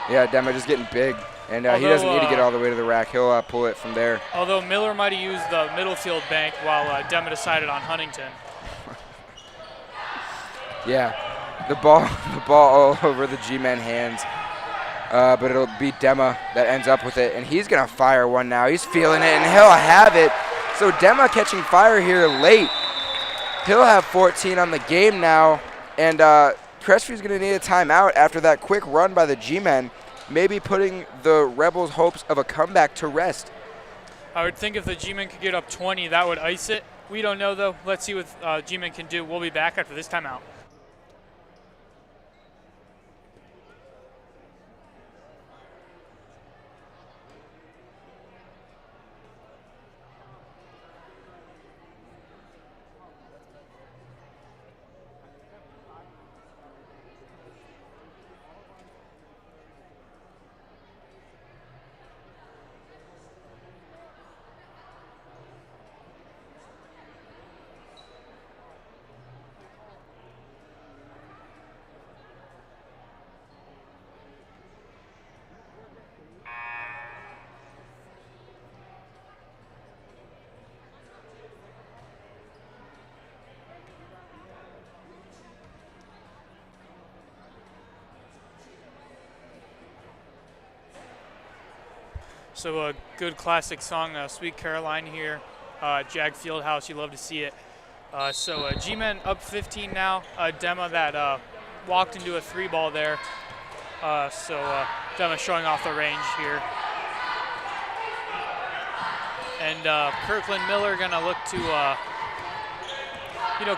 I: Yeah, Dema just getting big. And he doesn't need to get all the way to the rack. He'll pull it from there.
B: Although Miller might have used the middle field bank while Dema decided on Huntington.
I: Yeah, the ball all over the G-Men hands. But it'll be Dema that ends up with it. And he's going to fire one now. He's feeling it, and he'll have it. So Dema catching fire here late. He'll have 14 on the game now. And Crestview's going to need a timeout after that quick run by the G-Men, maybe putting the Rebels' hopes of a comeback to rest.
B: I would think if the G-Men could get up 20, that would ice it. We don't know, though. Let's see what G-Men can do. We'll be back after this timeout. So a good classic song, Sweet Caroline here, Jag Fieldhouse, you love to see it. So G-Men up 15 now, Dema that walked into a 3-ball there. So Dema showing off the range here. And Kirkland Miller gonna look to,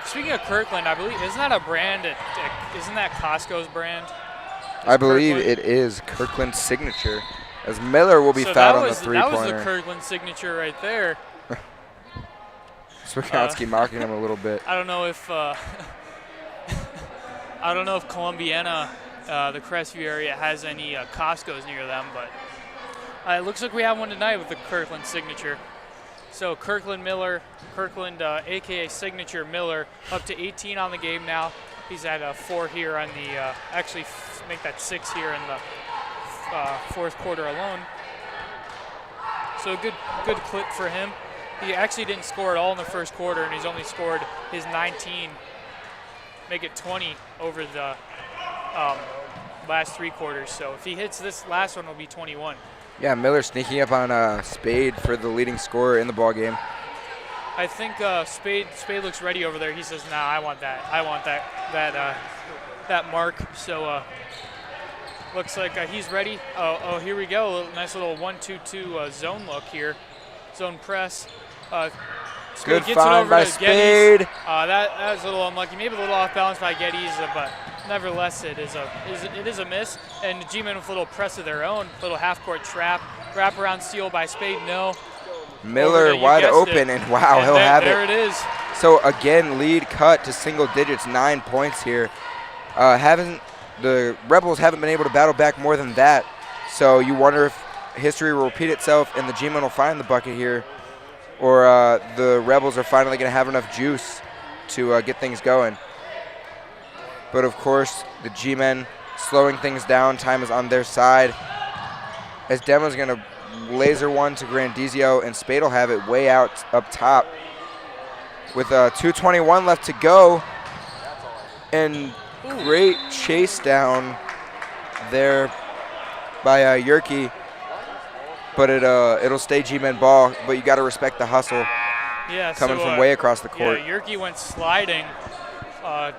B: speaking of Kirkland, I believe, isn't that a brand, isn't that Costco's brand?
I: I believe it is Kirkland's signature, as Miller will be fouled on the three-pointer.
B: That was the Kirkland signature right there.
I: Swakowski mocking him a little bit.
B: I don't know if Columbiana, the Crestview area, has any Costco's near them, but it looks like we have one tonight with the Kirkland signature. So Kirkland, aka Signature Miller, up to 18 on the game now. He's at 4 here on the, actually make that 6 here in the fourth quarter alone. So good clip for him. He actually didn't score at all in the first quarter, and he's only scored his 19, make it 20 over the last 3 quarters. So if he hits this last one, it'll be 21.
I: Yeah, Miller sneaking up on Spade for the leading scorer in the ball game.
B: I think Spade looks ready over there. He says, "Nah, I want that. I want that mark." So looks like he's ready. Oh, here we go. Nice little 1-2-2 zone look here, zone press.
I: Good find by Spade.
B: That was a little unlucky. Maybe a little off balance by Geddes, but nevertheless, it is a miss. And the G-Men with a little press of their own, little half-court trap, wraparound steal by Spade. No.
I: Miller wide open, and wow, he'll have it.
B: There it is.
I: So again, lead cut to single digits, 9 points here. The Rebels haven't been able to battle back more than that. So you wonder if history will repeat itself and the G-Men will find the bucket here, or the Rebels are finally going to have enough juice to get things going. But of course, the G-Men slowing things down. Time is on their side, as Dema's going to laser one to Grandizio, and Spade will have it way out up top with 2:21 left to go. And great chase down there by Yerke, but it'll stay G-Men ball. But you got to respect the hustle.
B: Yeah,
I: coming from way across the court.
B: Yeah, Yerke went sliding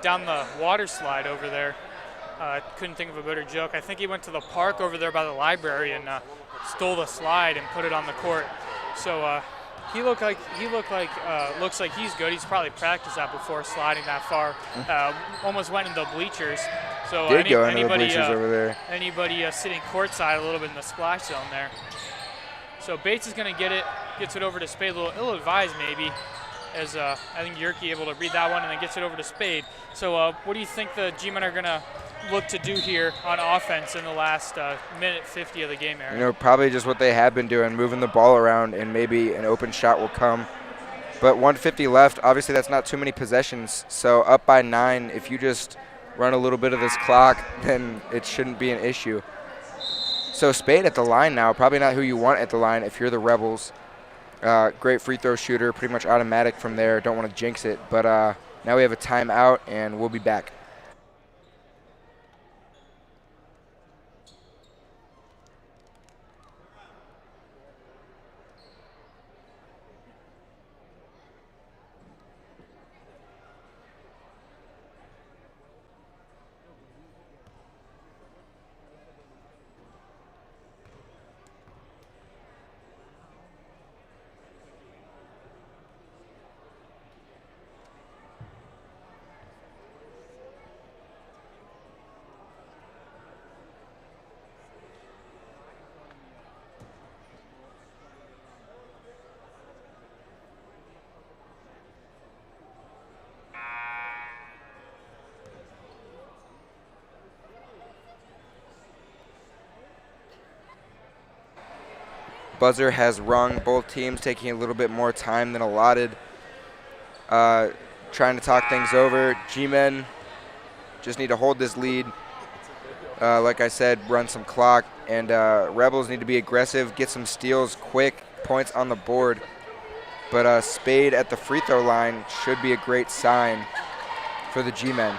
B: down the water slide over there. Couldn't think of a better joke. I think he went to the park over there by the library and stole the slide and put it on the court. So looks like he's good. He's probably practiced that before, sliding that far. Almost went into the bleachers. So
I: Did go into the bleachers over there.
B: Anybody sitting courtside a little bit in the splash zone there. So Bates is going to get it, gets it over to Spade, a little ill-advised maybe, as I think Yerke able to read that one and then gets it over to Spade. So what do you think the G-Men are going to look to do here on offense in the last minute 50 of the game, Aaron?
I: Probably just what they have been doing, moving the ball around, and maybe an open shot will come. But 150 left, obviously that's not too many possessions. So up by 9, if you just run a little bit of this clock, then it shouldn't be an issue. So Spade at the line now, probably not who you want at the line if you're the Rebels. Great free throw shooter, pretty much automatic from there. Don't want to jinx it, but now we have a timeout, and we'll be back. Buzzer has rung, both teams taking a little bit more time than allotted. Trying to talk things over. G-Men just need to hold this lead. Like I said, run some clock. And Rebels need to be aggressive, get some steals quick, points on the board. But Spade at the free throw line should be a great sign for the G-Men.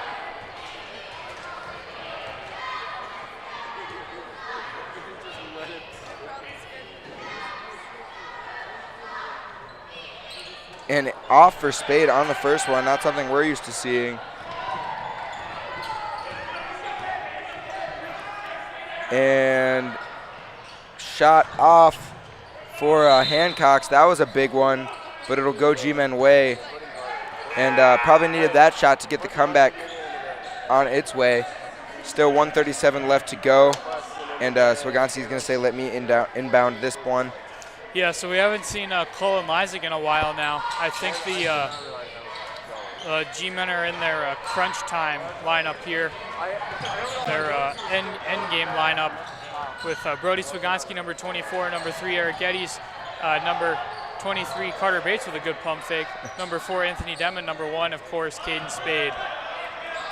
I: And off for Spade on the first one, not something we're used to seeing. And shot off for Hancock's. That was a big one, but it'll go G-Men way. And probably needed that shot to get the comeback on its way. Still 1:37 left to go. And Swagonski's going to say, let me inbound this one.
B: Yeah, so we haven't seen Cole and Lysak in a while now. I think the G-Men are in their crunch time lineup here. Their end game lineup with Brody Swagonski, number 24, number 3, Eric Geddes, number 23, Carter Bates with a good pump fake, number 4, Anthony Demon, number 1, of course, Caden Spade.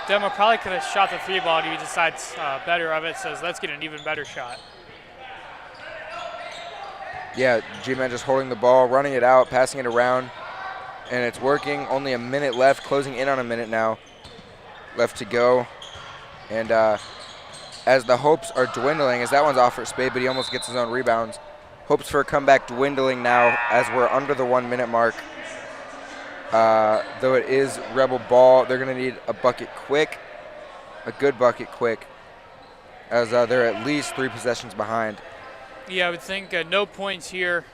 B: Demon probably could have shot the 3-ball, he decides better of it, says let's get an even better shot.
I: Yeah, G-Men just holding the ball, running it out, passing it around, and it's working. Only a minute left, closing in on a minute now left to go. And as the hopes are dwindling, as that one's off for Spade, but he almost gets his own rebounds. Hopes for a comeback dwindling now as we're under the 1 minute mark. Though it is Rebel ball, they're going to need a bucket quick, a good bucket quick, as they're at least 3 possessions behind.
B: Yeah, I would think no points here,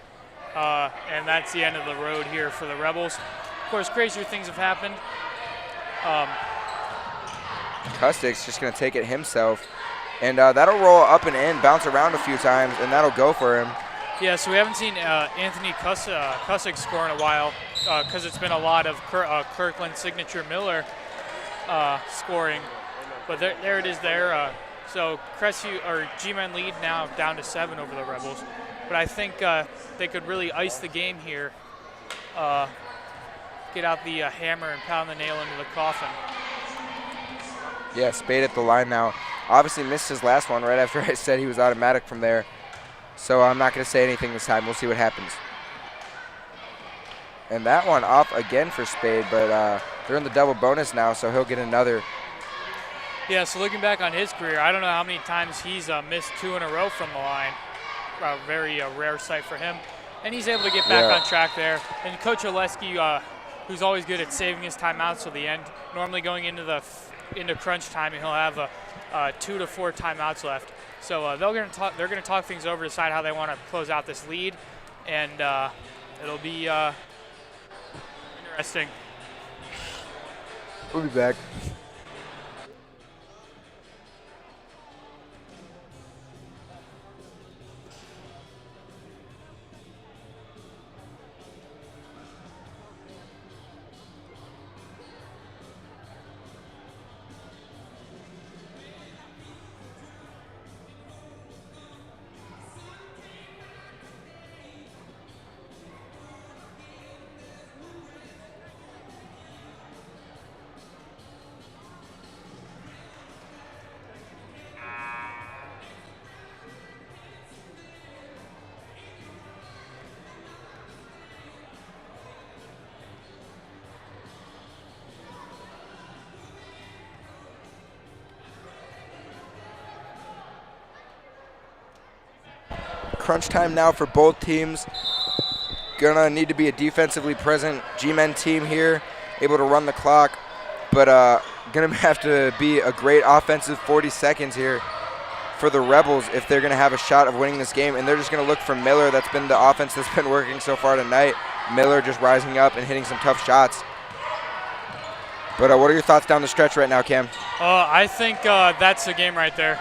B: and that's the end of the road here for the Rebels. Of course, crazier things have happened.
I: Kustik's just going to take it himself, and that'll roll up and in, bounce around a few times, and that'll go for him.
B: Yeah, so we haven't seen Anthony Kustik score in a while because it's been a lot of Kirkland signature Miller scoring. But there it is there. So Crestview or G-Men lead now down to 7 over the Rebels. But I think they could really ice the game here. Get out the hammer and pound the nail into the coffin.
I: Yeah, Spade at the line now. Obviously missed his last one right after I said he was automatic from there. So I'm not going to say anything this time. We'll see what happens. And that one off again for Spade, but they're in the double bonus now, so he'll get another.
B: Yeah, so looking back on his career, I don't know how many times he's missed 2 in a row from the line. A very rare sight for him. And he's able to get back on track there. And Coach Oleski, who's always good at saving his timeouts till the end, normally going into crunch time, and he'll have 2 to 4 timeouts left. So they're going to talk things over, decide how they want to close out this lead, and it'll be interesting.
I: We'll be back. Crunch time now for both teams. Gonna need to be a defensively present G-Men team here, able to run the clock, but gonna have to be a great offensive 40 seconds here for the Rebels if they're gonna have a shot of winning this game. And they're just gonna look for Miller. That's been the offense that's been working so far tonight. Miller just rising up and hitting some tough shots. But what are your thoughts down the stretch right now, Cam?
B: I think that's the game right there.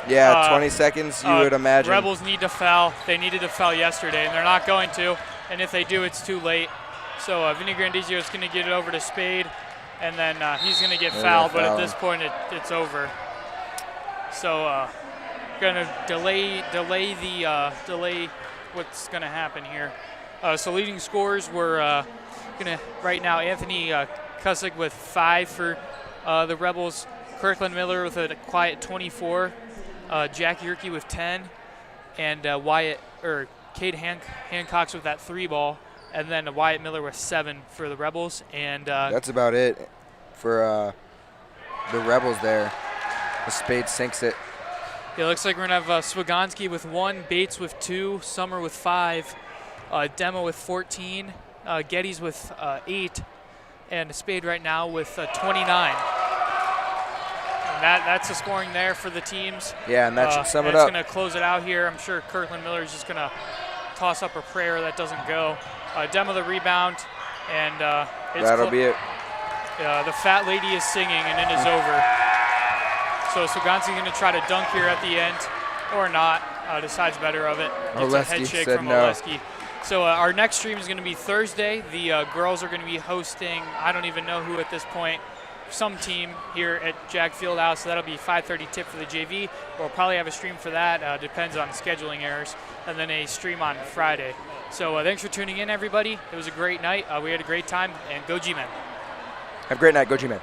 I: Yeah, 20 seconds, you would imagine.
B: Rebels need to foul. They needed to foul yesterday, and they're not going to. And if they do, it's too late. So Vinny Grandizio is going to get it over to Spade, and then he's going to get fouled. But at this point, it's over. So going to delay what's going to happen here. So leading scores were going to right now Anthony Kustik with 5 for the Rebels. Kirkland Miller with a quiet 24. Jack Yerke with 10, and Cade Hancock's with that 3-ball, and then Wyatt Miller with 7 for the Rebels. And
I: that's about it for the Rebels there. The Spade sinks it.
B: Yeah, looks like we're going to have Swagonski with 1, Bates with 2, Summer with 5, Demo with 14, Getty's with 8, and Spade right now with 29. And that's the scoring there for the teams.
I: Yeah, and that should sum it
B: it's
I: up.
B: going to close it out here. I'm sure Kirkland Miller is just going to toss up a prayer that doesn't go. Demo the rebound, and
I: That'll be it.
B: the fat lady is singing, and it is over. So Suganzi's going to try to dunk here at the end, or not. Decides better of it. Gets a head
I: Oleski
B: shake
I: said
B: from
I: no.
B: Oleski. So our next stream is going to be Thursday. The girls are going to be hosting, I don't even know who at this point, some team here at Jag Fieldhouse. So that'll be 5:30 tip for the JV. We'll probably have a stream for that. Depends on scheduling errors. And then a stream on Friday. So thanks for tuning in, everybody. It was a great night. We had a great time. And go G-Men.
I: Have a great night. Go G-Men.